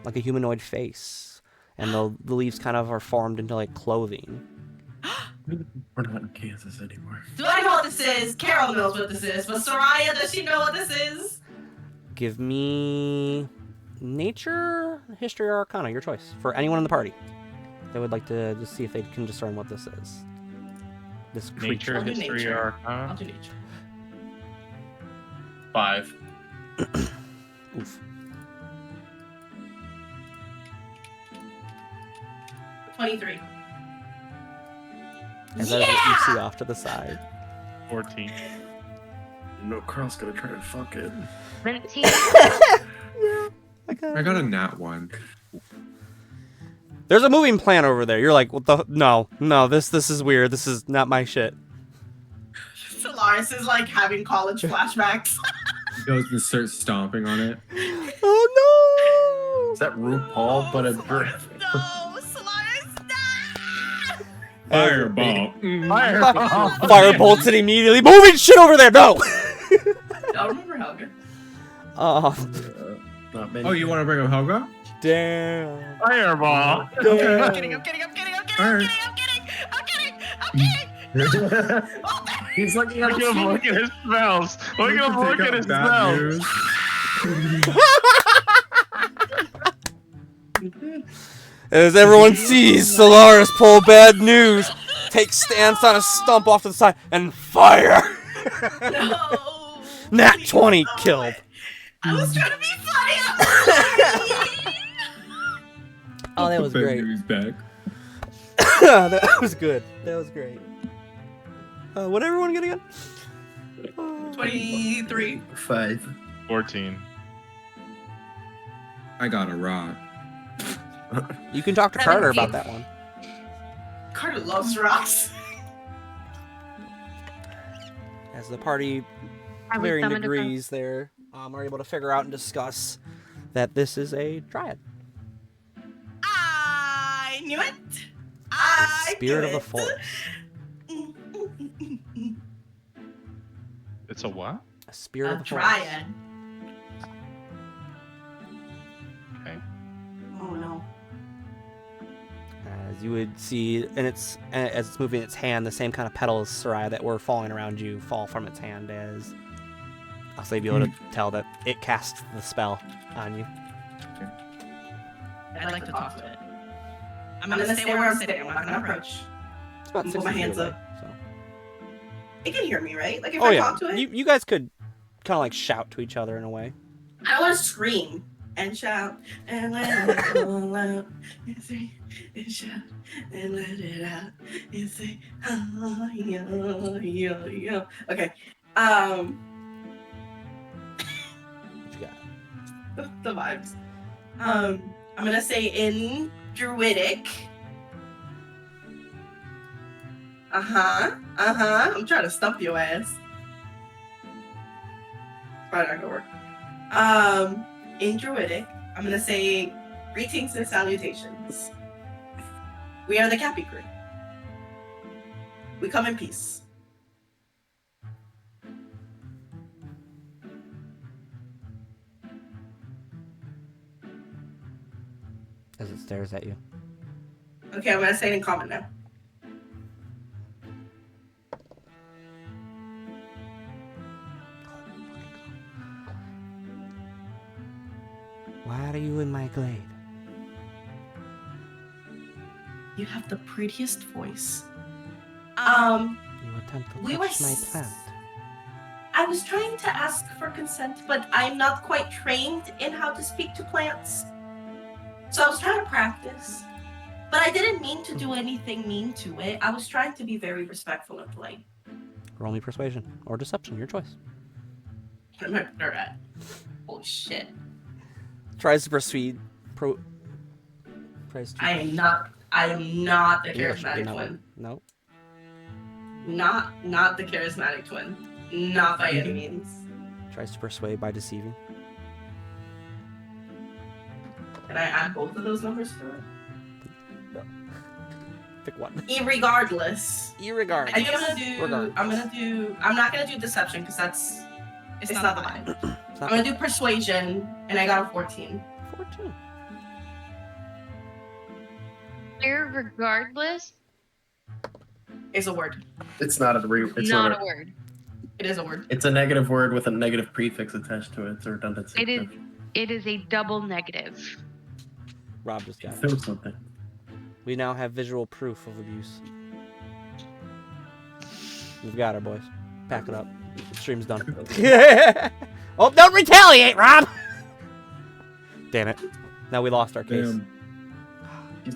[SPEAKER 2] like a humanoid face, and the leaves kind of are formed into like clothing.
[SPEAKER 6] We're not in Kansas anymore.
[SPEAKER 1] Do I know what this is? Carol knows what this is, but Soraya, does she know what this is?
[SPEAKER 2] Give me nature, history, or arcana, your choice, for anyone in the party. They would like to just see if they can discern what this is. This creature.
[SPEAKER 4] Nature,
[SPEAKER 1] I'll do
[SPEAKER 4] history,
[SPEAKER 1] nature.
[SPEAKER 4] or
[SPEAKER 1] I'll do nature.
[SPEAKER 6] 5.
[SPEAKER 2] Oof.
[SPEAKER 1] 23.
[SPEAKER 2] As that is what you see off to the side.
[SPEAKER 4] 14.
[SPEAKER 6] No, Carl's gonna try to fuck it.
[SPEAKER 3] 17.
[SPEAKER 5] I got a nat 1.
[SPEAKER 2] There's a moving plant over there. You're like, what the? No, this is weird. This is not my shit.
[SPEAKER 1] Solaris is like having college flashbacks.
[SPEAKER 5] He goes and starts stomping on it.
[SPEAKER 2] Oh
[SPEAKER 6] Is that RuPaul, but a
[SPEAKER 1] Solaris, no! Solaris, no!
[SPEAKER 5] Fireball.
[SPEAKER 2] no! Fire bolts it immediately. Moving shit over there. No.
[SPEAKER 1] I remember Helga.
[SPEAKER 2] Oh,
[SPEAKER 6] Not many.
[SPEAKER 5] Oh, you want to bring up Helga?
[SPEAKER 2] damn.
[SPEAKER 4] Fireball.
[SPEAKER 1] I'm kidding.
[SPEAKER 5] Alright.
[SPEAKER 6] He's looking at
[SPEAKER 4] Look at him look at his spells. Look at him
[SPEAKER 5] Take
[SPEAKER 4] look at
[SPEAKER 5] out
[SPEAKER 4] his
[SPEAKER 5] bad news.
[SPEAKER 2] As everyone sees, Solaris pull bad news. take stance on a stump off to the side, and fire!
[SPEAKER 1] No.
[SPEAKER 2] Nat
[SPEAKER 1] Please
[SPEAKER 2] 20
[SPEAKER 1] stop
[SPEAKER 2] killed.
[SPEAKER 1] it. I was trying to be funny. I'm sorry.
[SPEAKER 2] Oh, that was great.
[SPEAKER 5] He's back.
[SPEAKER 2] That was good. That was great. What everyone get again?
[SPEAKER 1] 23.
[SPEAKER 6] 5.
[SPEAKER 4] 14.
[SPEAKER 5] I got a rock.
[SPEAKER 2] You can talk to Carter about that one.
[SPEAKER 1] Carter loves rocks.
[SPEAKER 2] As the party,
[SPEAKER 3] I was
[SPEAKER 2] varying
[SPEAKER 3] summoned
[SPEAKER 2] degrees there, are able to figure out and discuss that this is a dryad.
[SPEAKER 1] I knew it. I
[SPEAKER 2] Spirit
[SPEAKER 1] knew
[SPEAKER 2] of the
[SPEAKER 1] it.
[SPEAKER 2] forest.
[SPEAKER 4] It's a what?
[SPEAKER 2] A spirit
[SPEAKER 1] A
[SPEAKER 2] of the forest.
[SPEAKER 1] dryad.
[SPEAKER 4] Okay.
[SPEAKER 1] Oh no.
[SPEAKER 2] As you would see, and as it's moving its hand, the same kind of petals, Soraya, that were falling around you fall from its hand as I'll say be able to tell that it cast the spell on you.
[SPEAKER 1] I'd like to talk to it. I'm gonna stay where I'm sitting. I'm not gonna approach.
[SPEAKER 2] It's about
[SPEAKER 1] Put
[SPEAKER 2] 60
[SPEAKER 1] my
[SPEAKER 2] feet
[SPEAKER 1] hands
[SPEAKER 2] away,
[SPEAKER 1] up.
[SPEAKER 2] so.
[SPEAKER 1] It can hear me, right? Like if
[SPEAKER 2] Oh
[SPEAKER 1] I
[SPEAKER 2] yeah,
[SPEAKER 1] talk to it.
[SPEAKER 2] you guys could kind of like shout to each other in a way.
[SPEAKER 1] I don't want to scream and shout and let it all out and say and shout and let it out and say oh, yo, yo, yo. Okay.
[SPEAKER 2] What you got?
[SPEAKER 1] The vibes. I'm gonna say in Druidic. I'm trying to stump your ass. Probably not gonna work. In Druidic, I'm gonna say greetings and salutations. We are the Capy crew. We come in peace.
[SPEAKER 2] As it stares at you.
[SPEAKER 1] Okay, I'm gonna say it in common now.
[SPEAKER 2] Why are you in my glade?
[SPEAKER 1] You have the prettiest voice.
[SPEAKER 2] You attempt to
[SPEAKER 1] We
[SPEAKER 2] touch
[SPEAKER 1] were
[SPEAKER 2] my
[SPEAKER 1] s-
[SPEAKER 2] plant.
[SPEAKER 1] I was trying to ask for consent, but I'm not quite trained in how to speak to plants. So I was trying to practice. But I didn't mean to do anything mean to it. I was trying to be very respectful and polite.
[SPEAKER 2] Roll me persuasion or deception, your choice.
[SPEAKER 1] What am I better at? Holy shit.
[SPEAKER 2] Tries to persuade. Tries to.
[SPEAKER 1] I am not the
[SPEAKER 2] English,
[SPEAKER 1] charismatic
[SPEAKER 2] no.
[SPEAKER 1] twin.
[SPEAKER 2] No.
[SPEAKER 1] Not the charismatic twin. Not by any means.
[SPEAKER 2] Tries to persuade by deceiving.
[SPEAKER 1] Can I add both of those numbers to it?
[SPEAKER 2] Pick one.
[SPEAKER 1] Irregardless.
[SPEAKER 2] Irregardless.
[SPEAKER 1] I'm not gonna do deception because it's not the vibe. I'm gonna do persuasion and I got a 14.
[SPEAKER 2] 14.
[SPEAKER 3] Irregardless,
[SPEAKER 1] It's a word.
[SPEAKER 6] It's not a re- it's
[SPEAKER 3] not
[SPEAKER 6] not
[SPEAKER 3] a word.
[SPEAKER 1] It is a word.
[SPEAKER 6] It's a negative word with a negative prefix attached to it. It's a redundancy.
[SPEAKER 3] It is a double negative.
[SPEAKER 2] Rob just got it.
[SPEAKER 6] Throw something.
[SPEAKER 2] We now have visual proof of abuse. We've got her, boys. Pack it up. Stream's done. Oh, don't retaliate, Rob! Damn it. Now we lost our case.
[SPEAKER 5] Damn.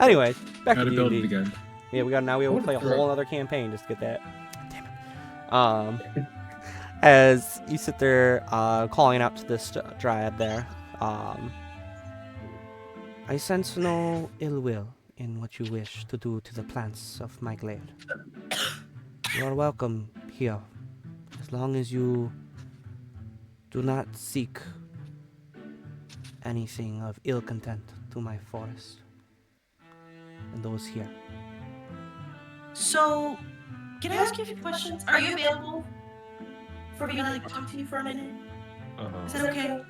[SPEAKER 2] Anyway, back
[SPEAKER 5] Gotta
[SPEAKER 2] to
[SPEAKER 5] build it
[SPEAKER 2] D&D.
[SPEAKER 5] again.
[SPEAKER 2] Yeah, we got to play a
[SPEAKER 6] throw-
[SPEAKER 2] whole other campaign just to get that. Damn it. As you sit there, calling out to this dryad there, I sense no ill will in what you wish to do to the plants of my glade. You are welcome here, as long as you do not seek anything of ill content to my forest and those here.
[SPEAKER 1] So, can I ask you a few questions? Are you available for me to talk to you for a minute? Is that okay?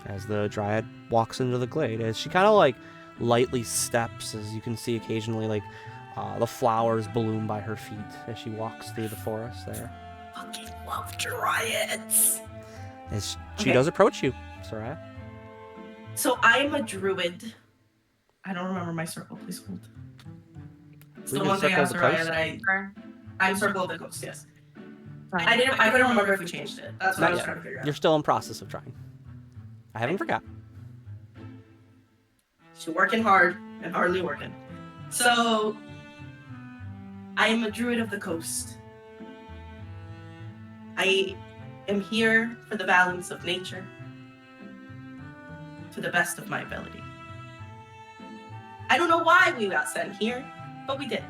[SPEAKER 2] As the dryad walks into the glade, as she kind of like lightly steps, as you can see occasionally like the flowers bloom by her feet as she walks through the forest there.
[SPEAKER 1] Fucking love dryads.
[SPEAKER 2] As she
[SPEAKER 1] Okay.
[SPEAKER 2] does approach you, Soraya.
[SPEAKER 1] So I'm a druid. I don't remember my circle. Please hold. It's
[SPEAKER 2] We
[SPEAKER 1] the
[SPEAKER 2] can
[SPEAKER 1] one thing I
[SPEAKER 2] circle
[SPEAKER 1] asked
[SPEAKER 2] the
[SPEAKER 1] Soraya
[SPEAKER 2] coast?
[SPEAKER 1] that I'm Circle of the Coast, yes. I couldn't remember if we changed it. That's what
[SPEAKER 2] Not
[SPEAKER 1] I was
[SPEAKER 2] yet.
[SPEAKER 1] trying to figure out.
[SPEAKER 2] You're still in process of trying. I haven't forgot.
[SPEAKER 1] She's working hard and hardly working. So, I am a druid of the coast. I am here for the balance of nature to the best of my ability. I don't know why we got sent here, but we did.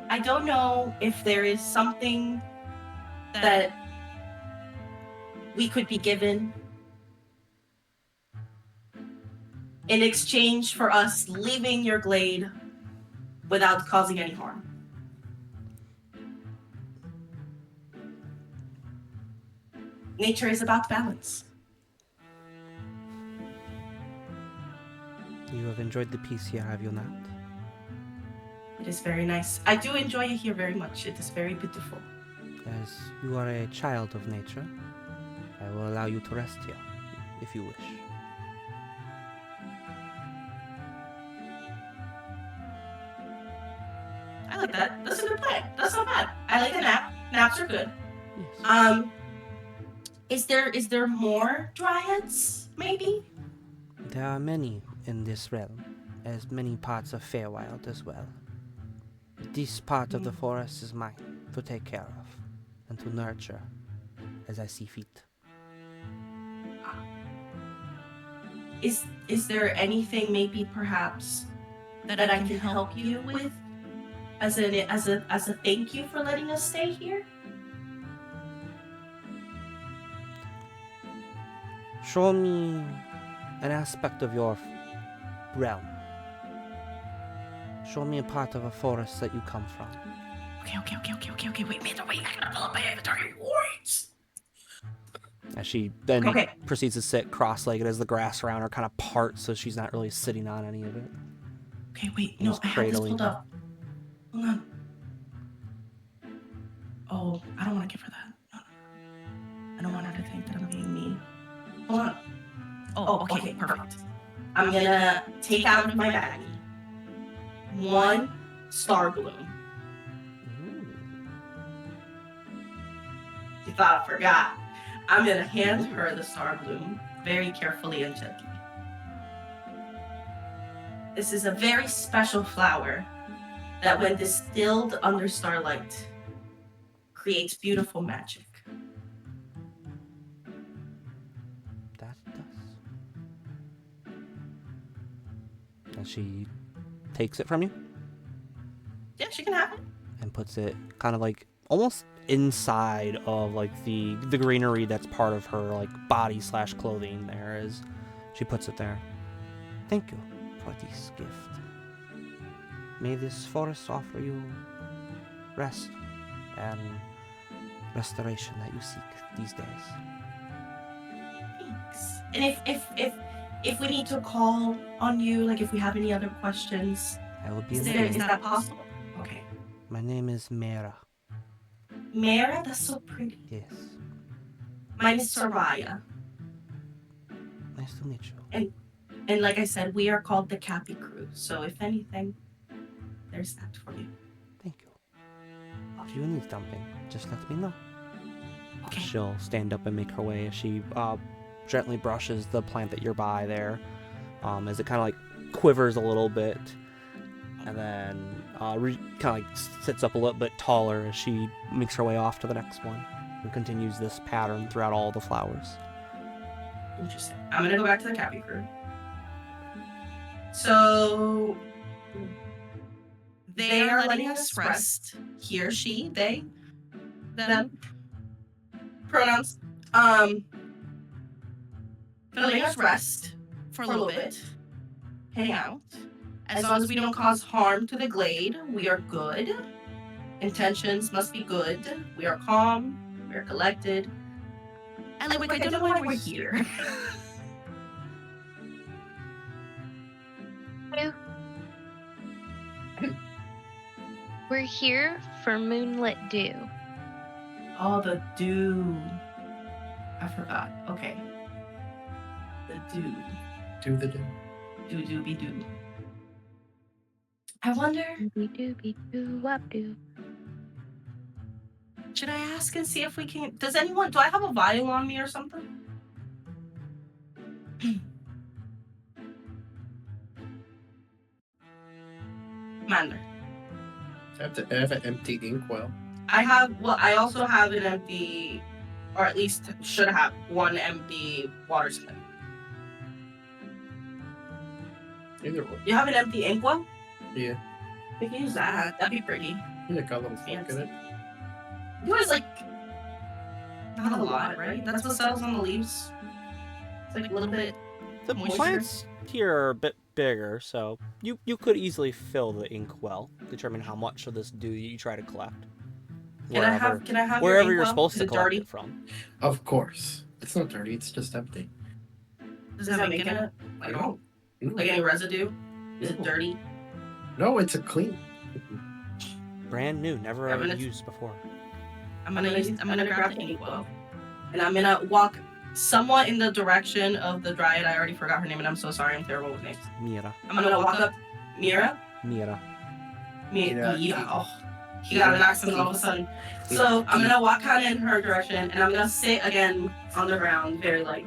[SPEAKER 1] I don't know if there is something that we could be given in exchange for us leaving your glade without causing any harm. Nature is about balance.
[SPEAKER 2] You have enjoyed the peace here, have you not?
[SPEAKER 1] It is very nice. I do enjoy it here very much. It is very beautiful.
[SPEAKER 2] As you are a child of nature, I will allow you to rest here, if you wish.
[SPEAKER 1] I like that. That's a good plan. That's not bad. I like a nap. Naps are good.
[SPEAKER 2] Yes.
[SPEAKER 1] Is there more dryads, maybe?
[SPEAKER 2] There are many in this realm, as many parts of Feywild as well. This part of the forest is mine to take care of and to nurture as I see fit.
[SPEAKER 1] Is there anything maybe perhaps that I can help you with as a thank you for letting us stay here?
[SPEAKER 2] Show me an aspect of your realm. Show me a part of a forest that you come from.
[SPEAKER 1] Okay. Wait. I gotta pull up my inventory. Words.
[SPEAKER 2] As she then
[SPEAKER 1] Okay.
[SPEAKER 2] proceeds to sit cross-legged as the grass around her kind of parts, so she's not really sitting on any of it.
[SPEAKER 1] Okay, wait.
[SPEAKER 2] He's
[SPEAKER 1] No, I have this
[SPEAKER 2] cradling
[SPEAKER 1] pulled
[SPEAKER 2] her.
[SPEAKER 1] up. Hold on. Oh, I don't want to give her that. No. I don't want her to think that I'm being mean. Hold on. Oh, okay, perfect. I'm gonna take out of my baggie one star bloom.
[SPEAKER 2] Ooh.
[SPEAKER 1] You thought I forgot. I'm gonna hand her the star bloom very carefully and gently. This is a very special flower that, when distilled under starlight, creates beautiful magic.
[SPEAKER 2] That does. And she takes it from you
[SPEAKER 1] Yeah, she can have it.
[SPEAKER 2] and puts it kind of like almost inside of like the greenery that's part of her like body / clothing there as she puts it there. Thank you for this gift. May this forest offer you rest and restoration that you seek these days.
[SPEAKER 1] Thanks. And if we need to call on you, like if we have any other questions,
[SPEAKER 2] I will be
[SPEAKER 1] is
[SPEAKER 2] in the
[SPEAKER 1] that possible? Okay.
[SPEAKER 2] My name is Mera.
[SPEAKER 1] Mara, that's so pretty.
[SPEAKER 2] Yes.
[SPEAKER 1] Mine is Soraya.
[SPEAKER 2] Nice to meet you.
[SPEAKER 1] And like I said, we are called the Capy crew. So if anything, there's that for you.
[SPEAKER 2] Thank you. If you need something, just let me know.
[SPEAKER 1] Okay.
[SPEAKER 2] She'll stand up and make her way as she gently brushes the plant that you're by there, as it kind of like quivers a little bit, and then kind of like sits up a little bit taller as she makes her way off to the next one and continues this pattern throughout all the flowers.
[SPEAKER 1] Interesting. I'm gonna go back to the Capy crew. So they are letting us rest. He or she, they, them, pronouns. They're letting us rest for a little bit. Hang out. As long as we don't cause harm to the glade, we are good. Intentions must be good. We are calm. We are collected. And like, I don't know why we're here.
[SPEAKER 3] We're here for Moonlit Dew.
[SPEAKER 1] Oh, the dew. I forgot. Okay. The dew.
[SPEAKER 6] Do the do.
[SPEAKER 1] Do be do. I wonder,
[SPEAKER 3] Doobie-doobie-doo-wop-doo.
[SPEAKER 1] should I ask and see if we can? Do I have a vial on me or something? Commander.
[SPEAKER 6] I have an empty inkwell.
[SPEAKER 1] I also have an empty, or at least should have one empty water skin.
[SPEAKER 6] Either one.
[SPEAKER 1] You have an empty inkwell?
[SPEAKER 6] Yeah.
[SPEAKER 1] We can use that. That'd be pretty.
[SPEAKER 6] Yeah, got a little funk in it.
[SPEAKER 1] It was like not a lot, right? That's what settles on the leaves. It's like a little bit.
[SPEAKER 2] The
[SPEAKER 1] Moisture.
[SPEAKER 2] plants here are a bit bigger, so you could easily fill the inkwell. Determine how much of this dew you try to collect.
[SPEAKER 1] Can I have
[SPEAKER 2] wherever
[SPEAKER 1] your
[SPEAKER 2] you're
[SPEAKER 1] inkwell?
[SPEAKER 2] supposed
[SPEAKER 1] Is
[SPEAKER 2] to
[SPEAKER 1] it
[SPEAKER 2] collect
[SPEAKER 1] dirty?
[SPEAKER 2] it from.
[SPEAKER 6] Of course. It's not dirty, it's just empty.
[SPEAKER 1] Does it have ink in it? Like, like any residue? Is it dirty?
[SPEAKER 6] No, it's a clean.
[SPEAKER 2] Brand new, never
[SPEAKER 1] I'm gonna-
[SPEAKER 2] used before.
[SPEAKER 1] I'm gonna grab the inkwell, and I'm gonna walk somewhat in the direction of the dryad. I already forgot her name, and I'm so sorry. I'm terrible with names.
[SPEAKER 2] Mira.
[SPEAKER 1] I'm gonna walk up. Mira.
[SPEAKER 2] Mira.
[SPEAKER 1] Mira. Oh, he got an accent all of a sudden. So I'm gonna walk kind of in her direction, and I'm gonna sit again on the ground, very like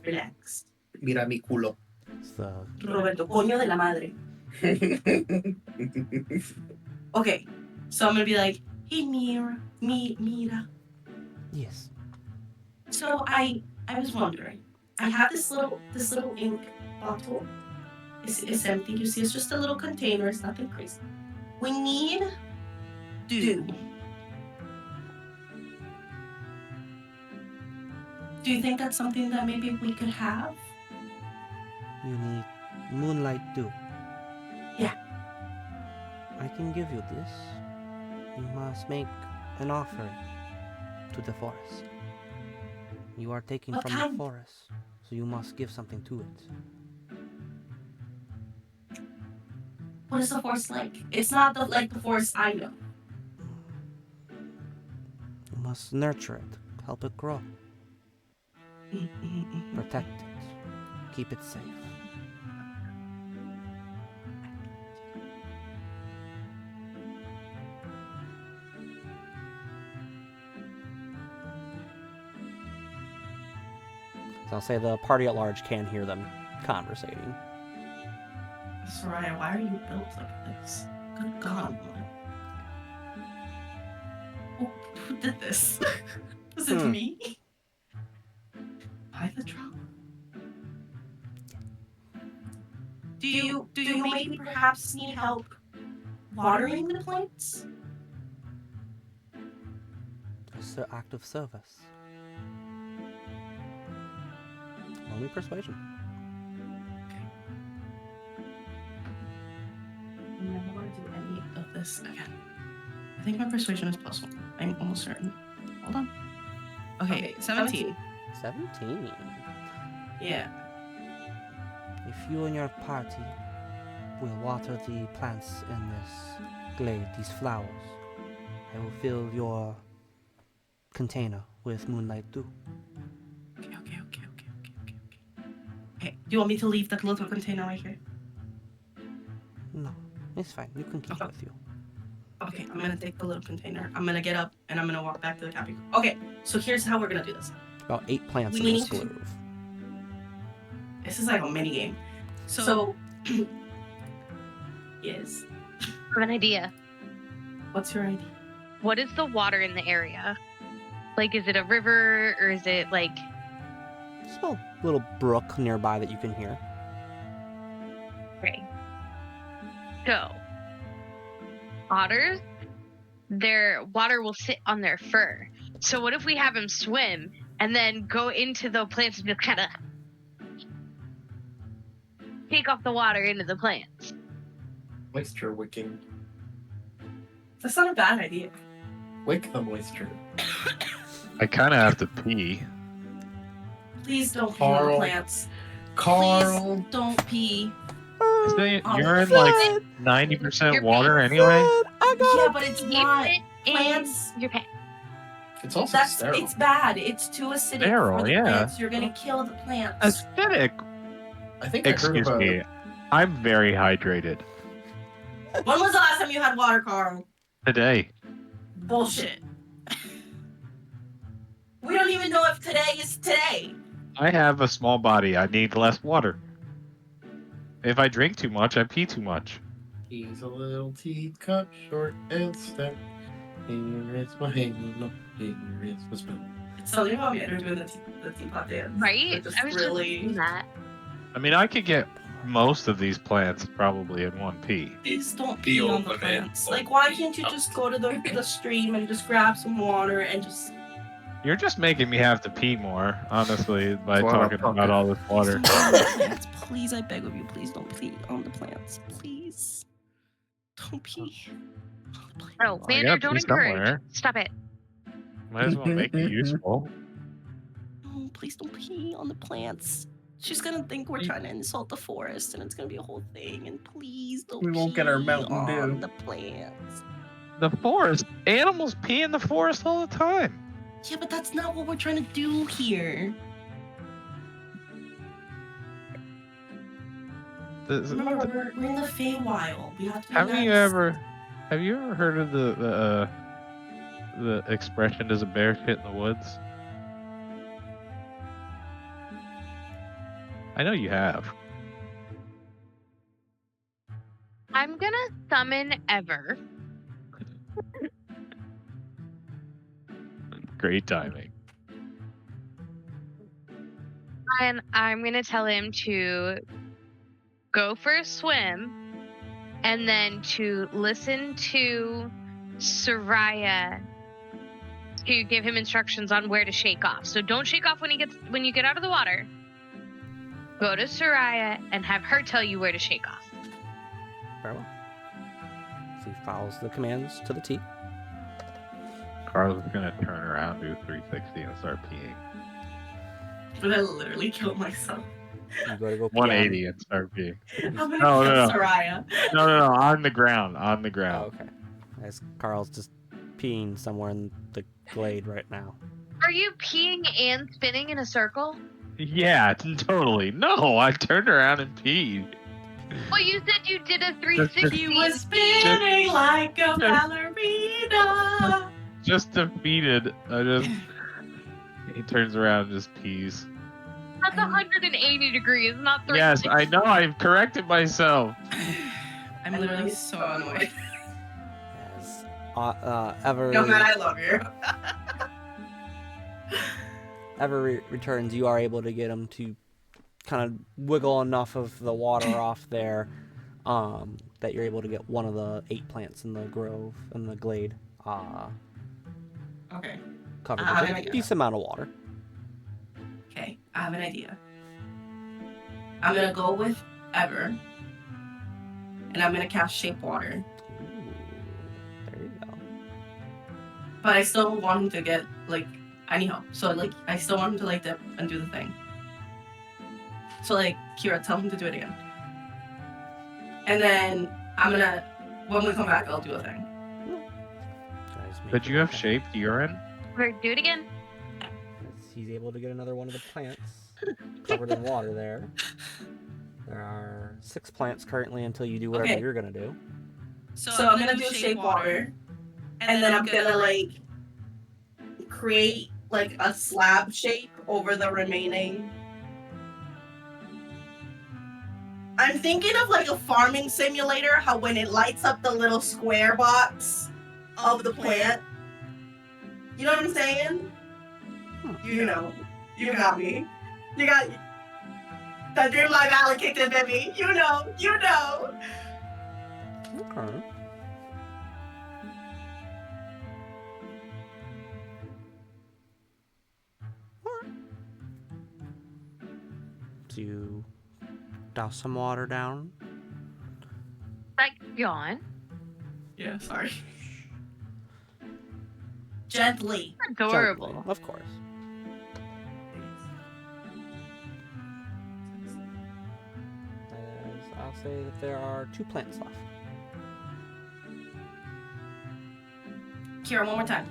[SPEAKER 1] relaxed.
[SPEAKER 6] Mira mi culo.
[SPEAKER 2] It's the
[SPEAKER 1] Roberto, coño de la madre. Okay, so I'm gonna be like, hey Mira.
[SPEAKER 2] yes.
[SPEAKER 1] So I was wondering, I have this little ink bottle. It's empty. You see, it's just a little container. It's nothing crazy. We need dew. Do you think that's something that maybe we could have?
[SPEAKER 2] You need moonlight dew.
[SPEAKER 1] Yeah.
[SPEAKER 2] I can give you this. You must make an offering to the forest. You are taking
[SPEAKER 1] What
[SPEAKER 2] from
[SPEAKER 1] kind?
[SPEAKER 2] the forest, so you must give something to it.
[SPEAKER 1] What is the forest like? It's not like the forest I know.
[SPEAKER 2] You must nurture it, help it grow, protect it, keep it safe. So I'll say the party at large can hear them conversating.
[SPEAKER 1] Soraya, why are you built like this? Good God, woman. Who did this? Was it me? By the drama. Do you maybe perhaps need help watering the plants?
[SPEAKER 2] Just an act of service. Only persuasion.
[SPEAKER 1] I'm never going to do any of this again. I think my persuasion is +1. I'm almost certain. Hold on. Okay, 17.
[SPEAKER 2] 17.
[SPEAKER 1] Yeah.
[SPEAKER 2] If you and your party will water the plants in this glade, these flowers, I will fill your container with moonlight dew.
[SPEAKER 1] Okay. Okay, do you want me to leave that little container right here?
[SPEAKER 2] No, it's fine. You can keep it with you.
[SPEAKER 1] Okay, I'm gonna take the little container. I'm gonna get up and I'm gonna walk back to the Capy. Okay, so here's how we're gonna do this.
[SPEAKER 2] About 8 plants
[SPEAKER 1] We
[SPEAKER 2] in this
[SPEAKER 1] need-
[SPEAKER 2] groove.
[SPEAKER 1] This is like a mini game. So yes.
[SPEAKER 3] I have an idea.
[SPEAKER 1] What's your idea?
[SPEAKER 3] What is the water in the area? Like, is it a river or is it like?
[SPEAKER 2] Just a little brook nearby that you can hear.
[SPEAKER 3] Okay. So, otters, their water will sit on their fur. So what if we have them swim and then go into the plants and just kind of take off the water into the plants?
[SPEAKER 6] Moisture wicking.
[SPEAKER 1] That's not a bad idea.
[SPEAKER 6] Wick the moisture.
[SPEAKER 4] I kind of have to pee.
[SPEAKER 1] Please don't pee on the
[SPEAKER 6] Carl.
[SPEAKER 1] plants.
[SPEAKER 6] Carl.
[SPEAKER 1] Please don't pee.
[SPEAKER 4] Isn't
[SPEAKER 1] Oh,
[SPEAKER 4] urine
[SPEAKER 1] Fred.
[SPEAKER 4] like 90%
[SPEAKER 3] You're
[SPEAKER 4] water
[SPEAKER 3] being
[SPEAKER 4] anyway?
[SPEAKER 1] Yeah, but it's
[SPEAKER 3] Keep
[SPEAKER 1] not.
[SPEAKER 3] it in
[SPEAKER 1] Plants.
[SPEAKER 3] your pants.
[SPEAKER 6] It's also sterile.
[SPEAKER 1] It's bad. It's too acidic
[SPEAKER 4] Sterile,
[SPEAKER 1] for the
[SPEAKER 4] yeah.
[SPEAKER 1] plants. You're gonna kill the plants.
[SPEAKER 4] Acidic.
[SPEAKER 6] I think I heard
[SPEAKER 4] Excuse
[SPEAKER 6] about
[SPEAKER 4] me. I'm very hydrated.
[SPEAKER 1] When was the last time you had water, Carl?
[SPEAKER 4] Today.
[SPEAKER 1] Bullshit. We don't even know if today is today.
[SPEAKER 4] I have a small body. I need less water. If I drink too much, I pee too much.
[SPEAKER 6] He's a little teeth cut short and stout. Here is my hand, here is my spoon.
[SPEAKER 1] It's something about me doing the teapot dance.
[SPEAKER 3] Right?
[SPEAKER 1] They're just
[SPEAKER 3] I was
[SPEAKER 1] really...
[SPEAKER 3] just thinking that.
[SPEAKER 4] I mean, I could get most of these plants probably in one pee.
[SPEAKER 1] Please don't pee on the plants. Like, why can't you just go to the stream and just grab some water and just...
[SPEAKER 4] You're just making me have to pee more, honestly, by
[SPEAKER 6] That's why I'm
[SPEAKER 4] talking about all this water.
[SPEAKER 1] Plants, please, I beg of you, please don't pee on the plants. Please. Don't pee on the plants.
[SPEAKER 3] Oh,
[SPEAKER 4] I
[SPEAKER 3] Vander,
[SPEAKER 4] gotta
[SPEAKER 3] don't
[SPEAKER 4] pee
[SPEAKER 3] encourage.
[SPEAKER 4] somewhere.
[SPEAKER 3] Stop it.
[SPEAKER 4] Might as well make it useful.
[SPEAKER 1] No, please don't pee on the plants. She's gonna think we're trying to insult the forest, and it's gonna be a whole thing. And please don't.
[SPEAKER 6] We won't get our Mountain
[SPEAKER 1] on
[SPEAKER 6] Dew.
[SPEAKER 1] the plants.
[SPEAKER 4] The forest. Animals pee in the forest all the time.
[SPEAKER 1] Yeah, but that's not what we're trying to do here. Remember, we're in the Feywild. We have to. Be
[SPEAKER 4] Have
[SPEAKER 1] nice.
[SPEAKER 4] you ever heard of the expression "Does a bear shit in the woods"? I know you have.
[SPEAKER 3] I'm gonna summon Ever.
[SPEAKER 4] Great timing.
[SPEAKER 3] And I'm gonna tell him to go for a swim and then to listen to Soraya to give him instructions on where to shake off. So don't shake off when you get out of the water. Go to Soraya and have her tell you where to shake off.
[SPEAKER 2] Very well. So he follows the commands to the T.
[SPEAKER 4] Carlos is gonna turn around, do 360, and start peeing.
[SPEAKER 1] But I literally killed myself.
[SPEAKER 2] You gotta go
[SPEAKER 4] 180 and start peeing.
[SPEAKER 1] I'm gonna
[SPEAKER 4] No,
[SPEAKER 1] kill
[SPEAKER 4] no, no.
[SPEAKER 1] Soraya.
[SPEAKER 4] No, on the ground, on the
[SPEAKER 2] Oh,
[SPEAKER 4] ground.
[SPEAKER 2] okay. As Carl's just peeing somewhere in the glade right now.
[SPEAKER 3] Are you peeing and spinning in a circle?
[SPEAKER 4] Yeah, totally. No, I turned around and peed.
[SPEAKER 3] Well, you said you did a 360.
[SPEAKER 1] He was spinning like a ballerina.
[SPEAKER 4] Just defeated. He turns around and just pees.
[SPEAKER 3] That's 180 degrees, not 360.
[SPEAKER 4] Yes, I know. I've corrected myself.
[SPEAKER 1] I'm literally so annoyed.
[SPEAKER 2] As Ever
[SPEAKER 1] No, man, I love you.
[SPEAKER 2] returns, you are able to get him to kind of wiggle enough of the water off there that you're able to get one of the 8 plants in the grove, in the glade,
[SPEAKER 1] Okay.
[SPEAKER 2] covered
[SPEAKER 1] I have
[SPEAKER 2] with
[SPEAKER 1] an
[SPEAKER 2] a
[SPEAKER 1] idea.
[SPEAKER 2] decent amount of water.
[SPEAKER 1] Okay, I have an idea. I'm gonna go with Ever. And I'm gonna cast Shape Water.
[SPEAKER 2] Ooh, there you go.
[SPEAKER 1] But I still want him to get, like, anyhow. So, like, I still want him to, like, dip and do the thing. So, like, Kira, tell him to do it again. And then I'm gonna, when we come back, I'll do a thing.
[SPEAKER 2] Guys, make
[SPEAKER 4] But you have
[SPEAKER 2] okay.
[SPEAKER 4] shaped urine?
[SPEAKER 3] Or do it again.
[SPEAKER 2] As he's able to get another one of the plants covered in water there. There are 6 plants currently until you do whatever
[SPEAKER 1] Okay.
[SPEAKER 2] you're gonna do.
[SPEAKER 1] So I'm gonna do Shape Water. And then I'm gonna, like, create, like, a slab shape over the remaining. I'm thinking of, like, a farming simulator, how when it lights up the little square box of the plant. You know what I'm saying? You know. You got me. You got that Dream Life Alley kicked in, baby. You know.
[SPEAKER 2] Okay. So you douse some water down.
[SPEAKER 3] Like, yawn.
[SPEAKER 1] Yeah, sorry. Gently.
[SPEAKER 3] Adorable.
[SPEAKER 2] Gently, of course. As I'll say that there are 2 plants left.
[SPEAKER 1] Kira, one more time.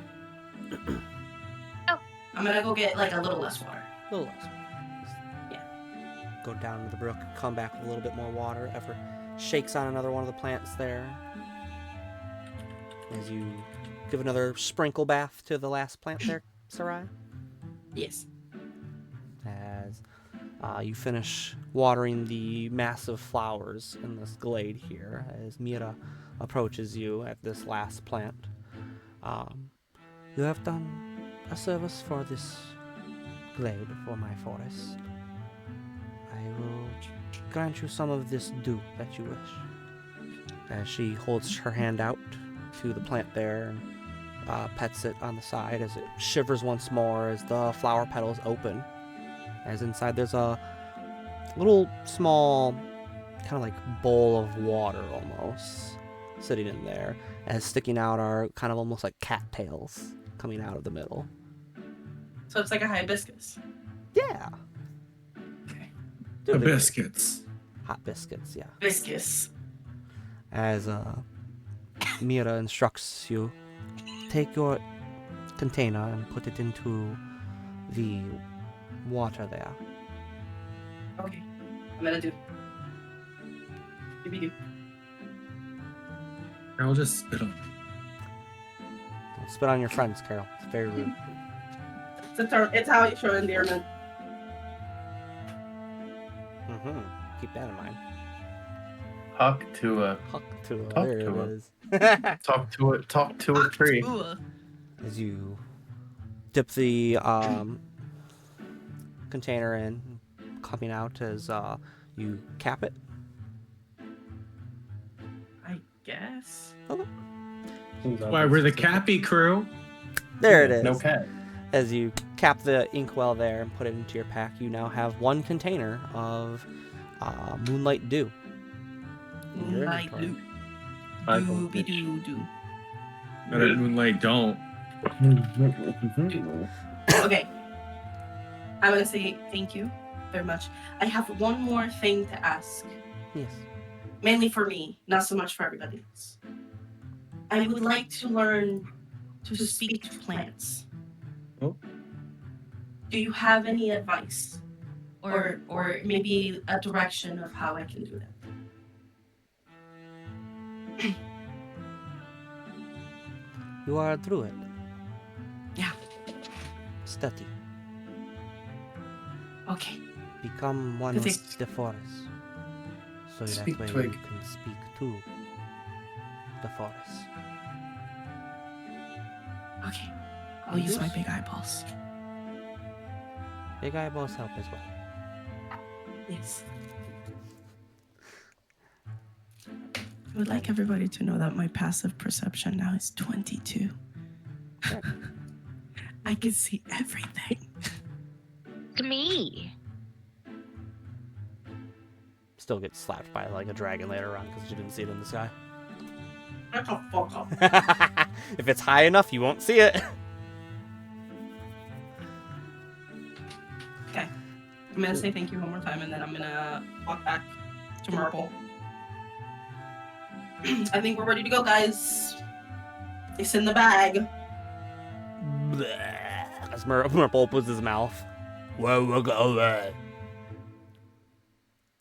[SPEAKER 3] Oh.
[SPEAKER 1] I'm gonna go get, like, a little less water.
[SPEAKER 2] A little less.
[SPEAKER 1] Yeah.
[SPEAKER 2] Go down to the brook, come back with a little bit more water. Ever shakes on another one of the plants there. As you give another sprinkle bath to the last plant there, Sarai.
[SPEAKER 1] Yes.
[SPEAKER 2] As you finish watering the massive flowers in this glade here, as Mira approaches you at this last plant. You have done a service for this glade, for my forest. I will grant you some of this dew that you wish. As she holds her hand out to the plant there and pets it on the side as it shivers once more as the flower petals open. As inside there's a little small kind of like bowl of water almost sitting in there. As sticking out are kind of almost like cattails coming out of the middle.
[SPEAKER 1] So it's like a hibiscus.
[SPEAKER 2] Yeah.
[SPEAKER 1] Okay.
[SPEAKER 5] The biscuits.
[SPEAKER 2] Hot biscuits, yeah.
[SPEAKER 1] Biscus.
[SPEAKER 2] As Mira instructs you, take your container and put it into the water there.
[SPEAKER 1] Okay. I'm gonna do. Do.
[SPEAKER 5] I'll just spit on.
[SPEAKER 2] Don't spit on your friends, Carol. It's very rude.
[SPEAKER 1] It's how you show endearment.
[SPEAKER 2] Mm-hmm. Keep that in mind.
[SPEAKER 6] Talk to a
[SPEAKER 2] Huck to it.
[SPEAKER 6] Talk
[SPEAKER 2] There
[SPEAKER 6] to
[SPEAKER 2] it
[SPEAKER 6] it.
[SPEAKER 2] is.
[SPEAKER 6] talk to a tree.
[SPEAKER 2] As you dip the container in, coming out as you cap it.
[SPEAKER 1] I guess.
[SPEAKER 5] Why, we're the Capy crew.
[SPEAKER 2] There it is.
[SPEAKER 6] No cat.
[SPEAKER 2] As you cap the inkwell there and put it into your pack, you now have one container of Moonlight Dew. in your
[SPEAKER 1] Moonlight
[SPEAKER 2] inventory.
[SPEAKER 1] Doo. Doo.
[SPEAKER 5] But at Moonlight don't.
[SPEAKER 1] Okay. I'm gonna say thank you very much. I have one more thing to ask.
[SPEAKER 2] Yes.
[SPEAKER 1] Mainly for me, not so much for everybody else. I would like to learn to speak to plants.
[SPEAKER 5] Oh.
[SPEAKER 1] Do you have any advice? Or maybe a direction of how I can do that?
[SPEAKER 2] You are a druid.
[SPEAKER 1] Yeah.
[SPEAKER 2] Study.
[SPEAKER 1] Okay.
[SPEAKER 2] Become one
[SPEAKER 1] Perfect.
[SPEAKER 2] with the forest. So
[SPEAKER 6] Speak
[SPEAKER 2] that way
[SPEAKER 6] twig.
[SPEAKER 2] you can speak to the forest.
[SPEAKER 1] Okay. I'll use my big eyeballs.
[SPEAKER 2] Big eyeballs help as well.
[SPEAKER 1] Yes. I would like everybody to know that my passive perception now is 22. I can see everything.
[SPEAKER 3] To me.
[SPEAKER 2] Still get slapped by like a dragon later on because you didn't see it in the sky.
[SPEAKER 1] Shut the fuck up.
[SPEAKER 2] If it's high enough, you won't see it.
[SPEAKER 1] Okay. I'm gonna say thank you one more time and then I'm gonna walk back to Marple. I think we're ready to go, guys. It's in the bag.
[SPEAKER 2] As Murple opens his mouth. Where we going?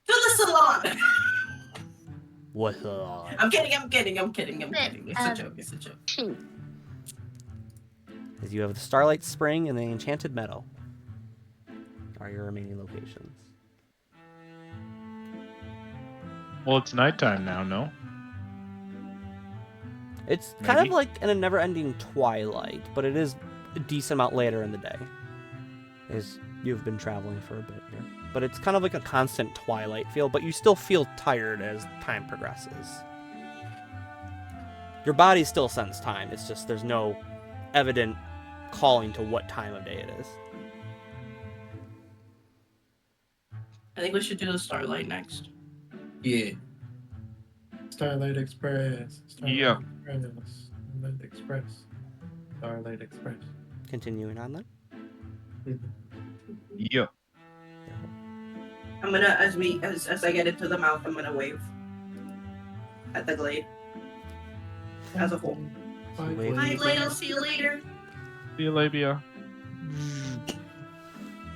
[SPEAKER 1] To the salon!
[SPEAKER 2] What's up?
[SPEAKER 1] I'm kidding. It's a joke.
[SPEAKER 2] As you have the Starlight Spring and the Enchanted Meadow are your remaining locations.
[SPEAKER 4] Well, it's nighttime now, no?
[SPEAKER 2] It's kind of
[SPEAKER 4] Maybe.
[SPEAKER 2] like in a never-ending twilight, but it is a decent amount later in the day. As you've been traveling for a bit here. But it's kind of like a constant twilight feel, but you still feel tired as time progresses. Your body still senses time, it's just there's no evident calling to what time of day it is.
[SPEAKER 1] I think we should do the Starlight next.
[SPEAKER 6] Yeah. Starlight Express.
[SPEAKER 4] Yeah.
[SPEAKER 6] Starlight Express. Starlight Express.
[SPEAKER 2] Continuing on then.
[SPEAKER 4] Yeah.
[SPEAKER 1] I'm gonna, as I get into the mouth, I'm gonna wave at the glade as a whole.
[SPEAKER 2] Wave.
[SPEAKER 1] Bye, glade. I'll see you later.
[SPEAKER 4] See you, labia.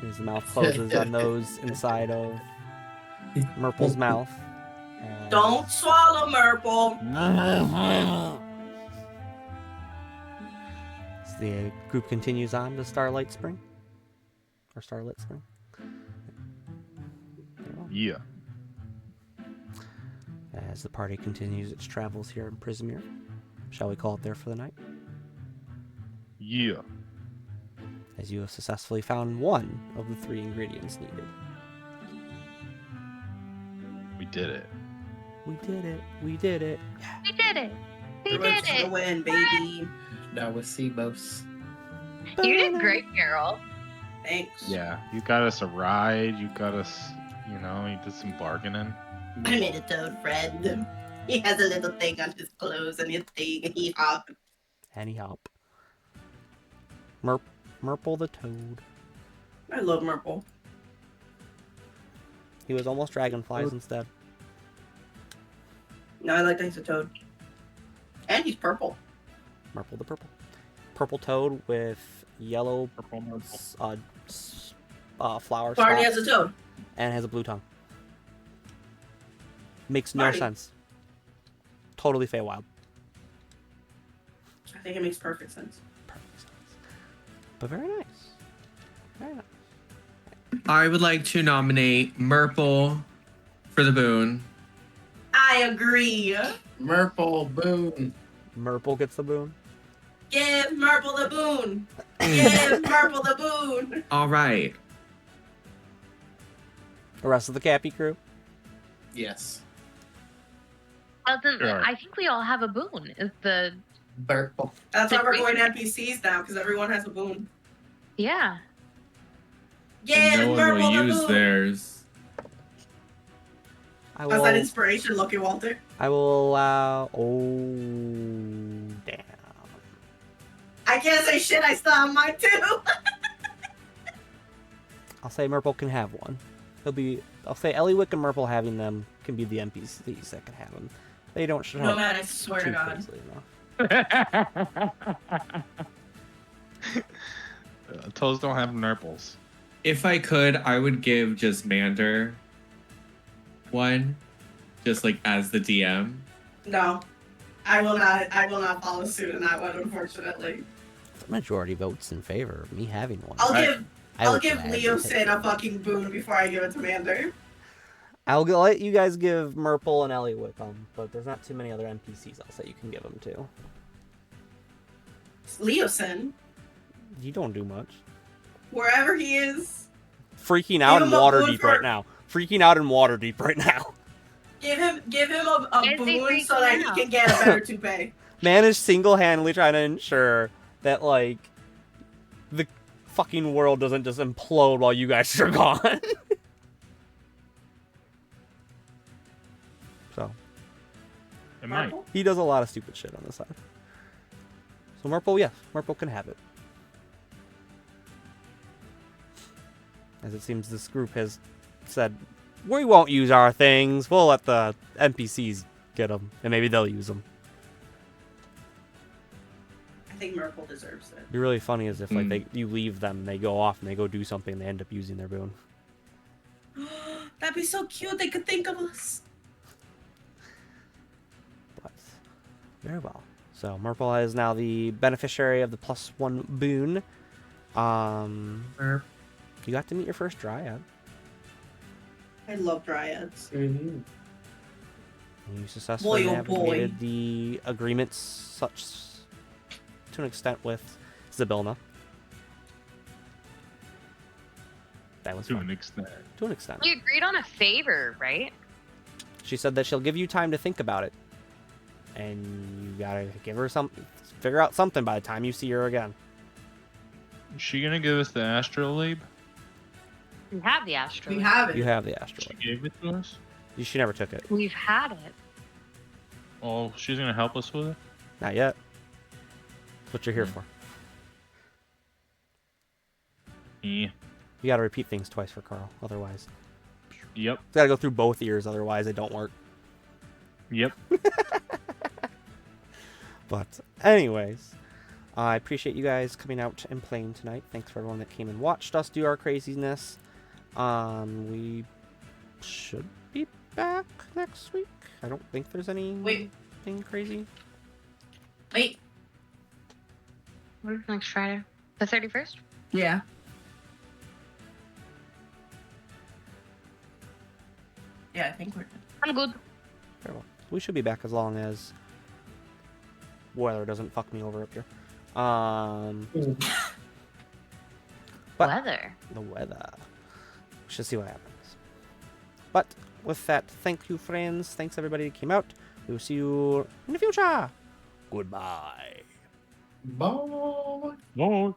[SPEAKER 2] His mouth closes on those inside of Murple's mouth.
[SPEAKER 1] Don't swallow, Merple.
[SPEAKER 2] So the group continues on to Starlight Spring. Or Starlit Spring.
[SPEAKER 4] Yeah.
[SPEAKER 2] As the party continues its travels here in Prismeer. Shall we call it there for the night?
[SPEAKER 4] Yeah.
[SPEAKER 2] As you have successfully found one of the 3 ingredients needed.
[SPEAKER 4] We did it.
[SPEAKER 2] We did it. We did it.
[SPEAKER 3] We did it. We
[SPEAKER 1] Roots
[SPEAKER 3] did
[SPEAKER 1] for the
[SPEAKER 3] it.
[SPEAKER 1] win, baby.
[SPEAKER 6] That was Sebos.
[SPEAKER 3] You did great, Carol.
[SPEAKER 1] Thanks.
[SPEAKER 4] Yeah. You got us a ride. You got us, you did some bargaining.
[SPEAKER 1] I made a toad friend. He has a little thing on his clothes and his thing, and he hopped.
[SPEAKER 2] And he hop. Merple the Toad.
[SPEAKER 1] I love Merple.
[SPEAKER 2] He was almost dragonflies instead.
[SPEAKER 1] No, I like that he's a toad. And he's purple.
[SPEAKER 2] Merple the Purple. Purple Toad with yellow flower
[SPEAKER 1] Barney
[SPEAKER 2] spots
[SPEAKER 1] has a toad.
[SPEAKER 2] and has a blue tongue. Makes no
[SPEAKER 1] Barney.
[SPEAKER 2] sense. Totally Feywild.
[SPEAKER 1] I think it makes perfect sense.
[SPEAKER 2] Perfect sense. But very nice. Very nice.
[SPEAKER 5] I would like to nominate Merple for the boon.
[SPEAKER 1] I agree.
[SPEAKER 6] Merple Boone.
[SPEAKER 2] Merple gets the boon.
[SPEAKER 1] Give Merple the boon. Give Merple the boon.
[SPEAKER 5] All right.
[SPEAKER 2] The rest of the Capy crew.
[SPEAKER 6] Yes.
[SPEAKER 4] Sure.
[SPEAKER 3] I think we all have a boon. Is the
[SPEAKER 6] Merple.
[SPEAKER 1] That's why we're going to NPCs now, because everyone has a boon.
[SPEAKER 3] yeah.
[SPEAKER 1] Give
[SPEAKER 5] And no one
[SPEAKER 1] Merple
[SPEAKER 5] will
[SPEAKER 1] the
[SPEAKER 5] use
[SPEAKER 1] boon.
[SPEAKER 5] theirs.
[SPEAKER 2] I
[SPEAKER 1] How's that
[SPEAKER 2] will.
[SPEAKER 1] inspiration looking, Walter?
[SPEAKER 2] I will allow. Oh damn!
[SPEAKER 1] I can't say shit, I still have mine too.
[SPEAKER 2] I'll say Merple can have one. I'll say Eliwick and Merple having them can be the NPCs that can have them. They don't show
[SPEAKER 1] No
[SPEAKER 2] up
[SPEAKER 1] man, I swear to
[SPEAKER 2] too
[SPEAKER 1] God.
[SPEAKER 2] crazily enough.
[SPEAKER 4] Toes don't have nurples.
[SPEAKER 5] If I could, I would give just Mander one, just like as the DM.
[SPEAKER 1] No. I will not follow suit in that one, unfortunately.
[SPEAKER 2] The majority votes in favor of me having one.
[SPEAKER 1] I'll give
[SPEAKER 2] gladly
[SPEAKER 1] Leo
[SPEAKER 2] take
[SPEAKER 1] Sin
[SPEAKER 2] it.
[SPEAKER 1] a fucking boon before I give it to Mander.
[SPEAKER 2] Let you guys give Merple and Eliwick them, but there's not too many other NPCs I'll say you can give them to.
[SPEAKER 1] Leo Sin,
[SPEAKER 2] You don't do much.
[SPEAKER 1] wherever he is,
[SPEAKER 2] Freaking out
[SPEAKER 1] Give
[SPEAKER 2] in
[SPEAKER 1] him a boon
[SPEAKER 2] Waterdeep
[SPEAKER 1] for-
[SPEAKER 2] right now. Freaking out in Waterdeep right now.
[SPEAKER 1] give him a
[SPEAKER 3] Why is he
[SPEAKER 1] boon so
[SPEAKER 3] freaking
[SPEAKER 1] that he
[SPEAKER 3] out?
[SPEAKER 1] can get a better toupee.
[SPEAKER 2] Man is single-handedly trying to ensure that, like, the fucking world doesn't just implode while you guys are gone. So,
[SPEAKER 4] It might.
[SPEAKER 1] Merple?
[SPEAKER 2] he does a lot of stupid shit on the side. So Merple, yes, Merple can have it. As it seems this group has said, we won't use our things, we'll let the NPCs get them, and maybe they'll use them.
[SPEAKER 1] I think Merple deserves it.
[SPEAKER 2] It'd be really funny as if, like, you leave them, they go off, and they go do something, and they end up using their boon.
[SPEAKER 1] That'd be so cute. They could think of us.
[SPEAKER 2] But, very well. So, Merple is now the beneficiary of the +1 boon.
[SPEAKER 5] Merp.
[SPEAKER 2] You got to meet your first Dryad.
[SPEAKER 1] I love dryads.
[SPEAKER 6] Mm-hmm.
[SPEAKER 2] You successfully
[SPEAKER 1] Boy, oh
[SPEAKER 2] navigated the agreements such to an extent with Zybilna. That was
[SPEAKER 4] To
[SPEAKER 2] fun.
[SPEAKER 4] an extent.
[SPEAKER 2] To an extent.
[SPEAKER 3] We agreed on a favor, right?
[SPEAKER 2] She said that she'll give you time to think about it. And you gotta give her figure out something by the time you see her again.
[SPEAKER 4] Is she gonna give us the astrolabe?
[SPEAKER 3] We have the astral.
[SPEAKER 1] We have it.
[SPEAKER 2] You have the
[SPEAKER 4] She
[SPEAKER 2] astrolabe.
[SPEAKER 4] gave it to us?
[SPEAKER 2] She never took it.
[SPEAKER 3] We've had it.
[SPEAKER 4] Oh, she's gonna help us with it?
[SPEAKER 2] Not yet. That's what you're here for.
[SPEAKER 4] Yeah.
[SPEAKER 2] You gotta repeat things twice for Carl, otherwise.
[SPEAKER 4] Yep.
[SPEAKER 2] It's gotta go through both ears, otherwise it don't work.
[SPEAKER 4] Yep.
[SPEAKER 2] But anyways, I appreciate you guys coming out and playing tonight. Thanks for everyone that came and watched us do our craziness. We should be back next week. I don't think there's anything crazy.
[SPEAKER 1] Wait.
[SPEAKER 3] What is next Friday? The 31st?
[SPEAKER 1] Yeah. Yeah, I think we're good.
[SPEAKER 3] I'm good.
[SPEAKER 2] Very well. We should be back as long as weather doesn't fuck me over up here. But
[SPEAKER 3] Weather.
[SPEAKER 2] the weather. We should see what happens. But with that, thank you, friends. Thanks everybody that came out. We will see you in the future. Goodbye.
[SPEAKER 6] Bye.
[SPEAKER 4] No.